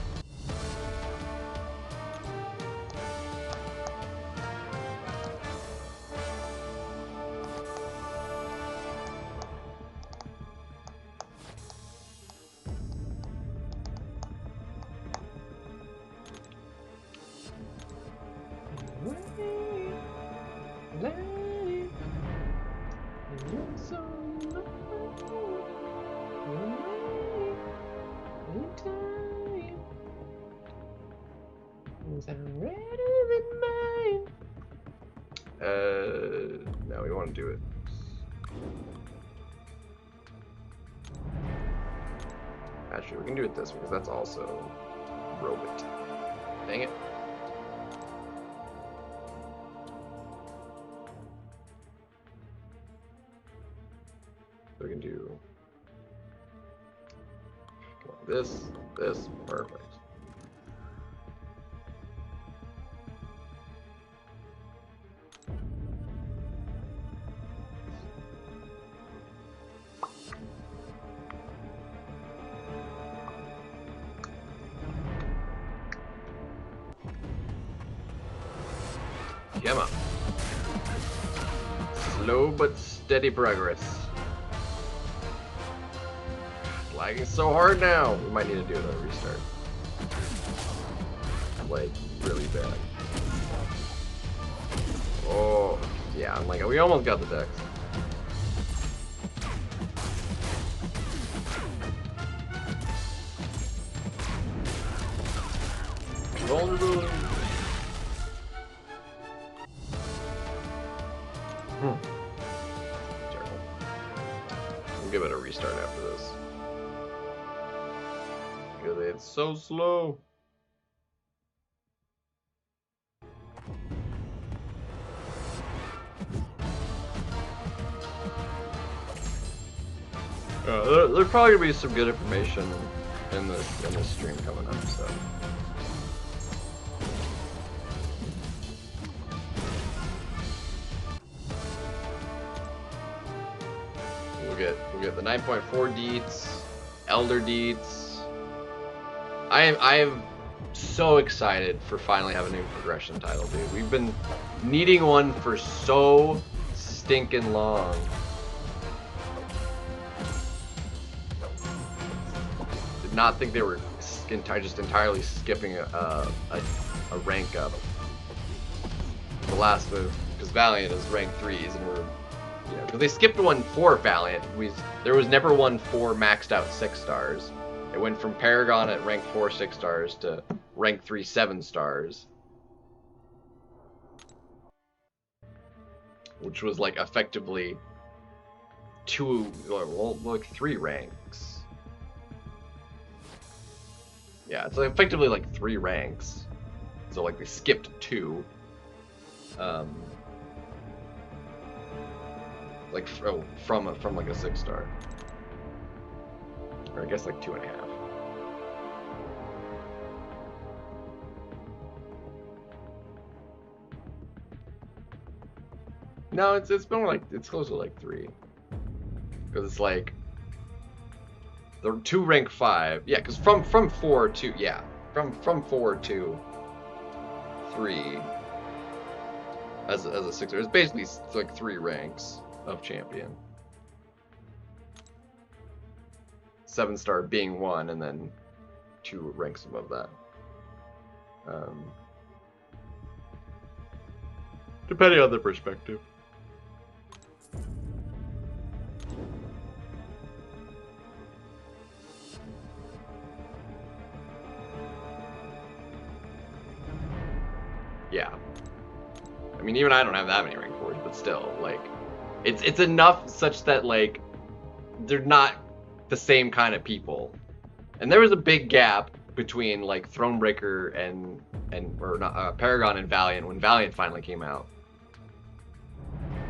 so long away in time. Was I redder than mine? No, we want to do it. Actually, we can do it this way because that's also robot. Dang it. We can do this, perfect. Come on. Slow but steady progress. Lagging so hard now. We might need to do another restart. Like, really bad. Oh, yeah, I'm like, we almost got the decks. Vulnerability. Terrible. We'll give it a restart after this. Because it's so slow. There's probably gonna be some good information in this stream coming up. So. We'll get the 9.4 deets, Elder deets. I am so excited for finally having a new progression title, dude. We've been needing one for so stinking long. Did not think they were just entirely skipping a rank up. The last move, because Valiant is rank 3s, and we're, you know, because they skipped one for Valiant. There was never one for maxed out 6 stars. It went from Paragon at rank 4 6 stars to rank 3 7 stars, which was like effectively 3 ranks. Yeah, it's effectively like 3 ranks. So like they skipped 2. Like from like a 6 star, or I guess like 2.5. No, it's been like, it's close to like 3, because it's like the 2 rank 5. Yeah, because from 4 to, yeah, from 4 to 3 as a 6 star, it's basically like 3 ranks of champion. 7 star being 1, and then 2 ranks above that. Depending on the perspective. Yeah. I mean, even I don't have that many rank 4s, but still, like, it's enough such that, like, they're not the same kind of people. And there was a big gap between, like, Thronebreaker and Paragon and Valiant when Valiant finally came out.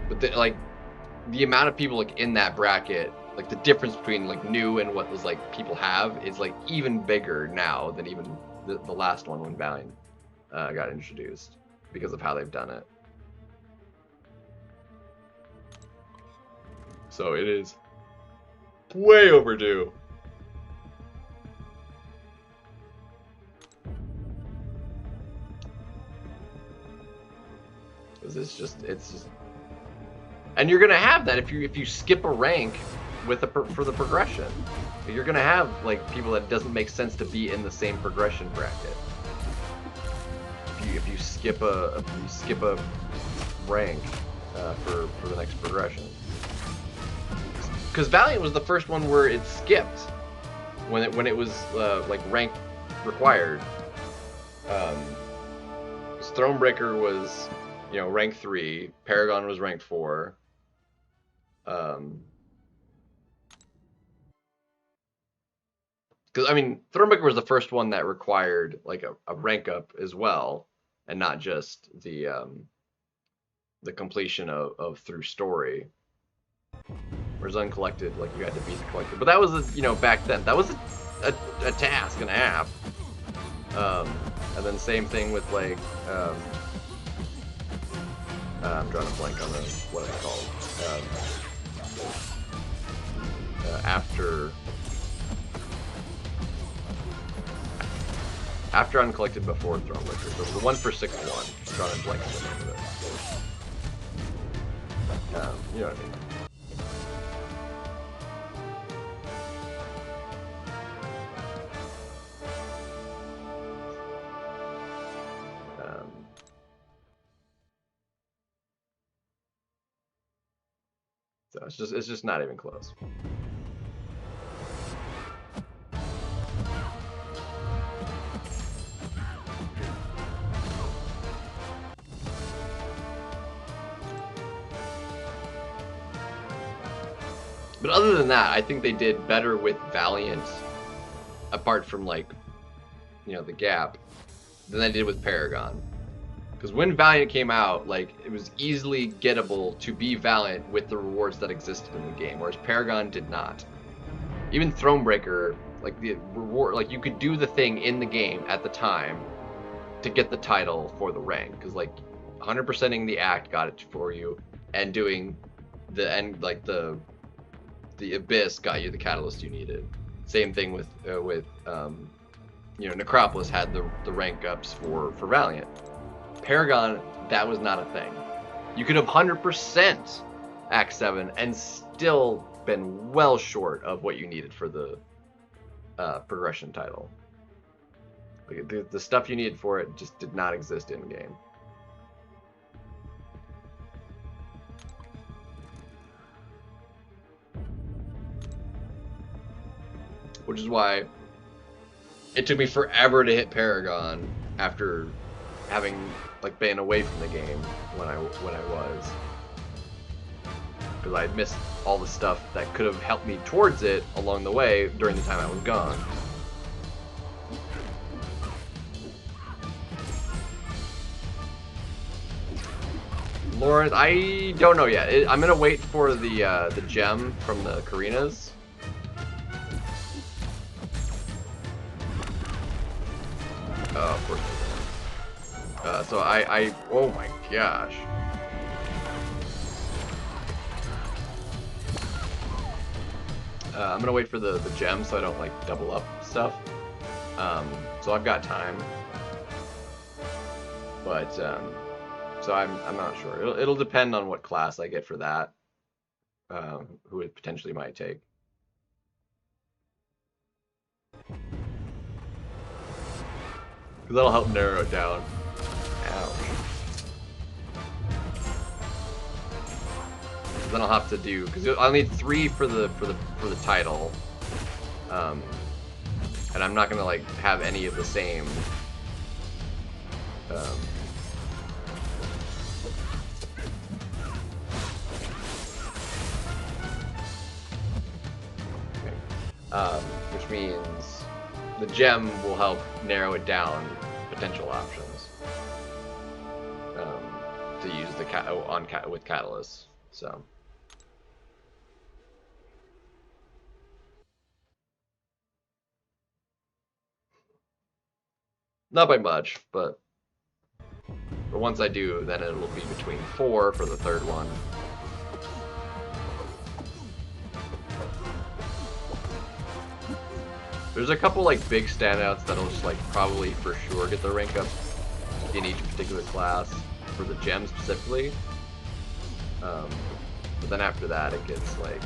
But the amount of people like in that bracket, like the difference between like new and what was like people have is like even bigger now than even the last one when Valiant got introduced, because of how they've done it. So it is way overdue. It's just, and you're gonna have that if you skip a rank with for the progression. You're gonna have like people that it doesn't make sense to be in the same progression bracket. If you skip a rank for the next progression. because Valiant was the first one where it skipped when it was like rank required. Thronebreaker was, you know, rank 3. Paragon was rank 4. Because I mean, Thronebreaker was the first one that required like a rank up as well, and not just the completion of through story. Whereas Uncollected, like you had to beat the Collected, but that was you know, back then that was a task and a half. And then same thing with like I'm drawing a blank on what it's called. After Uncollected, before Thronebreaker. So the one for 6-1. I'm drawing a blank on the name of it. You know what I mean. So it's just not even close. But other than that, I think they did better with Valiant, apart from like, you know, the gap, than they did with Paragon. Because when Valiant came out, like, it was easily gettable to be Valiant with the rewards that existed in the game, whereas Paragon did not. Even Thronebreaker, like, the reward, like, you could do the thing in the game at the time to get the title for the rank, because, like, 100%ing the act got it for you, and doing the end, like, the Abyss got you the catalyst you needed. Same thing with you know, Necropolis had the rank ups for Valiant. Paragon, that was not a thing. You could have 100% Act 7 and still been well short of what you needed for the progression title. Like, the stuff you needed for it just did not exist in the game. Which is why it took me forever to hit Paragon after having like been away from the game when I was, because I had missed all the stuff that could have helped me towards it along the way during the time I was gone. Lawrence, I don't know yet. I'm gonna wait for the gem from the Karinas. Of course. So oh my gosh. I'm gonna wait for the gem so I don't like double up stuff. So I've got time. But so I'm not sure. It'll depend on what class I get for that. Who it potentially might take. Because that'll help narrow it down. Ouch. Then I'll have to do, because I'll need 3 for the title, and I'm not gonna like have any of the same. Which means the gem will help narrow it down potential options to use the with catalysts. So not by much, but once I do, then it'll be between 4 for the third one. There's a couple like big standouts that'll just like probably for sure get the rank up in each particular class for the gem specifically. But then after that it gets like,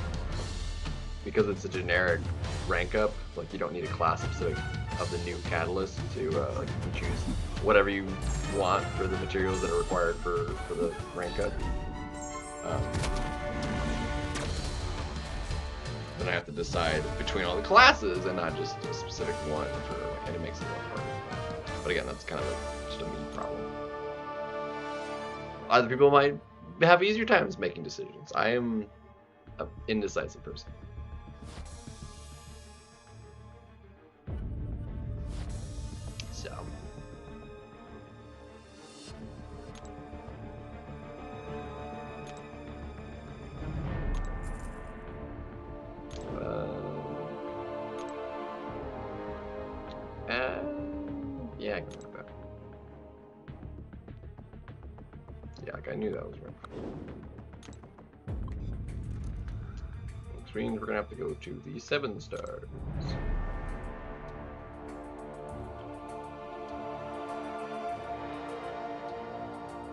because it's a generic rank up, like you don't need a class specific of the new catalyst to like you can choose whatever you want for the materials that are required for the rank up. then I have to decide between all the classes and not just a specific one and it makes it a lot harder. But again, that's kind of just a me problem. Other people might have easier times making decisions. I am an indecisive person. So. Yeah, I can work that. Yeah, like I knew that was right. Which means we're gonna have to go to the 7 stars.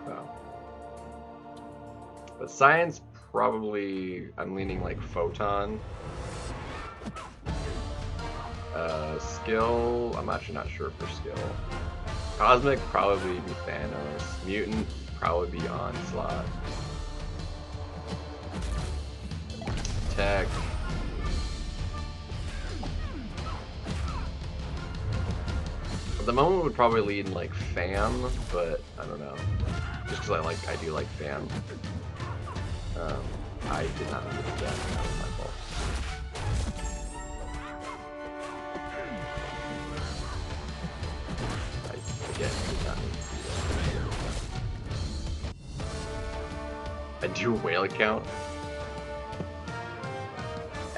Wow. But science, probably, I'm leaning like photon. Skill, I'm actually not sure for skill. Cosmic, probably be Thanos. Mutant, probably be Onslaught. Tech. At the moment would probably lead in like Fam, but I don't know. Just because I do like Fam. I did not do that. That was my fault. I do a whale account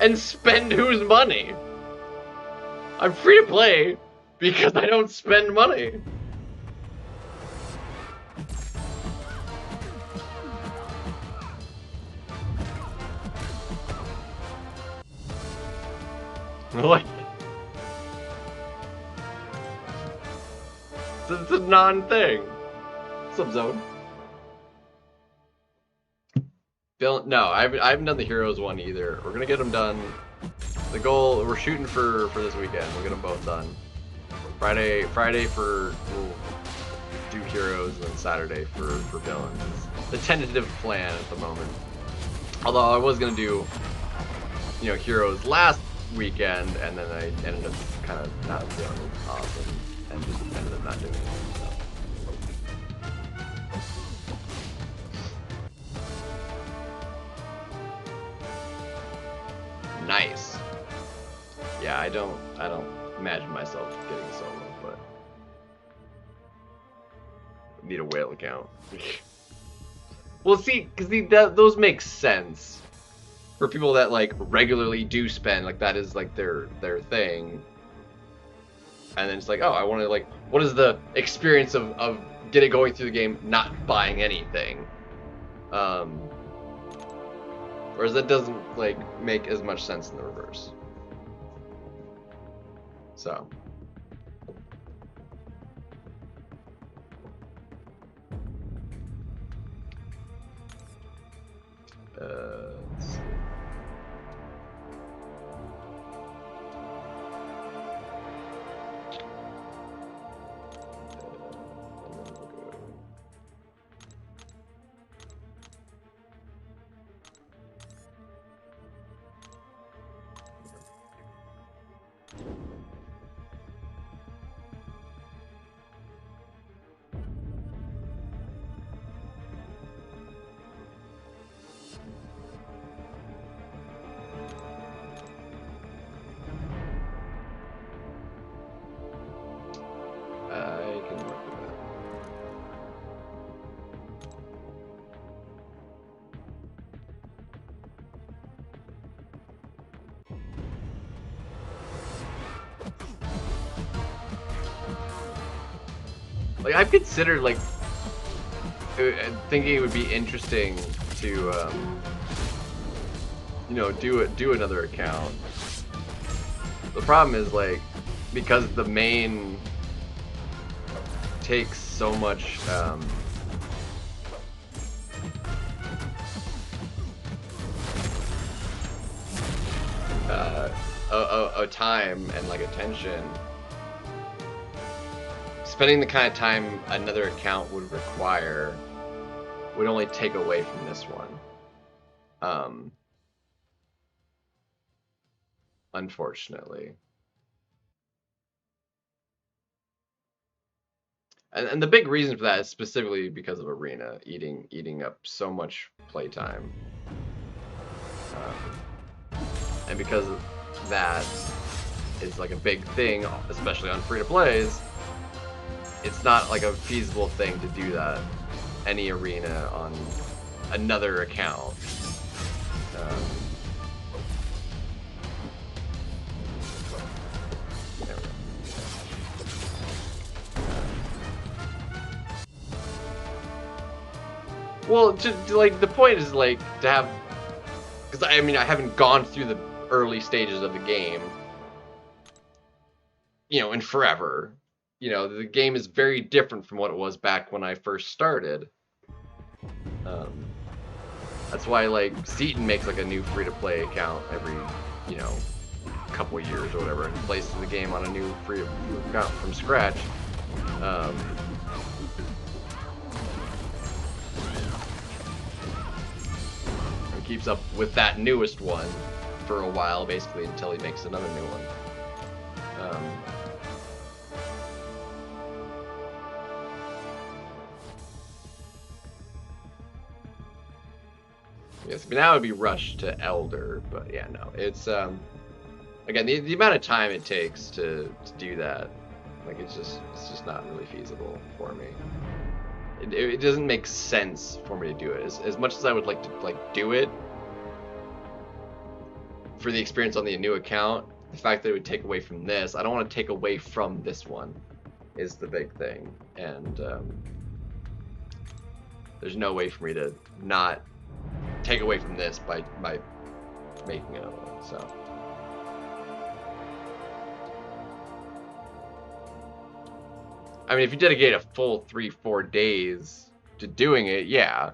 and spend whose money? I'm free to play because I don't spend money. Like, it's a non-thing. What's up, Zone? No, I haven't done the Heroes one either. We're gonna get them done. The goal we're shooting for this weekend. We'll get them both done. Friday we'll do Heroes, and then Saturday for villains. The tentative plan at the moment. Although I was gonna do, Heroes last weekend, and then I ended up kind of not feeling awesome, and just ended up not doing it. So. Nice. Yeah, I don't imagine myself getting a solo, but I need a whale account. Well, see, because those make sense for people that like regularly do spend, like that is like their thing. And then it's like, oh, I want to like, what is the experience of going through the game not buying anything? Whereas that doesn't like make as much sense in the reverse. So. Let's see. I can work with that. Like I've considered like thinking it would be interesting to do another account. The problem is like because the main takes so much time and like attention. Spending the kind of time another account would require would only take away from this one. unfortunately. And the big reason for that is specifically because of Arena eating up so much playtime, and because of that, it's like a big thing, especially on free-to-plays. It's not like a feasible thing to do that any Arena on another account. There we go. Well, like the point is like to have, because I mean I haven't gone through the early stages of the game, you know, in forever. You know, the game is very different from what it was back when I first started. That's why like Seaton makes like a new free-to-play account every, you know, couple of years or whatever, and places the game on a new free account from scratch. And keeps up with that newest one for a while, basically, until he makes another new one. Yes, but now it would be Rush to Elder, but yeah, no, it's again the amount of time it takes to do that, like it's just not really feasible for me. It doesn't make sense for me to do it as much as I would like to like do it for the experience on the new account. The fact that it would take away from this, I don't want to take away from this one, is the big thing, and there's no way for me to not take away from this by making another one. So I mean, if you dedicate a full 3-4 days to doing it, yeah.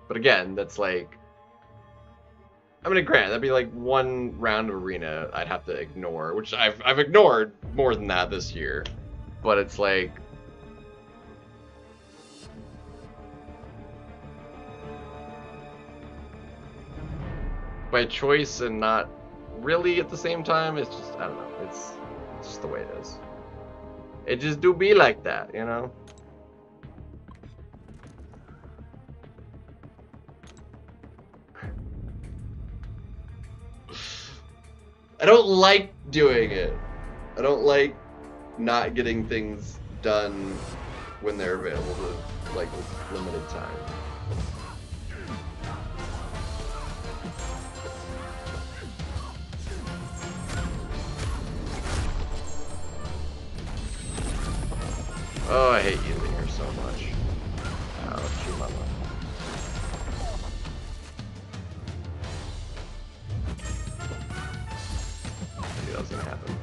But again, that's like, I mean, granted, that'd be like one round of Arena I'd have to ignore, which I've ignored more than that this year. But it's like, by choice and not really at the same time. It's just, I don't know, it's just the way it is. It just do be like that, you know? I don't like doing it. I don't like not getting things done when they're available to, like, with limited time. Oh, I hate using her so much. Ouch, your mama. I knew that was gonna happen.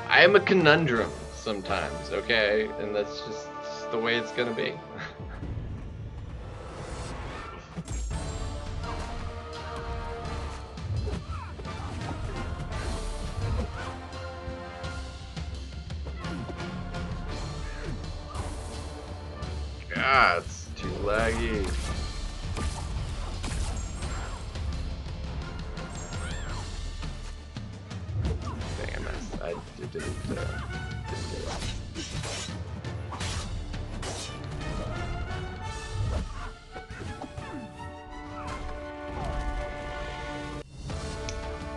I am a conundrum sometimes, okay? And that's just the way it's gonna be. God, it's too laggy. Dang, I messed. I didn't get it.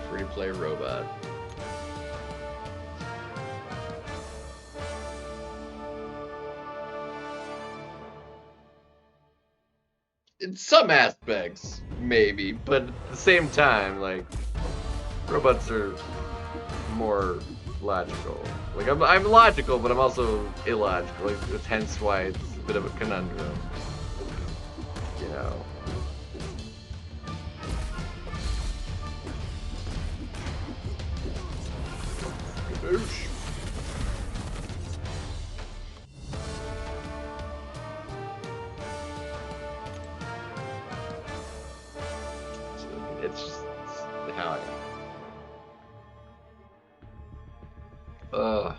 Free-to-play robot. In some aspects, maybe, but at the same time, like, robots are more logical. Like, I'm logical, but I'm also illogical. Like, it's hence why it's a bit of a conundrum. You know? Oosh. It's just how I am.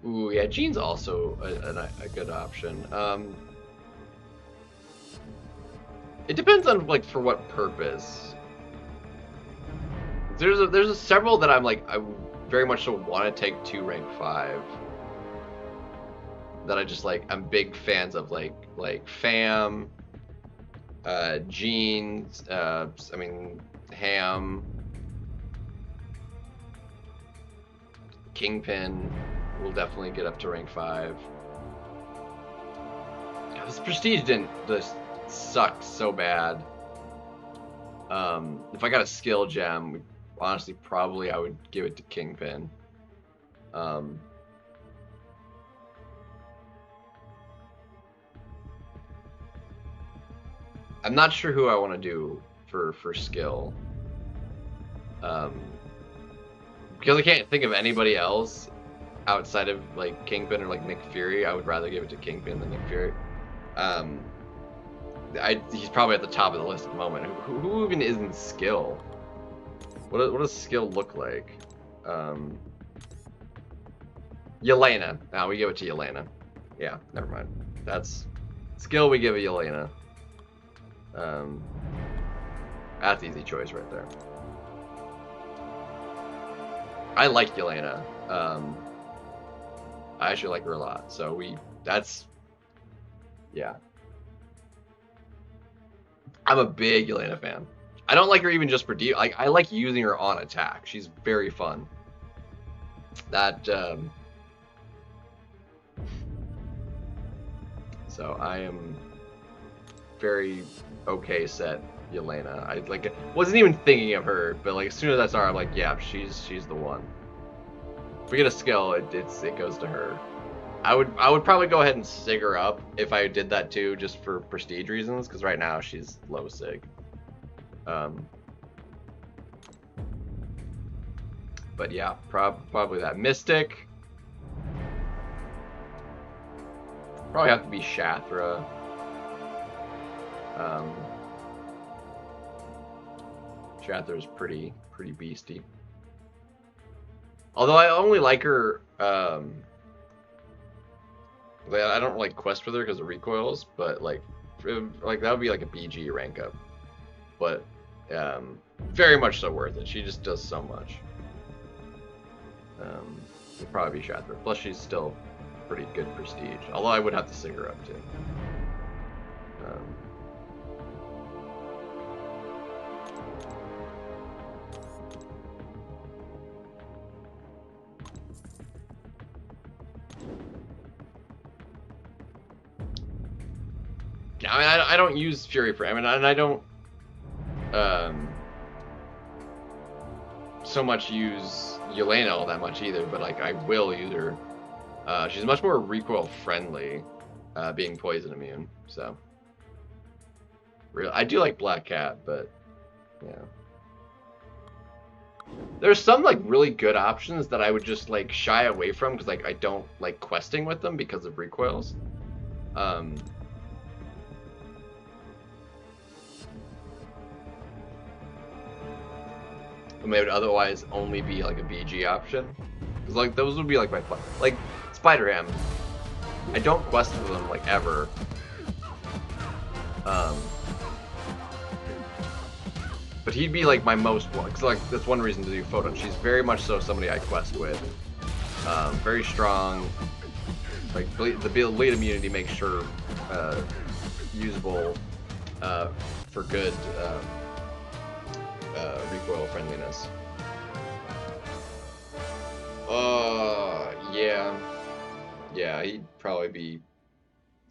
Ooh, yeah, Jean's also a good option. It depends on like for what purpose. There's several that I'm like I very much so want to take to rank 5. That I just like I'm big fans of like Fam, Jean, I mean Ham, Kingpin will definitely get up to rank 5. This Prestige didn't just suck so bad. If I got a skill gem, honestly, probably I would give it to Kingpin. I'm not sure who I want to do for skill. Because I can't think of anybody else outside of like Kingpin or like Nick Fury. I would rather give it to Kingpin than Nick Fury. He's probably at the top of the list at the moment. Who even is in skill? What does skill look like? Yelena. No, we give it to Yelena. Yeah, never mind. That's skill. We give it Yelena. That's easy choice right there. I like Yelena. I actually like her a lot. So yeah. I'm a big Yelena fan. I don't like her even just for I like using her on attack. She's very fun. So I am very okay set Yelena. I like wasn't even thinking of her, but like as soon as I saw her, I'm like, yeah, she's the one. If we get a skill, it goes to her. I would probably go ahead and sig her up if I did that too, just for prestige reasons, because right now she's low sig. But yeah, probably that. Mystic. Probably have to be Shathra. Shathra's pretty beastie. Although I only like her. I don't like quest with her because of recoils, but like that would be like a BG rank up. But very much so worth it. She just does so much. It'd probably be Shathra. Plus, she's still pretty good prestige. Although I would have to sig her up too. I mean, I don't use Fury for. I mean, and I don't so much use Yelena all that much either. But like, I will use her. She's much more recoil friendly, being poison immune. So, I do like Black Cat, but yeah. There's some like really good options that I would just like shy away from because like I don't like questing with them because of recoils. Maybe would otherwise only be like a BG option. Because like those would be like my like Spider-Ham. I don't quest with them like ever. But he'd be like my most one. Cause like that's one reason to do Photon. She's very much so somebody I quest with. Very strong. Like the bleed immunity makes her usable for good. Recoil friendliness. Yeah, he'd probably be.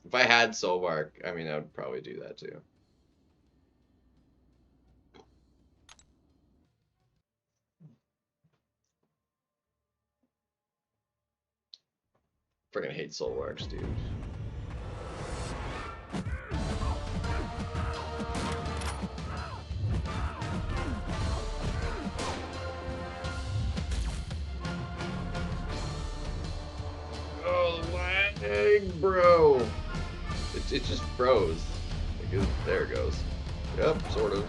If I had Solvark, I mean, I would probably do that too. Freaking hate Solvarks, dude. Bro, it just froze. Like there it goes. Yep, sort of.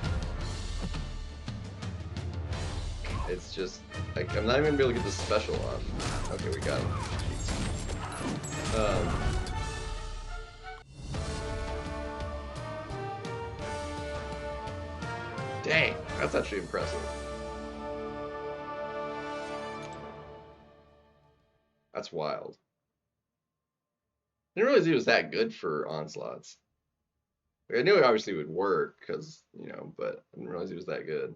It's just, like, I'm not even gonna be able to get this special off. Okay, we got him. Dang, that's actually impressive. That's wild. I didn't realize he was that good for onslaughts. Like, I knew it obviously would work, because, you know, but I didn't realize he was that good.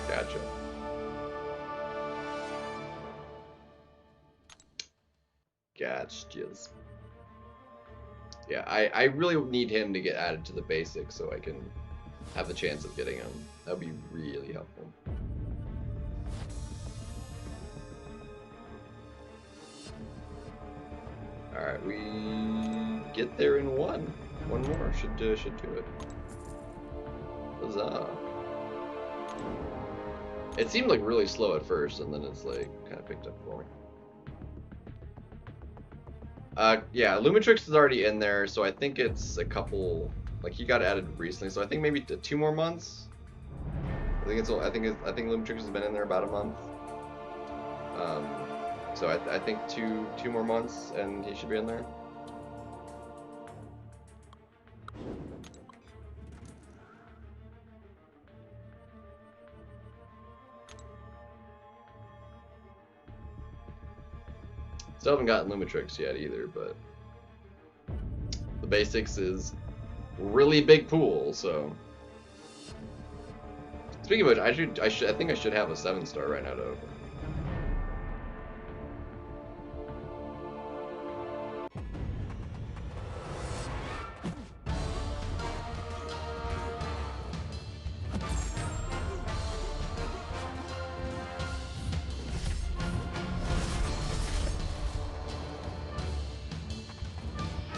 Gotcha. Gotchas. Yeah, I really need him to get added to the basics so I can have the chance of getting him. That would be really helpful. Alright, we get there in one. One more should do it. Huzzah. It seemed like really slow at first, and then it's like kind of picked up for me. Yeah, Lumitrix is already in there, so I think it's a couple. Like he got added recently, so I think maybe 2 more months. I think Lumitrix has been in there about a month. So I think two more months, and he should be in there. Still haven't gotten Lumitrix yet either, but the basics is really big pool. So speaking of which, I think I should have a 7-star right now to open.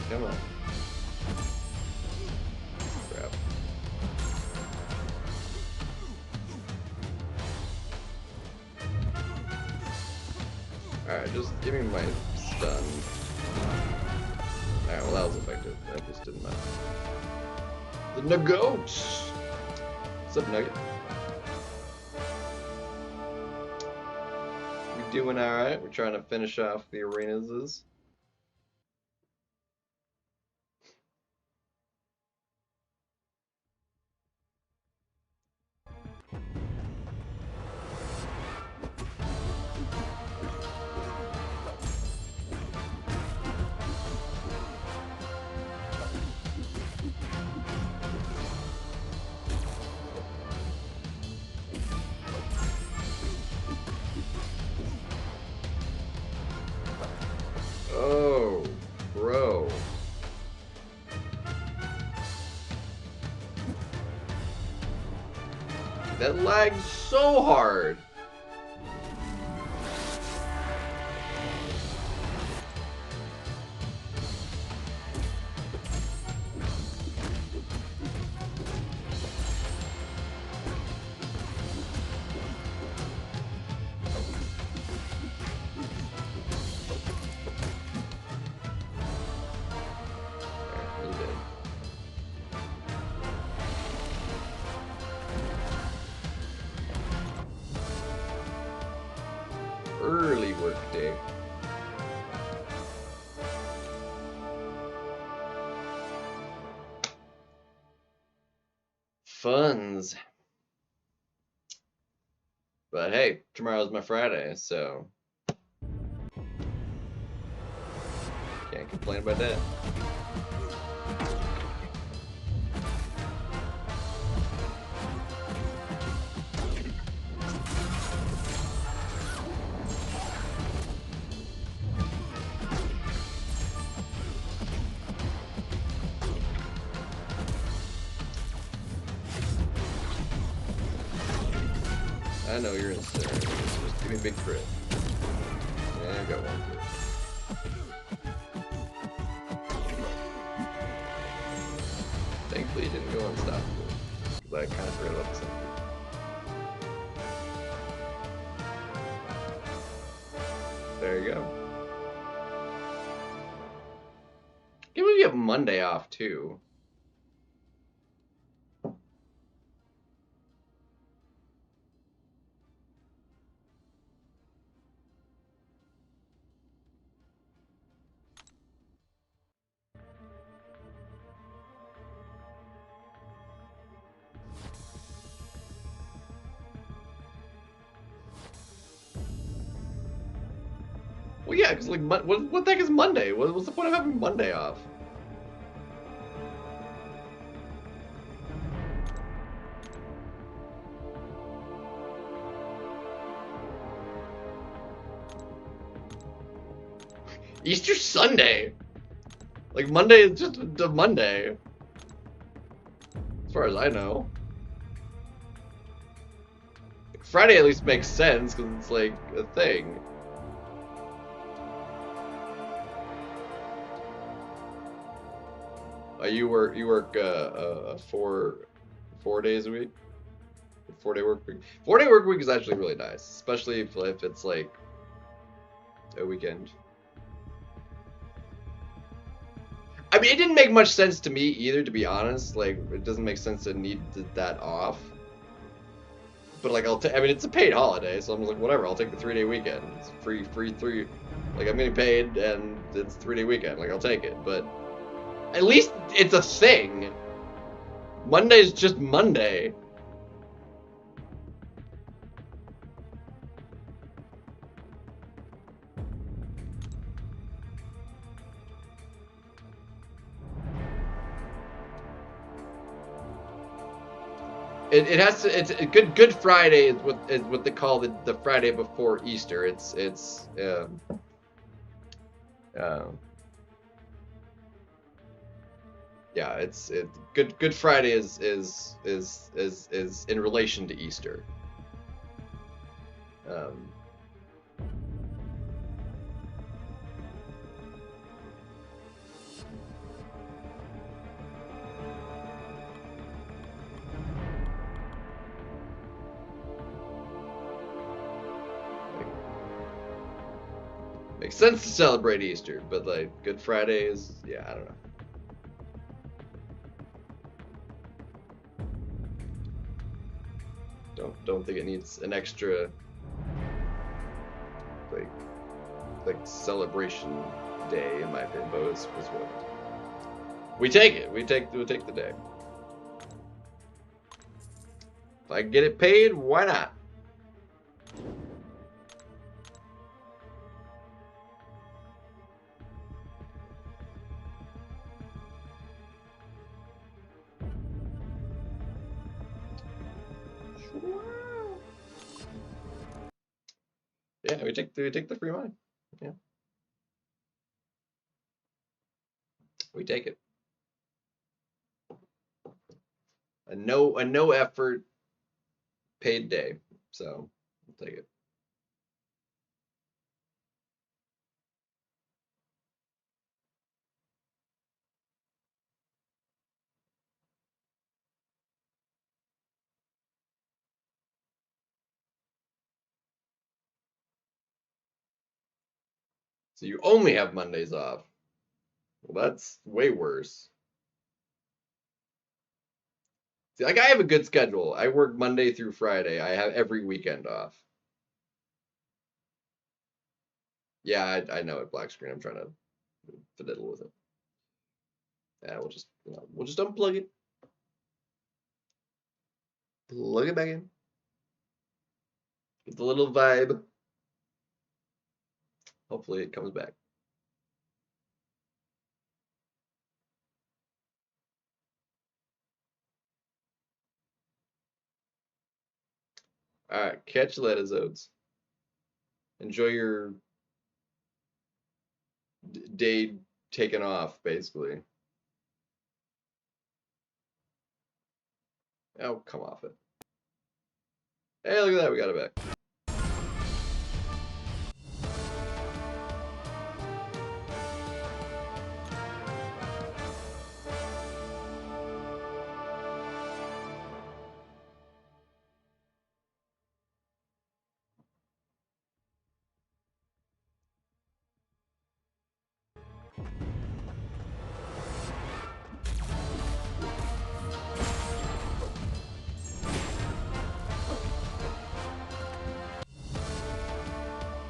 Come on. Crap. Alright, just give me my stun. Alright, well that was effective. That just didn't matter. The Nuggets! What's up, Nugget? We doing alright? We're trying to finish off the arenas. Oh, bro. That lagged so hard. Early work day. Funds. But hey, tomorrow's my Friday, so can't complain about that. I know you're in center. Just give me big crit. Yeah, I got one crit. Thankfully, it didn't go unstoppable. Because I kind of forgot about the center. There you go. Give me a Monday off too. Well, yeah, because like, what the heck is Monday? What's the point of having Monday off? Easter Sunday. Like Monday is just a Monday, as far as I know. Friday at least makes sense because it's like a thing. You work 4 days a week. 4-day work week. 4-day work week is actually really nice, especially if it's like a weekend. I mean, it didn't make much sense to me either, to be honest. Like, it doesn't make sense to need that off. But like, I mean, it's a paid holiday, so I'm like, whatever. I'll take the 3-day weekend. It's free 3. Like, I'm getting paid, and it's 3-day weekend. Like, I'll take it. But at least it's a thing. Monday's just Monday. It has to. It's Good Friday is what they call the Friday before Easter. Yeah, it's Good Friday is in relation to Easter. Makes sense to celebrate Easter, but like Good Friday is, yeah, I don't know. Don't think it needs an extra like celebration day in my opinion, but it's whatever. We take it. We'll take the day. If I can get it paid, why not? Yeah, we take the free money. Yeah, we take it. A no effort paid day. So we'll take it. So you only have Mondays off. Well, that's way worse. See, like I have a good schedule. I work Monday through Friday. I have every weekend off. Yeah, I know it. Black screen. I'm trying to fiddle with it. Yeah, we'll just unplug it. Plug it back in. Get the little vibe. Hopefully it comes back. All right, catch you later, Zodes. Enjoy your day taken off, basically. Oh, come off it. Hey, look at that, we got it back.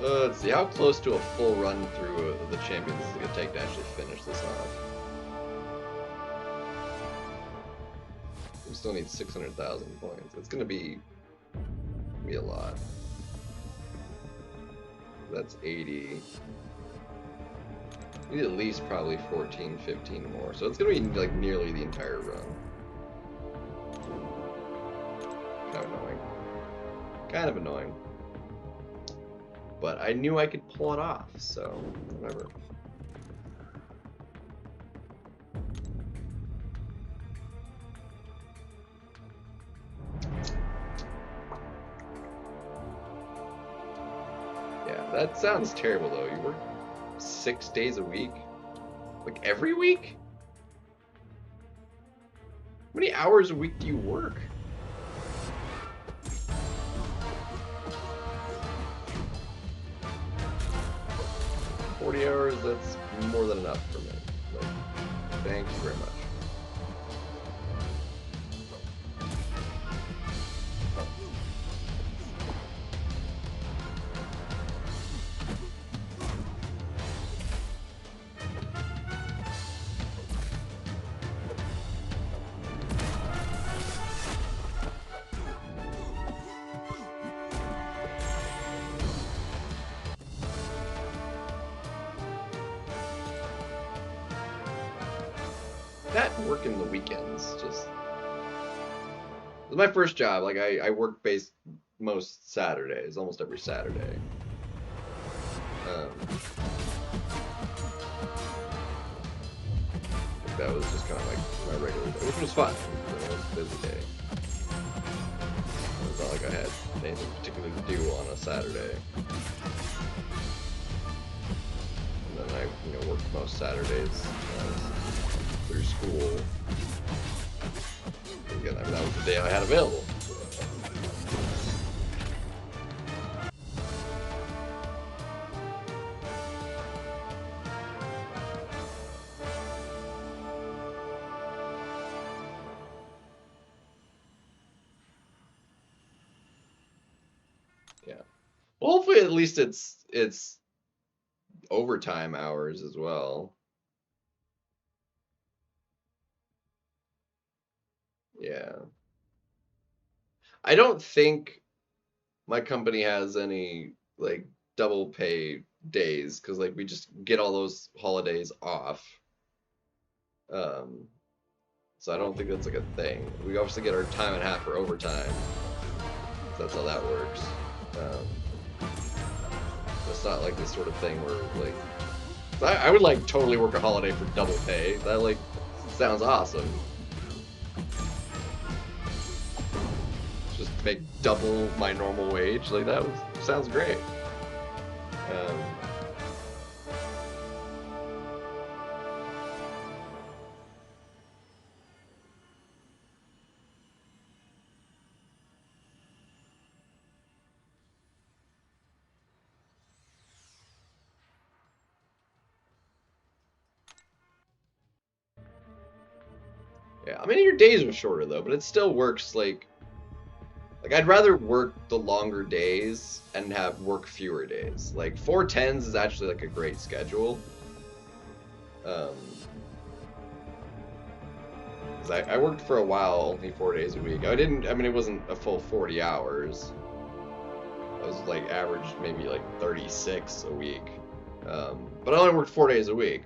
Let's see, how close to a full run through the Champions is it going to take to actually finish this off? We still need 600,000 points. It's going to be a lot. That's 80. We need at least probably 14, 15 more. So it's going to be like nearly the entire run. Kind of annoying. Kind of annoying. But I knew I could pull it off, so whatever. Yeah, that sounds terrible though. You work 6 days a week? Like every week? How many hours a week do you work? 40 hours, that's more than enough for me. Like, thank you very much. That working the weekends just it was my first job. Like I work based most Saturdays, almost every Saturday. That was just kind of like my regular day, which was fun. It was a busy day. It was not like I had anything particular to do on a Saturday. And then I, worked most Saturdays through school. Again, I mean, that was the day I had available. Yeah. Well, hopefully at least it's overtime hours as well. Yeah. I don't think my company has any like double pay days because like we just get all those holidays off. So I don't think that's like a thing. We obviously get our time and a half for overtime. That's how that works. It's not like this sort of thing where like I would like totally work a holiday for double pay. That like sounds awesome. Just make double my normal wage. Like that sounds great. Yeah, I mean your days are shorter though, but it still works like I'd rather work the longer days and have work fewer days. Like 4/10s is actually like a great schedule. 'Cause I worked for a while only 4 days a week. I mean it wasn't a full 40 hours. I was like averaged maybe like 36 a week. But I only worked 4 days a week.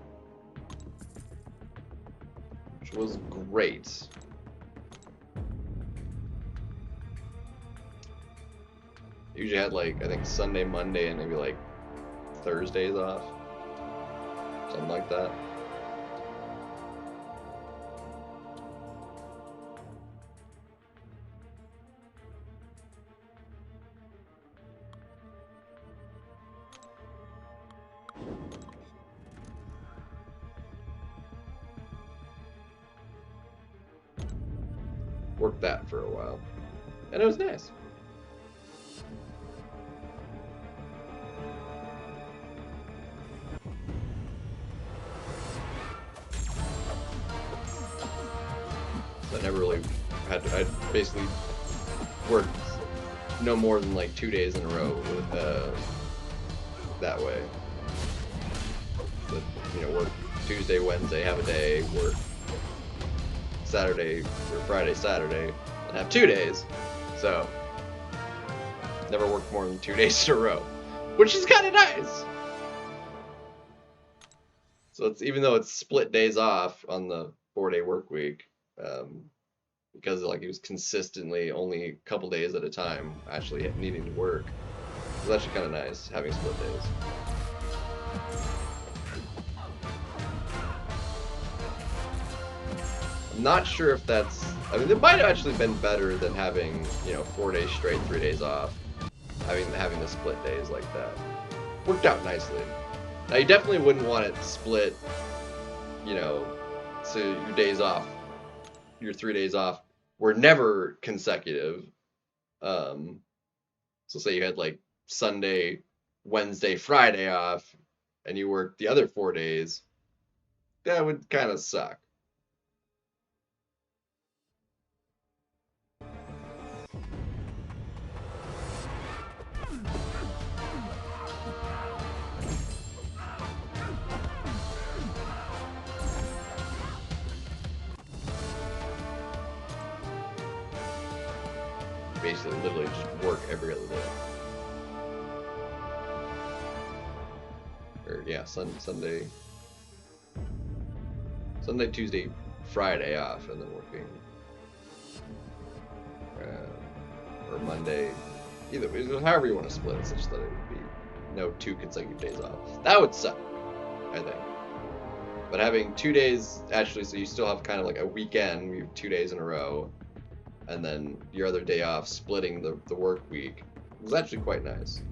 Which was great. Usually had like I think Sunday, Monday, and maybe like Thursdays off, something like that. worked that for a while, and it was nice. I never really had to. I basically worked no more than like 2 days in a row with that way. But, you know, work Tuesday, Wednesday, have a day, work Saturday or Friday, Saturday, and have 2 days. So never worked more than 2 days in a row, which is kind of nice. So it's, even though it's split days off on the 4-day work week, because like it was consistently only a couple days at a time actually needing to work. It was actually kind of nice having split days. I'm not sure if that's, I mean, it might have actually been better than having, you know, 4 days straight, 3 days off. Having the split days like that worked out nicely. Now you definitely wouldn't want it split, you know, so your days off, your 3 days off were never consecutive. So say you had like Sunday, Wednesday, Friday off, and you worked the other 4 days, that would kind of suck. Basically, literally just work every other day. Or yeah, Sunday, Tuesday, Friday off, and then working. Or Monday, either way, however you want to split it, such that it would be no 2 consecutive days off. That would suck, I think. But having 2 days, actually, so you still have kind of like a weekend, you have 2 days in a row, and then your other day off, splitting the work week, was actually quite nice.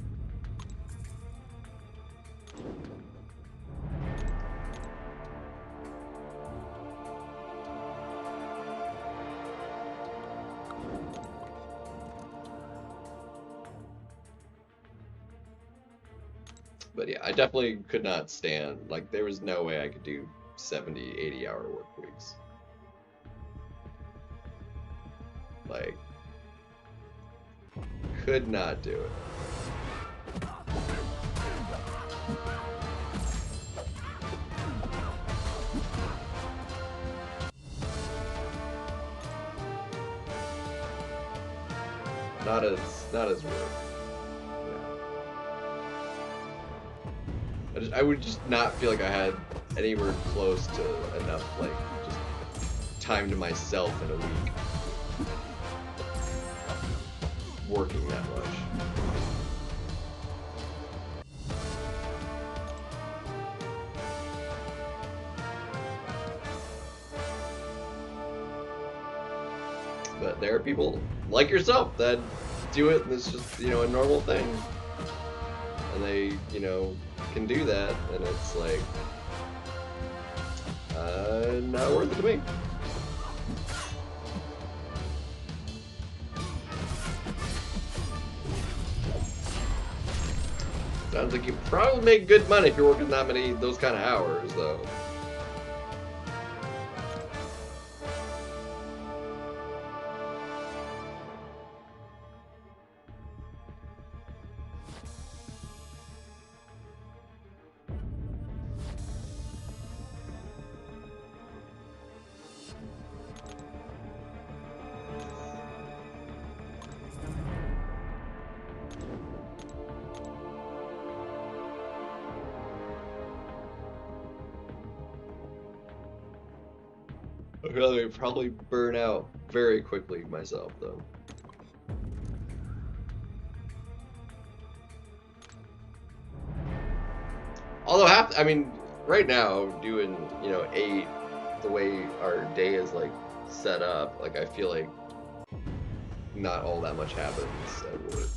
But yeah, I definitely could not stand, like, there was no way I could do 70, 80-hour work weeks. Like, could not do it. Not as work. I would just not feel like I had anywhere close to enough, like, just time to myself in a week working that much. But there are people like yourself that do it, and it's just, you know, a normal thing. And they, you know, can do that, and it's like, not worth it to me. Sounds like you probably make good money if you're working those kind of hours, though. I would probably burn out very quickly myself, though. Although I mean, right now, doing, you know, 8, the way our day is, like, set up, like, I feel like not all that much happens at work.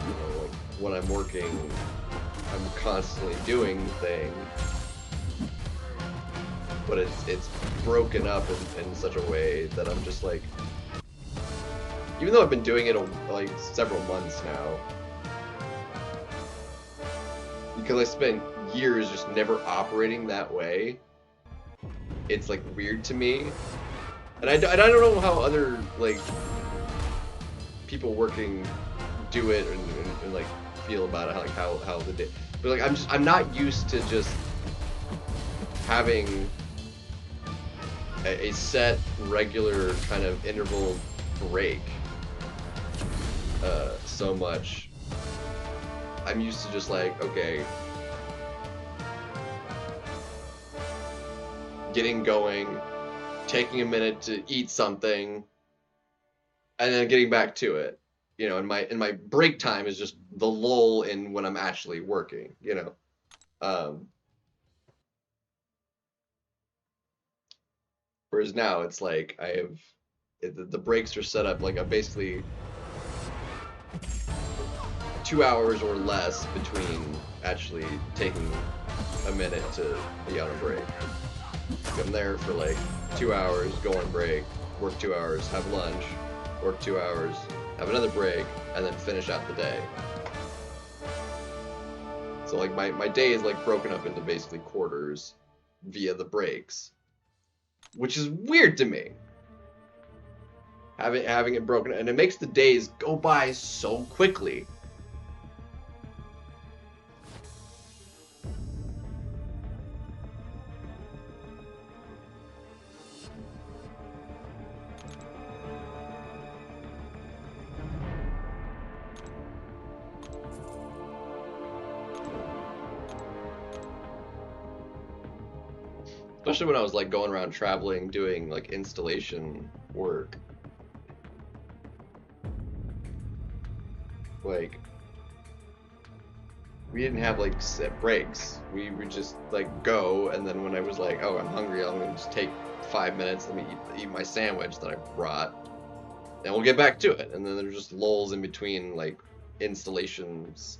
You know, like, when I'm working, I'm constantly doing things. But it's broken up in such a way that I'm just like, even though I've been doing it like several months now, because I spent years just never operating that way, it's like weird to me. And I don't know how other like people working do it and like feel about it, like how the day, but like I'm not used to just having a set regular kind of interval break so much. I'm used to just like, okay, getting going, taking a minute to eat something, and then getting back to it. You know, and my break time is just the lull in when I'm actually working, you know. Whereas now it's like I have the breaks are set up like I'm basically 2 hours or less between actually taking a minute to be on a break. I'm there for like 2 hours, go on break, work 2 hours, have lunch, work 2 hours, have another break, and then finish out the day. So like my day is like broken up into basically quarters via the breaks, which is weird to me. Having it broken, and it makes the days go by so quickly. Especially when I was like going around traveling, doing like installation work. Like, we didn't have like set breaks. We would just like go, and then when I was like, oh, I'm hungry, I'm gonna just take 5 minutes, let me eat my sandwich that I brought, and we'll get back to it. And then there's just lulls in between like installations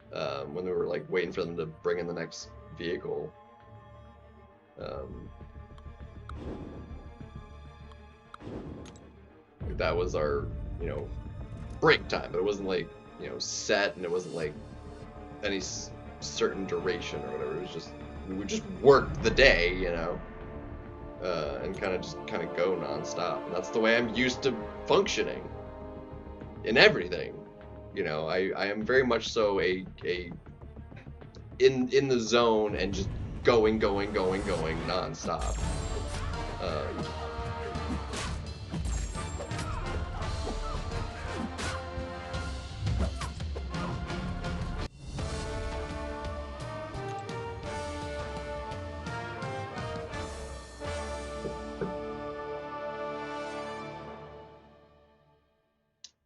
when we were like waiting for them to bring in the next vehicle. That was our, you know, break time, but it wasn't like, you know, set, and it wasn't like any certain duration or whatever. It was just, we would just work the day, you know, and kind of go nonstop. And that's the way I'm used to functioning in everything. You know, I am very much so a in the zone and just going nonstop.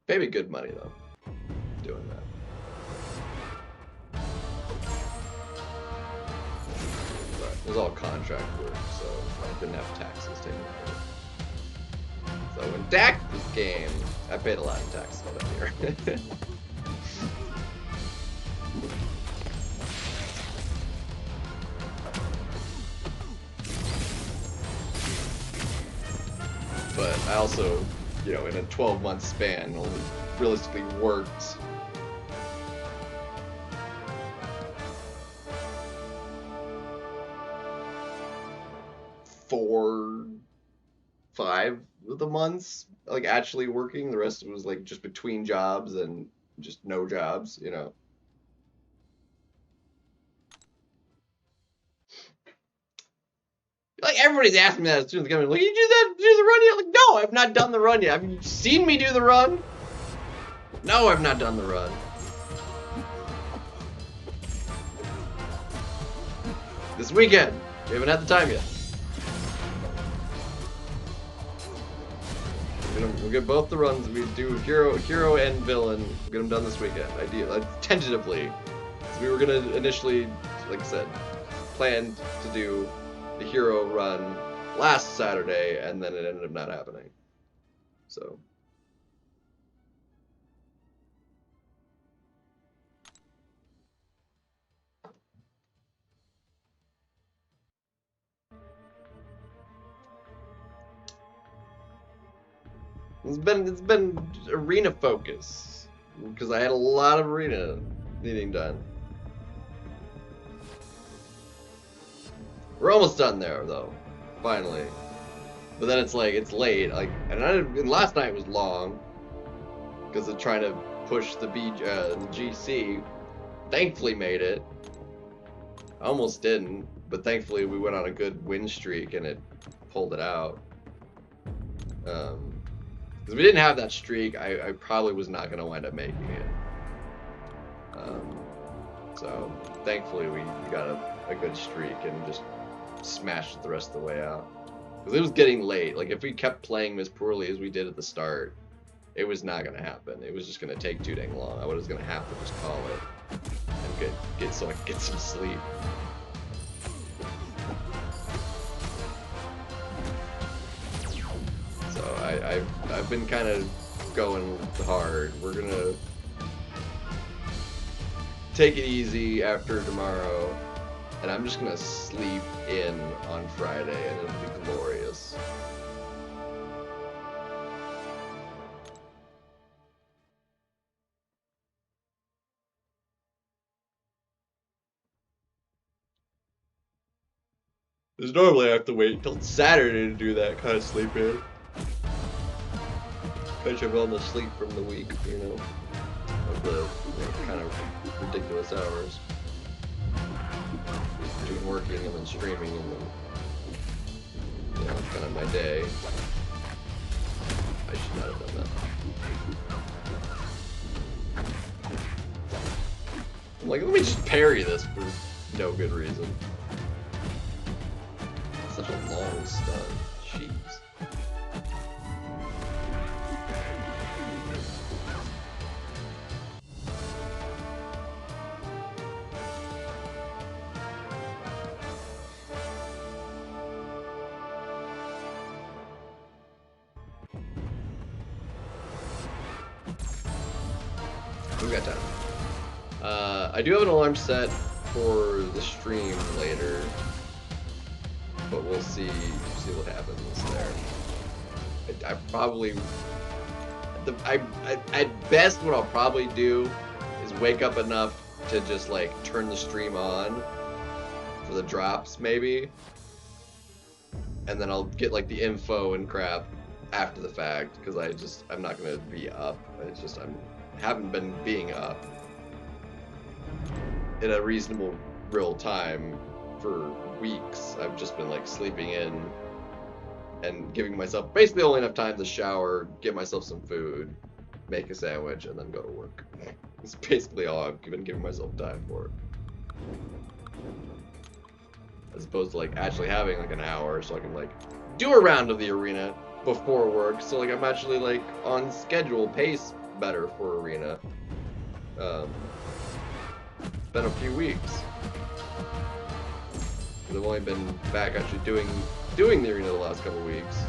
Pay me good money though, doing that. But it was all contract work, so I didn't have taxes taken out of it. So when taxes came, I paid a lot in taxes that year. But I also, you know, in a 12-month span, only realistically worked four, 5 of the months, like actually working. The rest was like just between jobs and just no jobs, you know. Like everybody's asking me that as soon as they come in. Like, you do the run yet? Like, no, I've not done the run yet. Have you seen me do the run? No, I've not done the run. This weekend. We haven't had the time yet. We'll get both the runs. We do hero and villain. We'll get them done this weekend. Tentatively. So we were gonna initially, like I said, planned to do the hero run last Saturday, and then it ended up not happening. So. It's been arena focus because I had a lot of arena needing done. We're almost done there though, finally. But then it's like it's late. Like, and last night was long because of trying to push the GC. Thankfully made it. I almost didn't, but thankfully we went on a good win streak and it pulled it out. Because if we didn't have that streak, I probably was not going to wind up making it. So thankfully we got a good streak and just smashed it the rest of the way out. Because it was getting late. Like if we kept playing as poorly as we did at the start, it was not going to happen. It was just going to take too dang long. I was going to have to just call it and get so I could get some sleep. So I've been kind of going hard. We're gonna take it easy after tomorrow, and I'm just gonna sleep in on Friday, and it'll be glorious. Because normally I have to wait till Saturday to do that kind of sleep in. Catch up on the sleep from the week, you know, of the kind of ridiculous hours. Between working and then streaming and then, you know, kind of my day. I should not have done that. I'm like, let me just parry this for no good reason. Such a long stun. Jeez. We got time. I do have an alarm set for the stream later, but we'll see what happens there. I probably, at best, what I'll probably do is wake up enough to just like turn the stream on for the drops maybe, and then I'll get like the info and crap after the fact because I'm not gonna be up. It's just I haven't been being up in a reasonable real time for weeks. I've just been like sleeping in and giving myself basically only enough time to shower, get myself some food, make a sandwich, and then go to work. It's basically all I've been giving myself time for. As opposed to like actually having like an hour so I can like do a round of the arena before work. So like I'm actually like on schedule, pace better for arena. It's been a few weeks. I've only been back actually doing the arena the last couple weeks.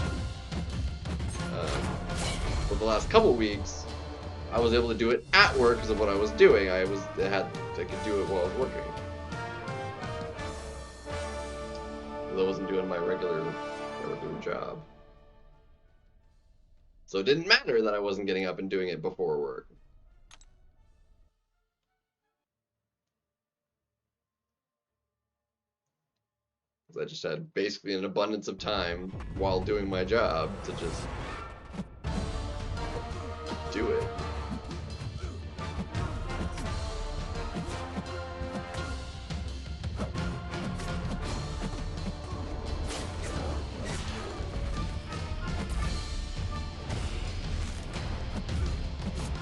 For the last couple weeks, I was able to do it at work because of what I was doing. I could do it while I was working. Because I wasn't doing my regular job. So it didn't matter that I wasn't getting up and doing it before work. I just had basically an abundance of time while doing my job to just do it.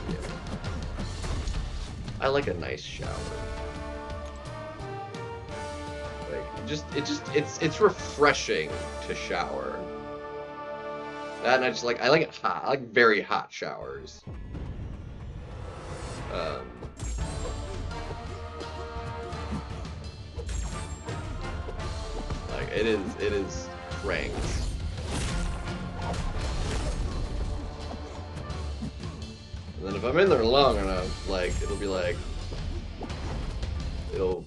Yeah. I like a nice shower. It's refreshing to shower. That and I like it hot. I like very hot showers. Like it is cranked. And then if I'm in there long enough, like it'll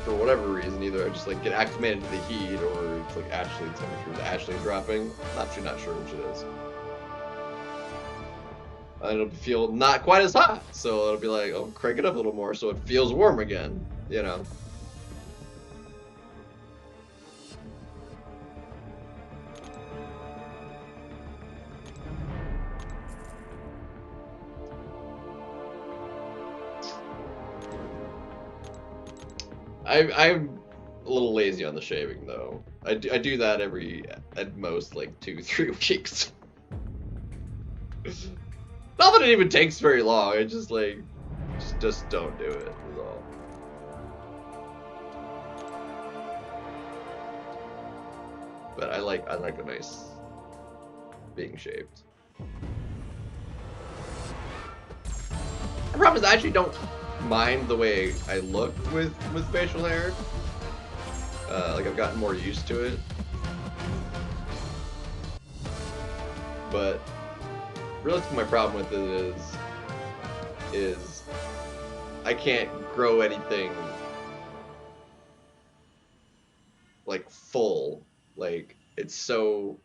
for whatever reason, either I just like get acclimated to the heat or it's like actually the temperature is actually dropping. Not sure which it is. and it'll feel not quite as hot. So it'll be like, oh, crank it up a little more so it feels warm again, you know. I'm a little lazy on the shaving though. I do that at most like 2-3 weeks. Not that it even takes very long. I just like just don't do it is all. But I like a nice being shaved. The problem is I actually don't mind the way I look with facial hair. Like I've gotten more used to it. But realistically, my problem with it is I can't grow anything like full. Like it's so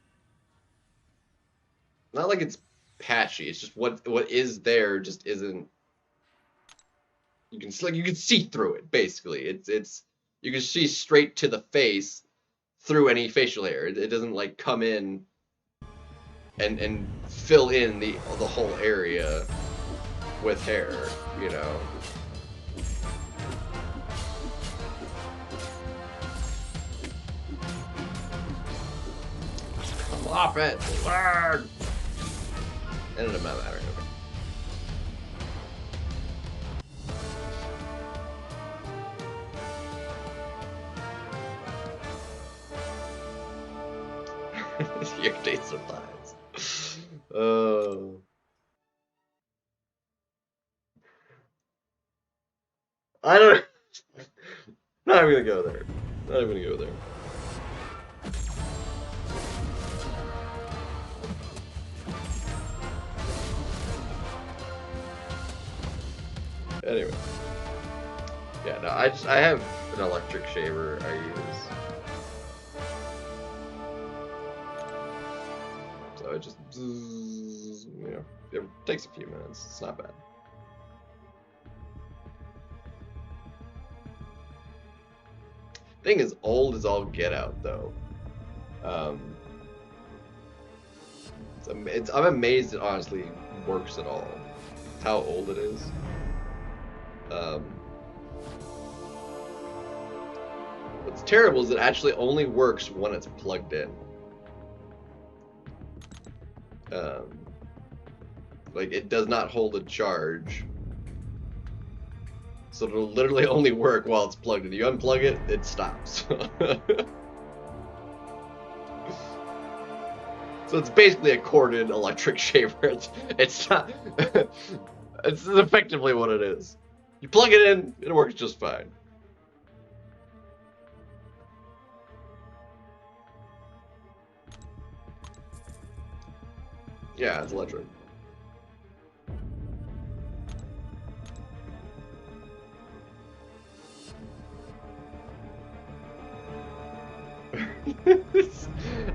not like it's patchy. It's just what is there just isn't. You can see through it basically. It's you can see straight to the face through any facial hair. It doesn't like come in and fill in the whole area with hair, you know. Come off it, learn. And it doesn't matter. Your dates sometimes. Oh. I don't. Not even gonna go there. Not even gonna go there. Anyway. Yeah, no, I have an electric shaver I use. So it just, you know, it takes a few minutes. It's not bad. Thing is old as all get out, though. I'm amazed it honestly works at all. How old it is. What's terrible is it actually only works when it's plugged in. Like it does not hold a charge, so it'll literally only work while it's plugged in. You unplug it, it stops. So it's basically a corded electric shaver. It's not. It's effectively what it is. You plug it in, it works just fine. Yeah, it's electric.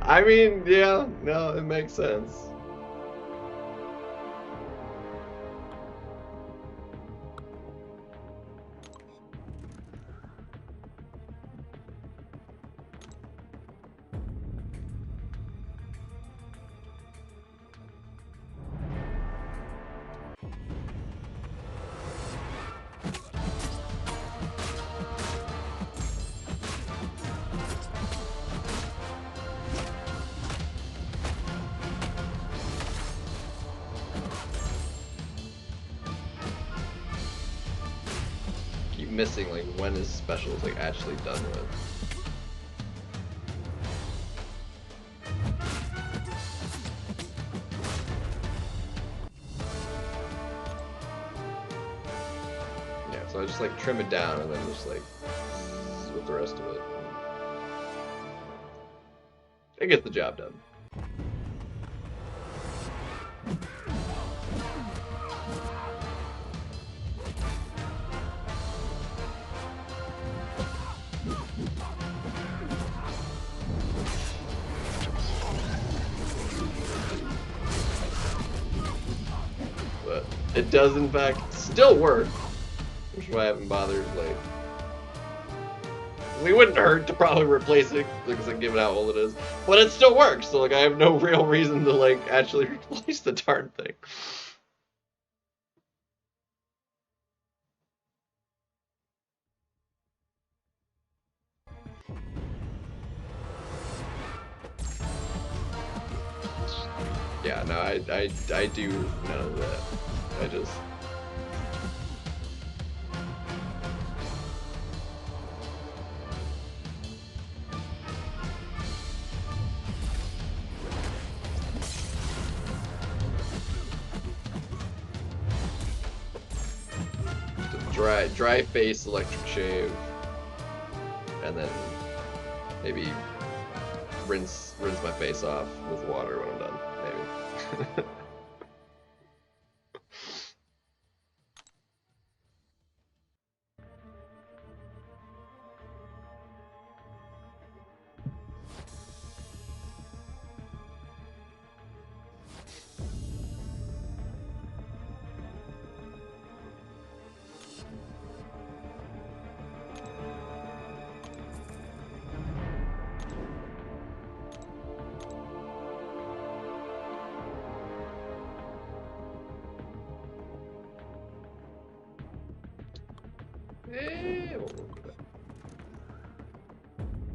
I mean, yeah, no, it makes sense. Missing like when his special is like actually done with. Yeah, so I just like trim it down and then just like with the rest of it. It gets the job done. It does, in fact, still work. Which is why I haven't bothered, like... It wouldn't hurt to probably replace it, because like, given how old it is. But it still works, so like I have no real reason to like actually replace the darn thing. Yeah, no, I do none of that. I just... Dry face electric shave, and then maybe rinse my face off with water when I'm done, maybe.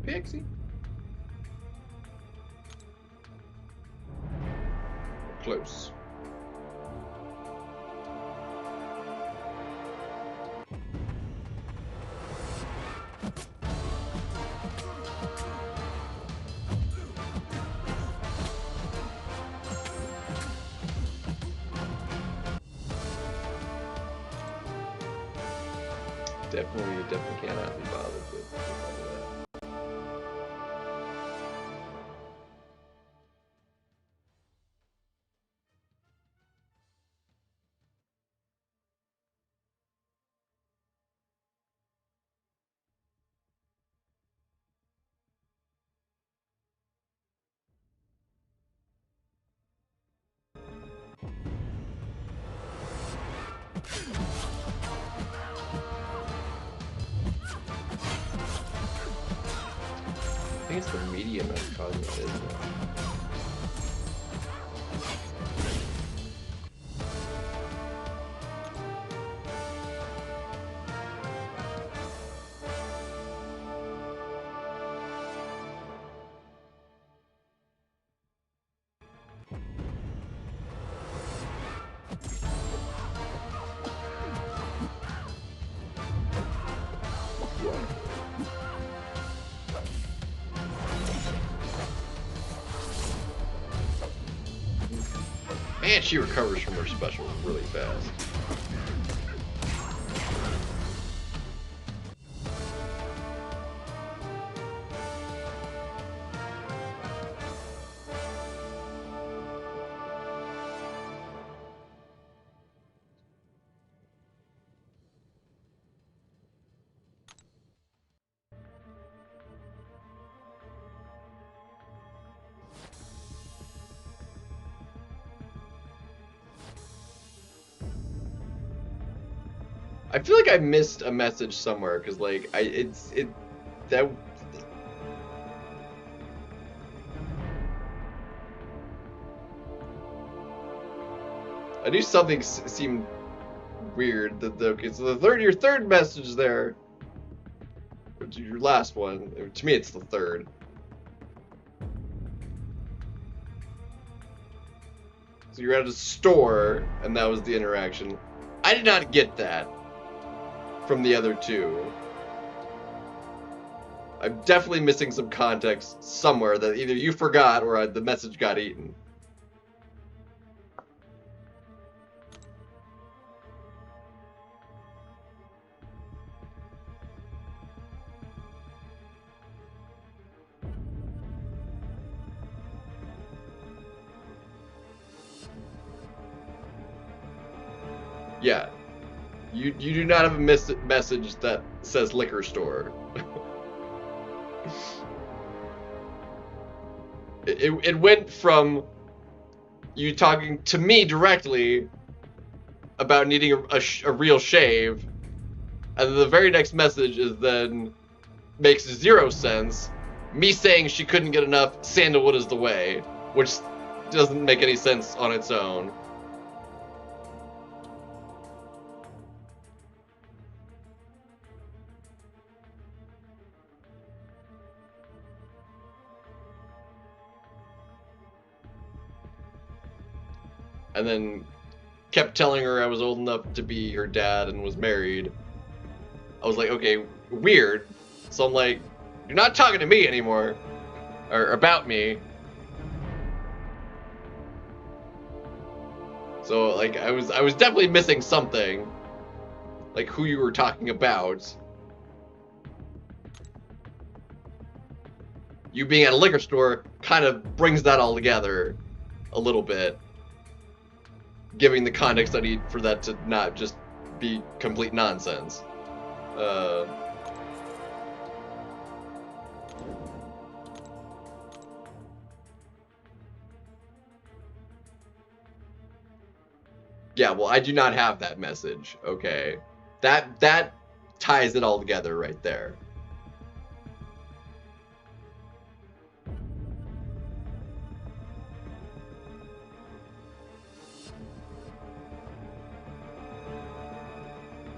Pixie. Close. Definitely cannot be bothered with all of that. I think it's the medium that's causing it, isn't it? And she recovers from her special really fast. I feel like I missed a message somewhere because like that I knew something seemed weird. Okay, so your third message there, which is your last one. To me, it's the third. So you're at a store, and that was the interaction. I did not get that from the other two. I'm definitely missing some context somewhere that either you forgot or the message got eaten. Yeah. You do not have a message that says liquor store. It went from you talking to me directly about needing a real shave, and the very next message is then makes 0 sense. Me saying she couldn't get enough sandalwood is the way, which doesn't make any sense on its own. And then kept telling her I was old enough to be her dad and was married. I was like, okay, weird. So I'm like, you're not talking to me anymore, or about me. So like, I was definitely missing something, like who you were talking about. You being at a liquor store kind of brings that all together a little bit, giving the context I need for that to not just be complete nonsense. Yeah, well, I do not have that message, okay? That ties it all together right there.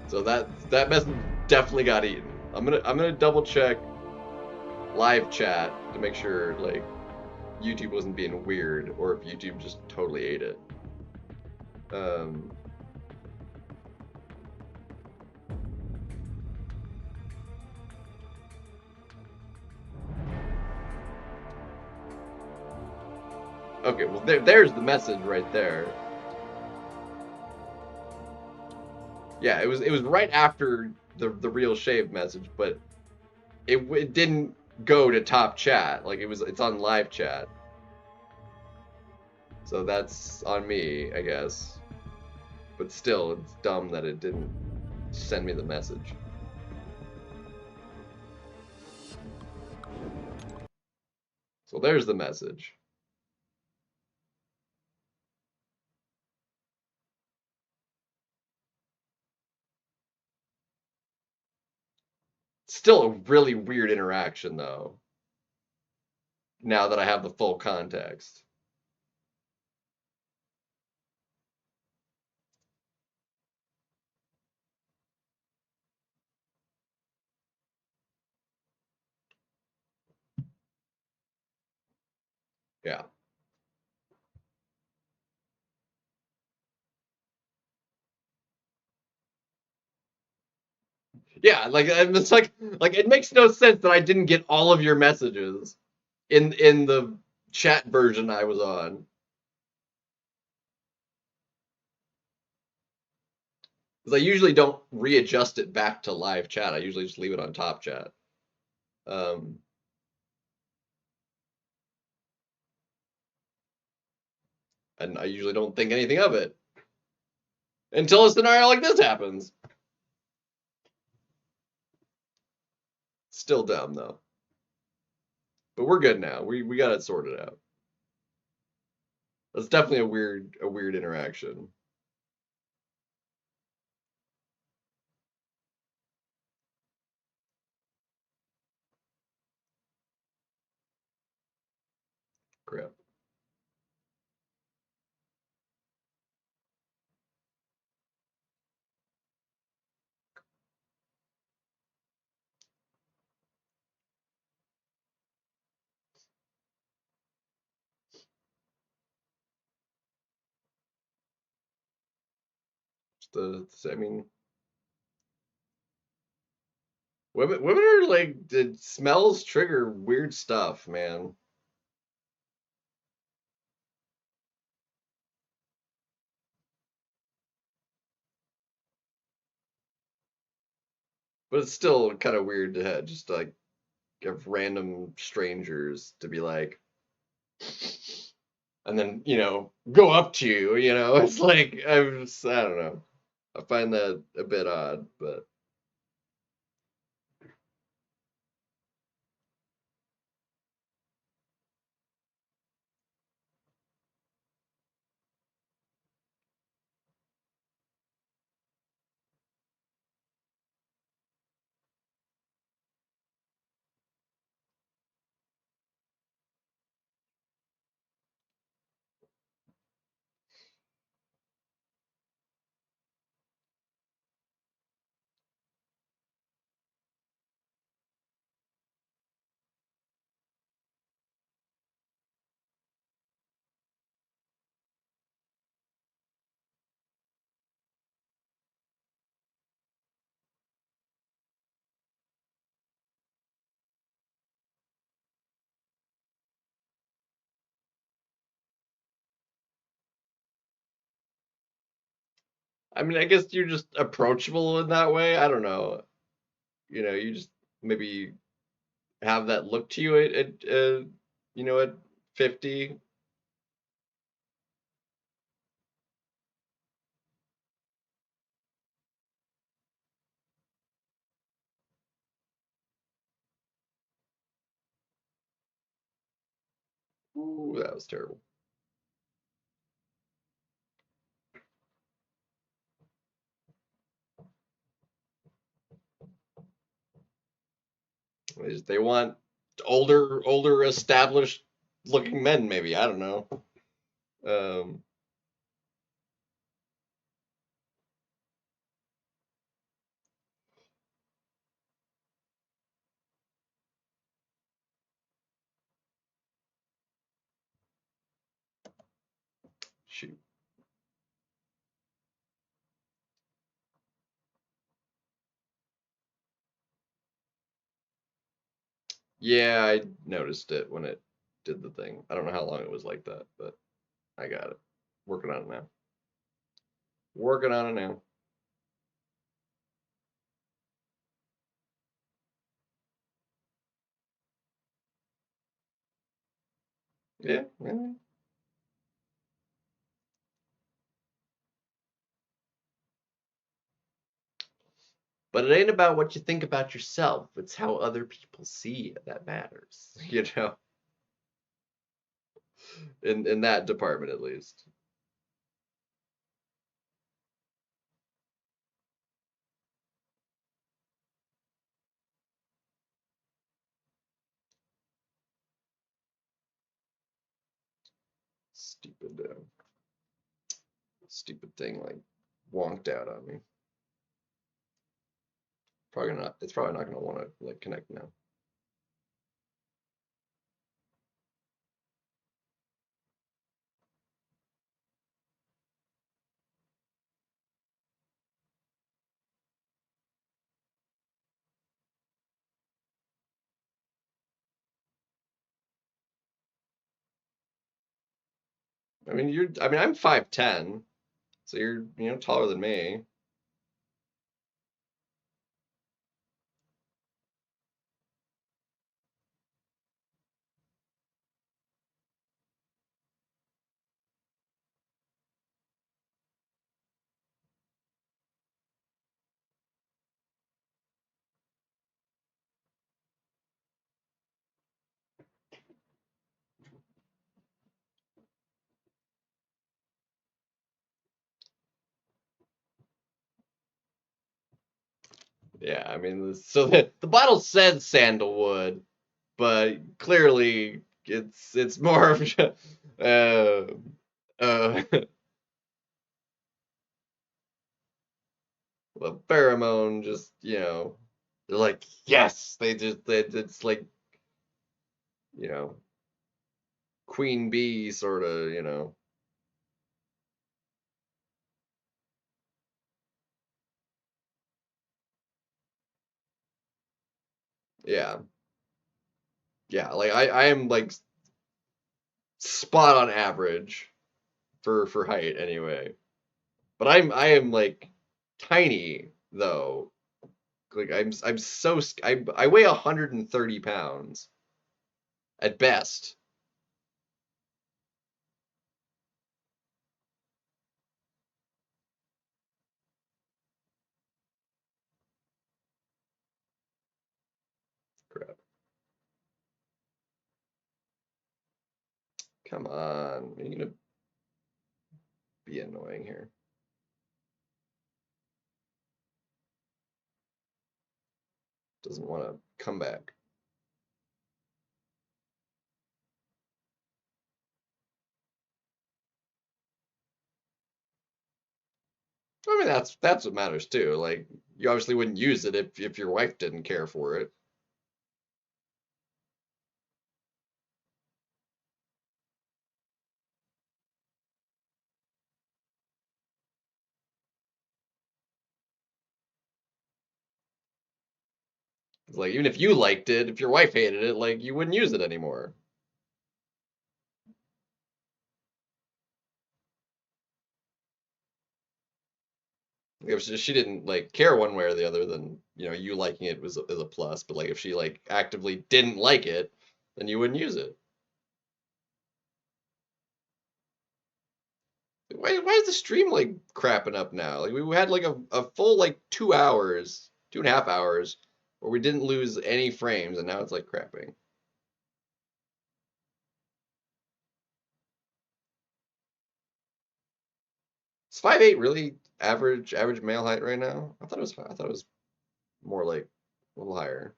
So that message definitely got eaten. I'm gonna double check live chat to make sure like YouTube wasn't being weird or if YouTube just totally ate it. Okay, well there's the message right there. Yeah, it was right after the real shave message, but it didn't go to top chat. Like it's on live chat. So that's on me, I guess. But still, it's dumb that it didn't send me the message. So there's the message. Still a really weird interaction, though. Now that I have the full context. Yeah. Yeah, like it's like it makes no sense that I didn't get all of your messages in the chat version I was on. Because I usually don't readjust it back to live chat. I usually just leave it on top chat. And I usually don't think anything of it until a scenario like this happens. Still dumb though. But we're good now. We got it sorted out. That's definitely a weird interaction. Crap. I mean, women are like the smells trigger weird stuff, man. But it's still kind of weird to have just like have random strangers to be like, and then go up to you. It's like I don't know. I find that a bit odd, but I mean, I guess you're just approachable in that way. I don't know. You just maybe have that look to you at 50. Ooh, that was terrible. They want older, established looking men, maybe. I don't know. Um, Shoot. Yeah, I noticed it when it did the thing. I don't know how long it was like that, but I got it. Working on it now. Working on it now. Yeah, yeah. But it ain't about what you think about yourself. It's how other people see you that matters. In that department at least. Stupid, stupid thing like wonked out on me. Probably not. It's probably not gonna want to like connect now. I mean, I'm 5'10", so you're taller than me. Yeah, I mean, so the bottle said sandalwood, but clearly it's more of uh well, pheromone. Just they're like yes, it's like you know queen bee sort of. Yeah, yeah. Like I am like spot on average for height anyway. But I am like tiny though. Like I'm so I weigh 130 pounds at best. Crap. Come on. You're gonna be annoying here. Doesn't want to come back. I mean that's what matters too. Like you obviously wouldn't use it if your wife didn't care for it. Like even if you liked it, if your wife hated it, like you wouldn't use it anymore. If she didn't like care one way or the other, then you liking it was is a plus. But like if she like actively didn't like it, then you wouldn't use it. Why is the stream like crapping up now? Like we had like a full like 2 hours, 2.5 hours, where we didn't lose any frames, and now it's like crapping. Is 5'8" really average male height right now? I thought it was more like a little higher.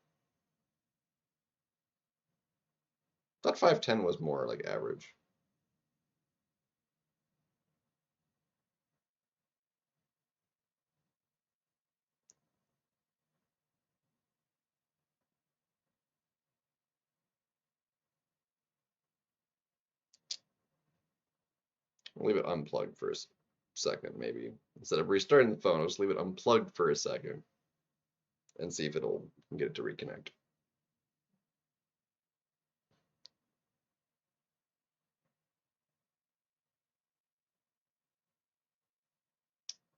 I thought 5'10" was more like average. I'll leave it unplugged for a second, maybe. Instead of restarting the phone, I'll just leave it unplugged for a second and see if it'll get it to reconnect.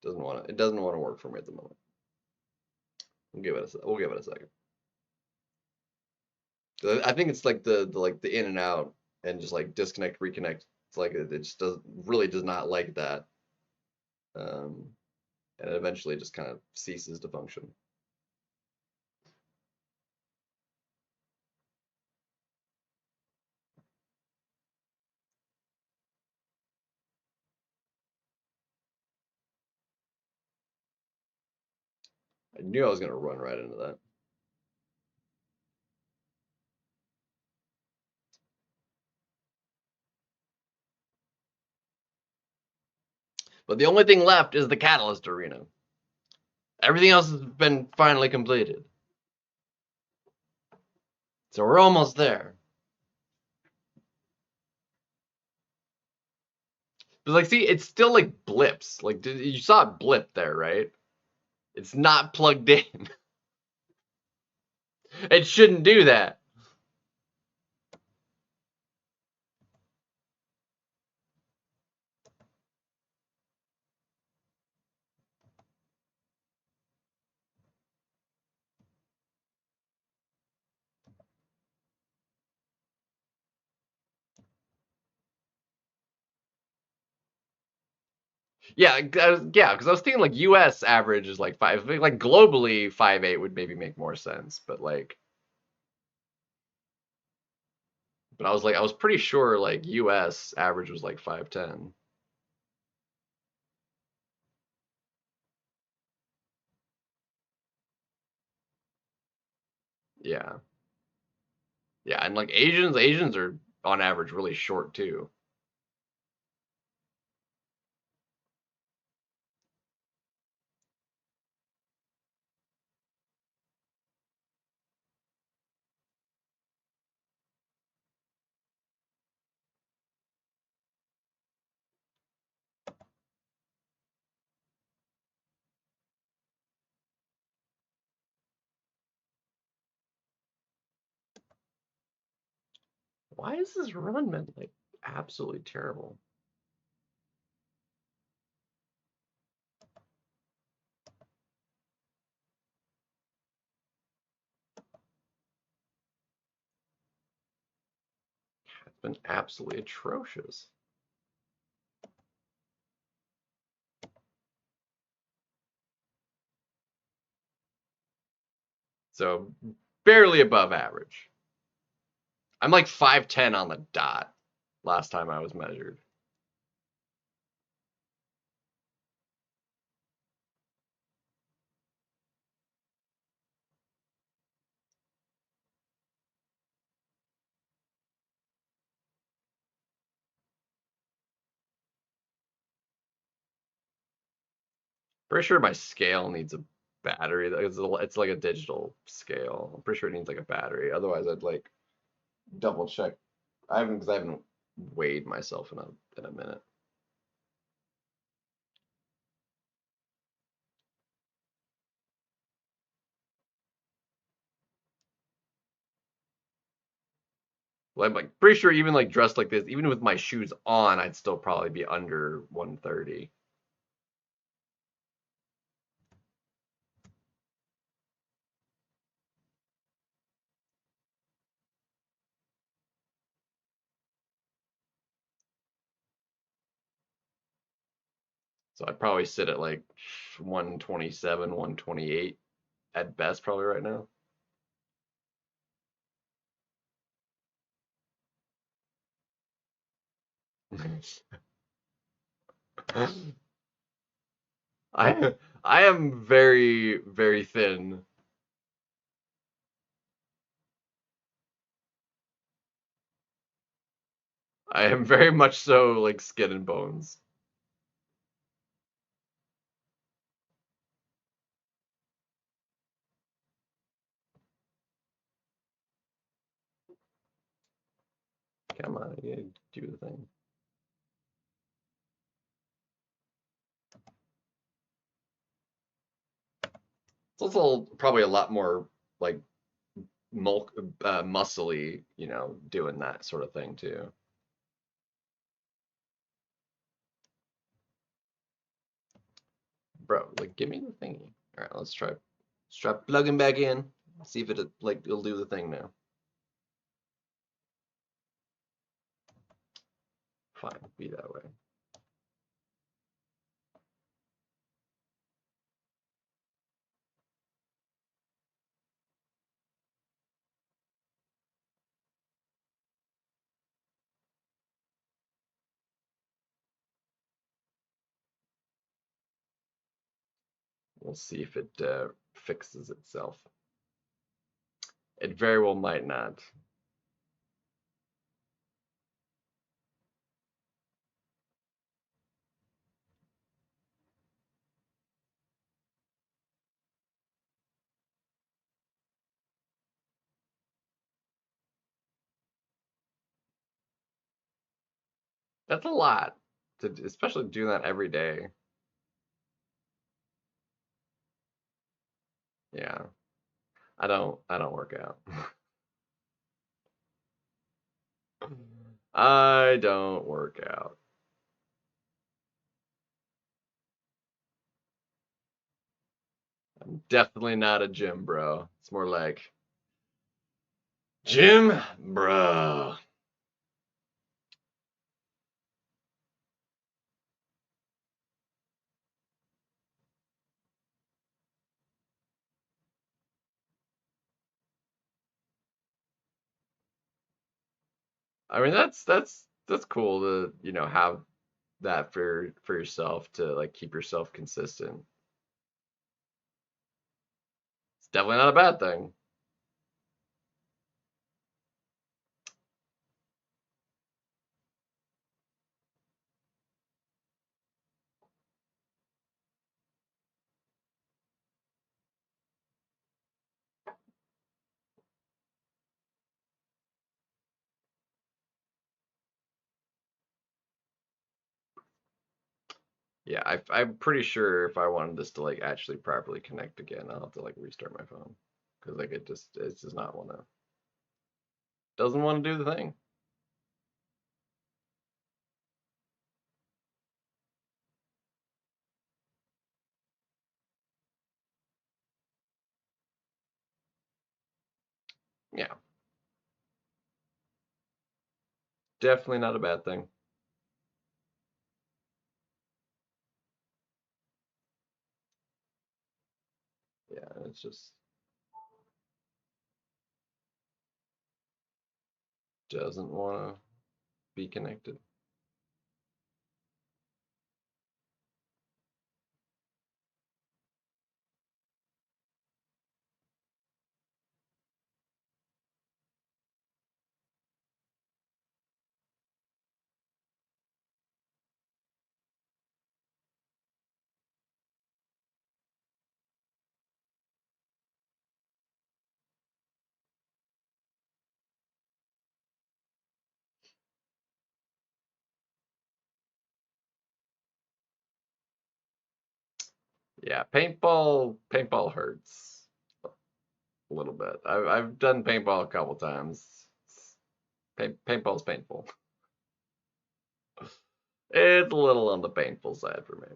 It doesn't want to work for me at the moment. We'll give it a second. I think it's like the in and out and just like disconnect, reconnect. It's like it just does not like that. And eventually it just kind of ceases to function. I knew I was going to run right into that. But the only thing left is the Catalyst Arena. Everything else has been finally completed. So we're almost there. But like, see, it's still like blips. Like, you saw it blip there, right? It's not plugged in. It shouldn't do that. Yeah, because I was thinking like U.S. average is like 5. Like globally, 5'8" would maybe make more sense. But I was pretty sure like U.S. average was like 5'10". Yeah, yeah, and like Asians are on average really short too. Why is this run been like absolutely terrible? It's been absolutely atrocious. So barely above average. I'm like 5'10" on the dot last time I was measured. Pretty sure my scale needs a battery. It's like a digital scale. I'm pretty sure it needs like a battery. Otherwise, I'd like double check. I haven't weighed myself in a minute. Well, I'm like pretty sure even like dressed like this, even with my shoes on, I'd still probably be under 130. So I'd probably sit at like 127, 128 at best probably right now. I I am very, very thin. I am very much so like skin and bones. Come on, you gotta do the thing. It's also probably a lot more like muscly, you know, doing that sort of thing too. Bro, like give me the thingy. All right, let's try. Let's try plugging back in. See if it like it'll do the thing now. Fine, be that way. We'll see if it fixes itself. It very well might not. That's a lot to, especially do that every day. Yeah, I don't work out. I don't work out. I'm definitely not a gym bro. It's more like gym bro. I mean that's cool to, you know, have that for yourself to like keep yourself consistent. It's definitely not a bad thing. Yeah, I'm pretty sure if I wanted this to like actually properly connect again, I'll have to like restart my phone because like it does not want to doesn't want to do the thing. Yeah, definitely not a bad thing. Yeah, it's just doesn't want to be connected. Yeah, paintball hurts a little bit. I've done paintball a couple times. Paintball's painful. It's a little on the painful side for me.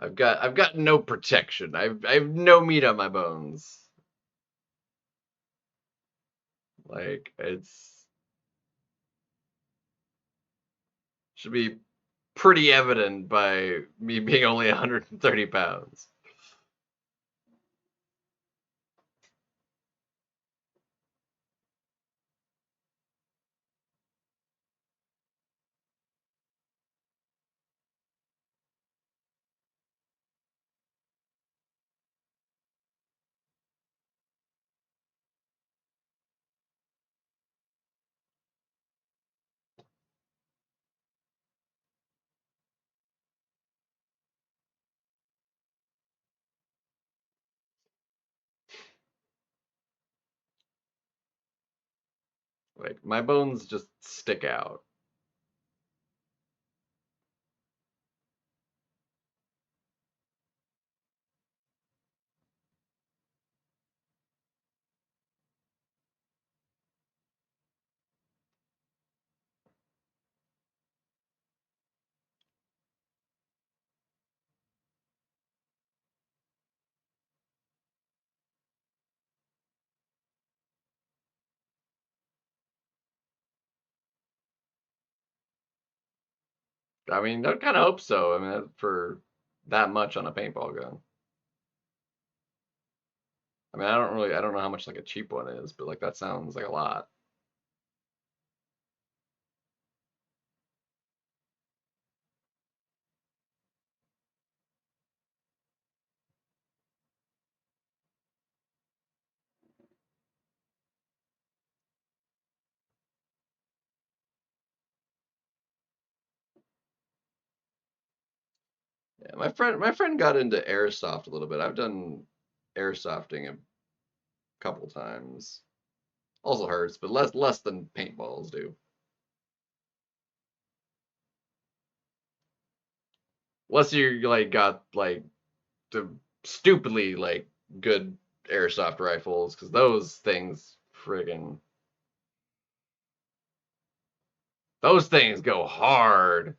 I've got no protection. I've no meat on my bones. Like it's should be pretty evident by me being only 130 pounds. Like my bones just stick out. I mean, I kind of hope so. I mean, for that much on a paintball gun. I mean, I don't know how much like a cheap one is, but like that sounds like a lot. Yeah, my friend got into airsoft a little bit. I've done airsofting a couple times. Also hurts, but less than paintballs do. Unless you like got like the stupidly like good airsoft rifles, because those things friggin' those things go hard.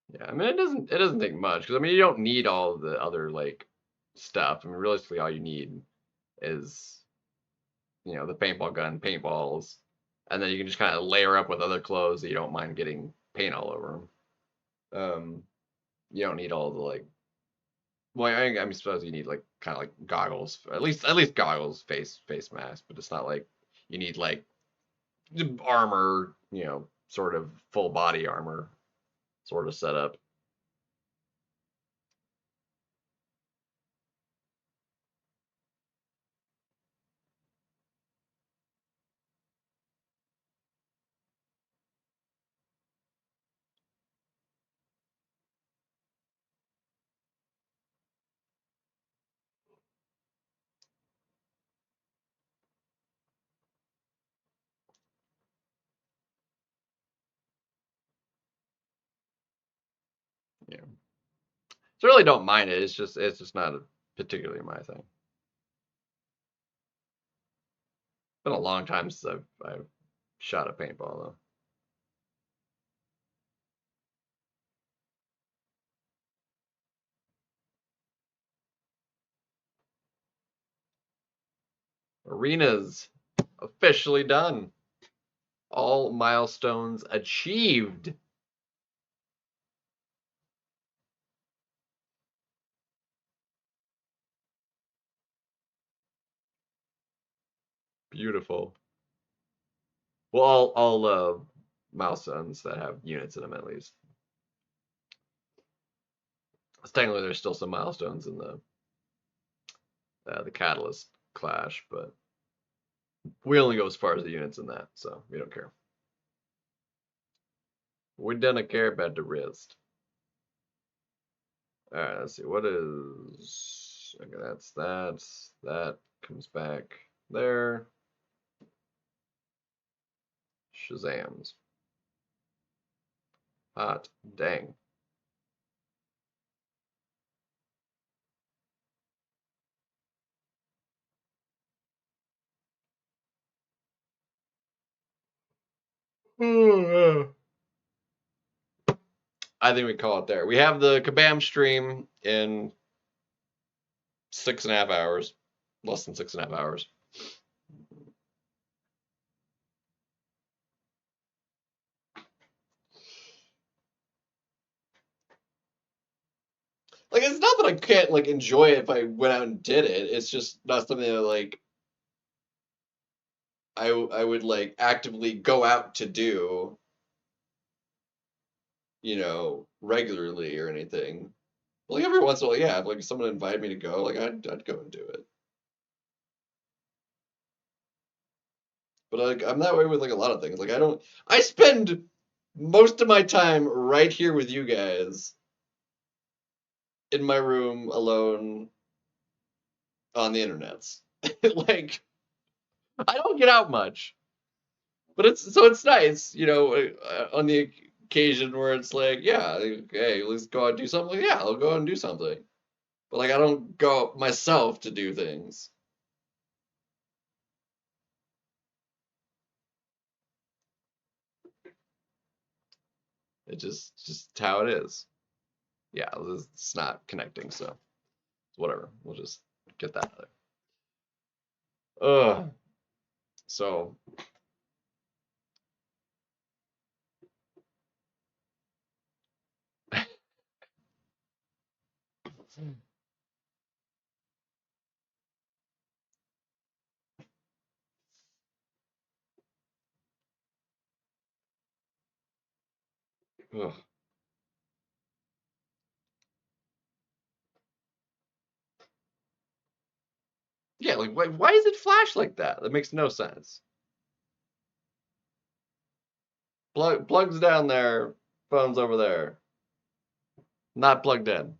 Yeah, I mean it doesn't take much because I mean you don't need all the other like stuff. I mean realistically all you need is the paintball gun, paintballs, and then you can just kind of layer up with other clothes that you don't mind getting paint all over them. You don't need all the like. Well, I suppose you need like kind of like goggles, at least goggles, face mask, but it's not like you need like armor, sort of full body armor sort of setup. Yeah, so I really don't mind it. It's just not particularly my thing. Been a long time since I've shot a paintball though. Arena's officially done. All milestones achieved. Beautiful. Well, all milestones that have units in them at least. Technically, there's still some milestones in the Catalyst Clash, but We only go as far as the units in that, so we don't care. We don't care about the wrist. Alright, let's see. What is... Okay, that's that. That comes back there. Shazams. Hot dang. I think we call it there. We have the Kabam stream in 6.5 hours. Less than 6.5 hours. Like, it's not that I can't, like, enjoy it if I went out and did it. It's just not something that, like, I would, like, actively go out to do, you know, regularly or anything. Like, every once in a while, yeah, if, like, someone invited me to go, like, I'd go and do it. But, like, I'm that way with, like, a lot of things. Like, I spend most of my time right here with you guys in my room alone on the internets. Like, I don't get out much. But it's nice, you know, on the occasion where it's like, yeah, hey, let's go out and do something. Like, yeah, I'll go out and do something. But like, I don't go out myself to do things. It just how it is. Yeah, it's not connecting, so whatever. We'll just get that out there. Ugh. So. Ugh. Yeah, like why is it flash like that? That makes no sense. Plugs down there, phone's over there. Not plugged in.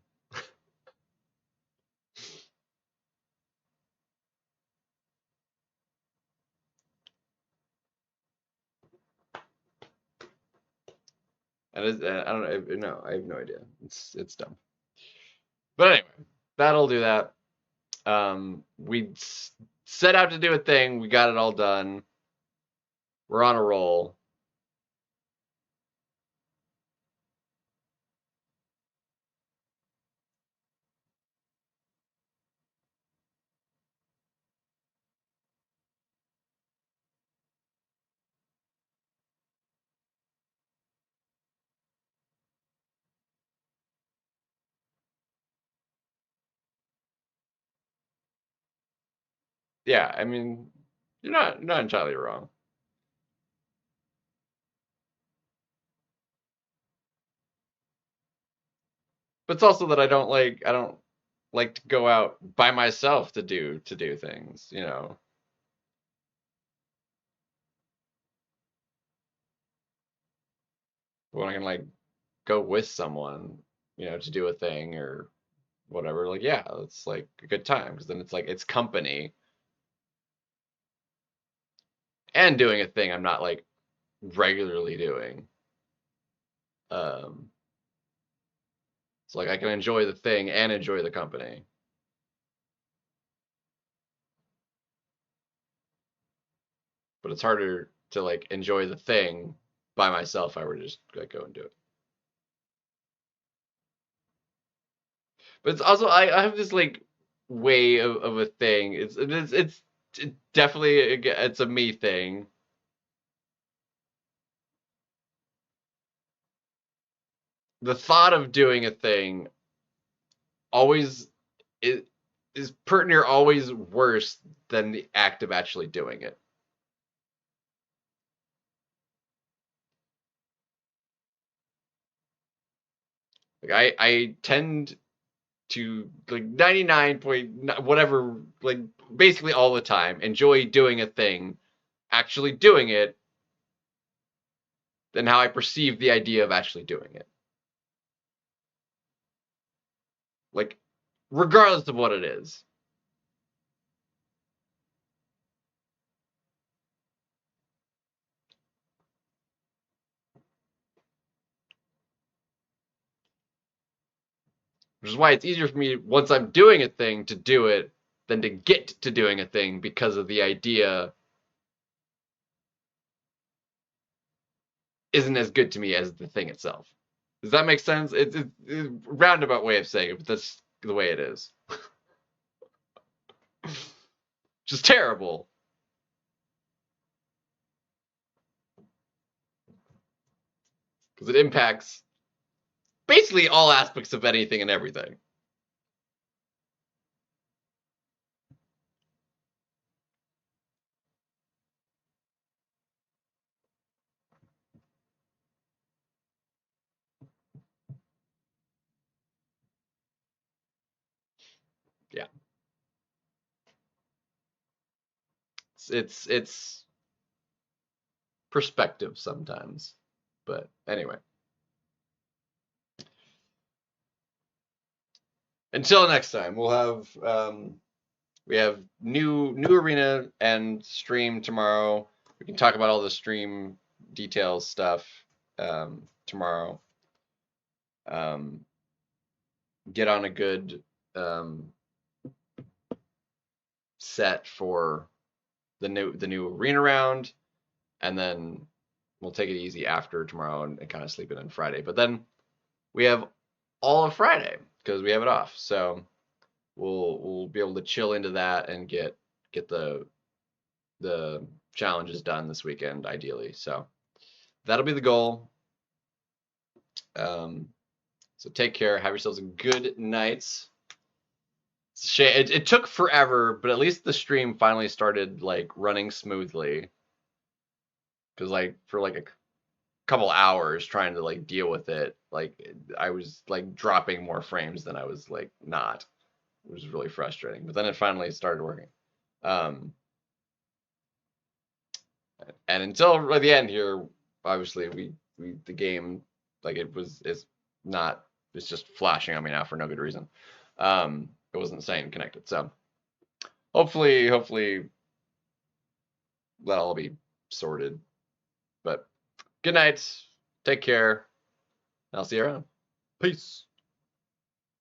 And I don't know. No, I have no idea. It's dumb. But anyway, that'll do that. We set out to do a thing. We got it all done. We're on a roll. Yeah, I mean, you're not entirely wrong. But it's also that I don't like to go out by myself to do things, you know. When I can like go with someone, you know, to do a thing or whatever, like yeah, it's like a good time because then it's like it's company and doing a thing I'm not like regularly doing. So like I can enjoy the thing and enjoy the company. But it's harder to like enjoy the thing by myself if I were to just like go and do it. But it's also I have this like way of a thing. It's definitely it's a me thing. The thought of doing a thing always is pretty near always worse than the act of actually doing it. Like I tend to like 99 point whatever, like basically all the time, enjoy doing a thing, actually doing it, than how I perceive the idea of actually doing it. Like, regardless of what it is. Which is why it's easier for me, once I'm doing a thing, to do it than to get to doing a thing, because of the idea isn't as good to me as the thing itself. Does that make sense? It's a roundabout way of saying it, but that's the way it is. Just terrible. Because it impacts basically all aspects of anything and everything. Yeah. It's perspective sometimes. But anyway. Until next time, we'll have we have new arena and stream tomorrow. We can talk about all the stream details stuff tomorrow. Get on a good set for the new arena round, and then we'll take it easy after tomorrow and kind of sleep it in Friday. But then we have all of Friday because we have it off, so we'll be able to chill into that and get the challenges done this weekend, ideally. So that'll be the goal. So take care. Have yourselves a good night. It's a shame. It took forever, but at least the stream finally started like running smoothly. Because like for like a couple hours trying to like deal with it, like I was like dropping more frames than I was like not. It was really frustrating. But then it finally started working. And until the end here, obviously we the game, like it's just flashing on me now for no good reason. It wasn't staying connected. So hopefully that'll all be sorted. But good night. Take care. I'll see you around. Peace.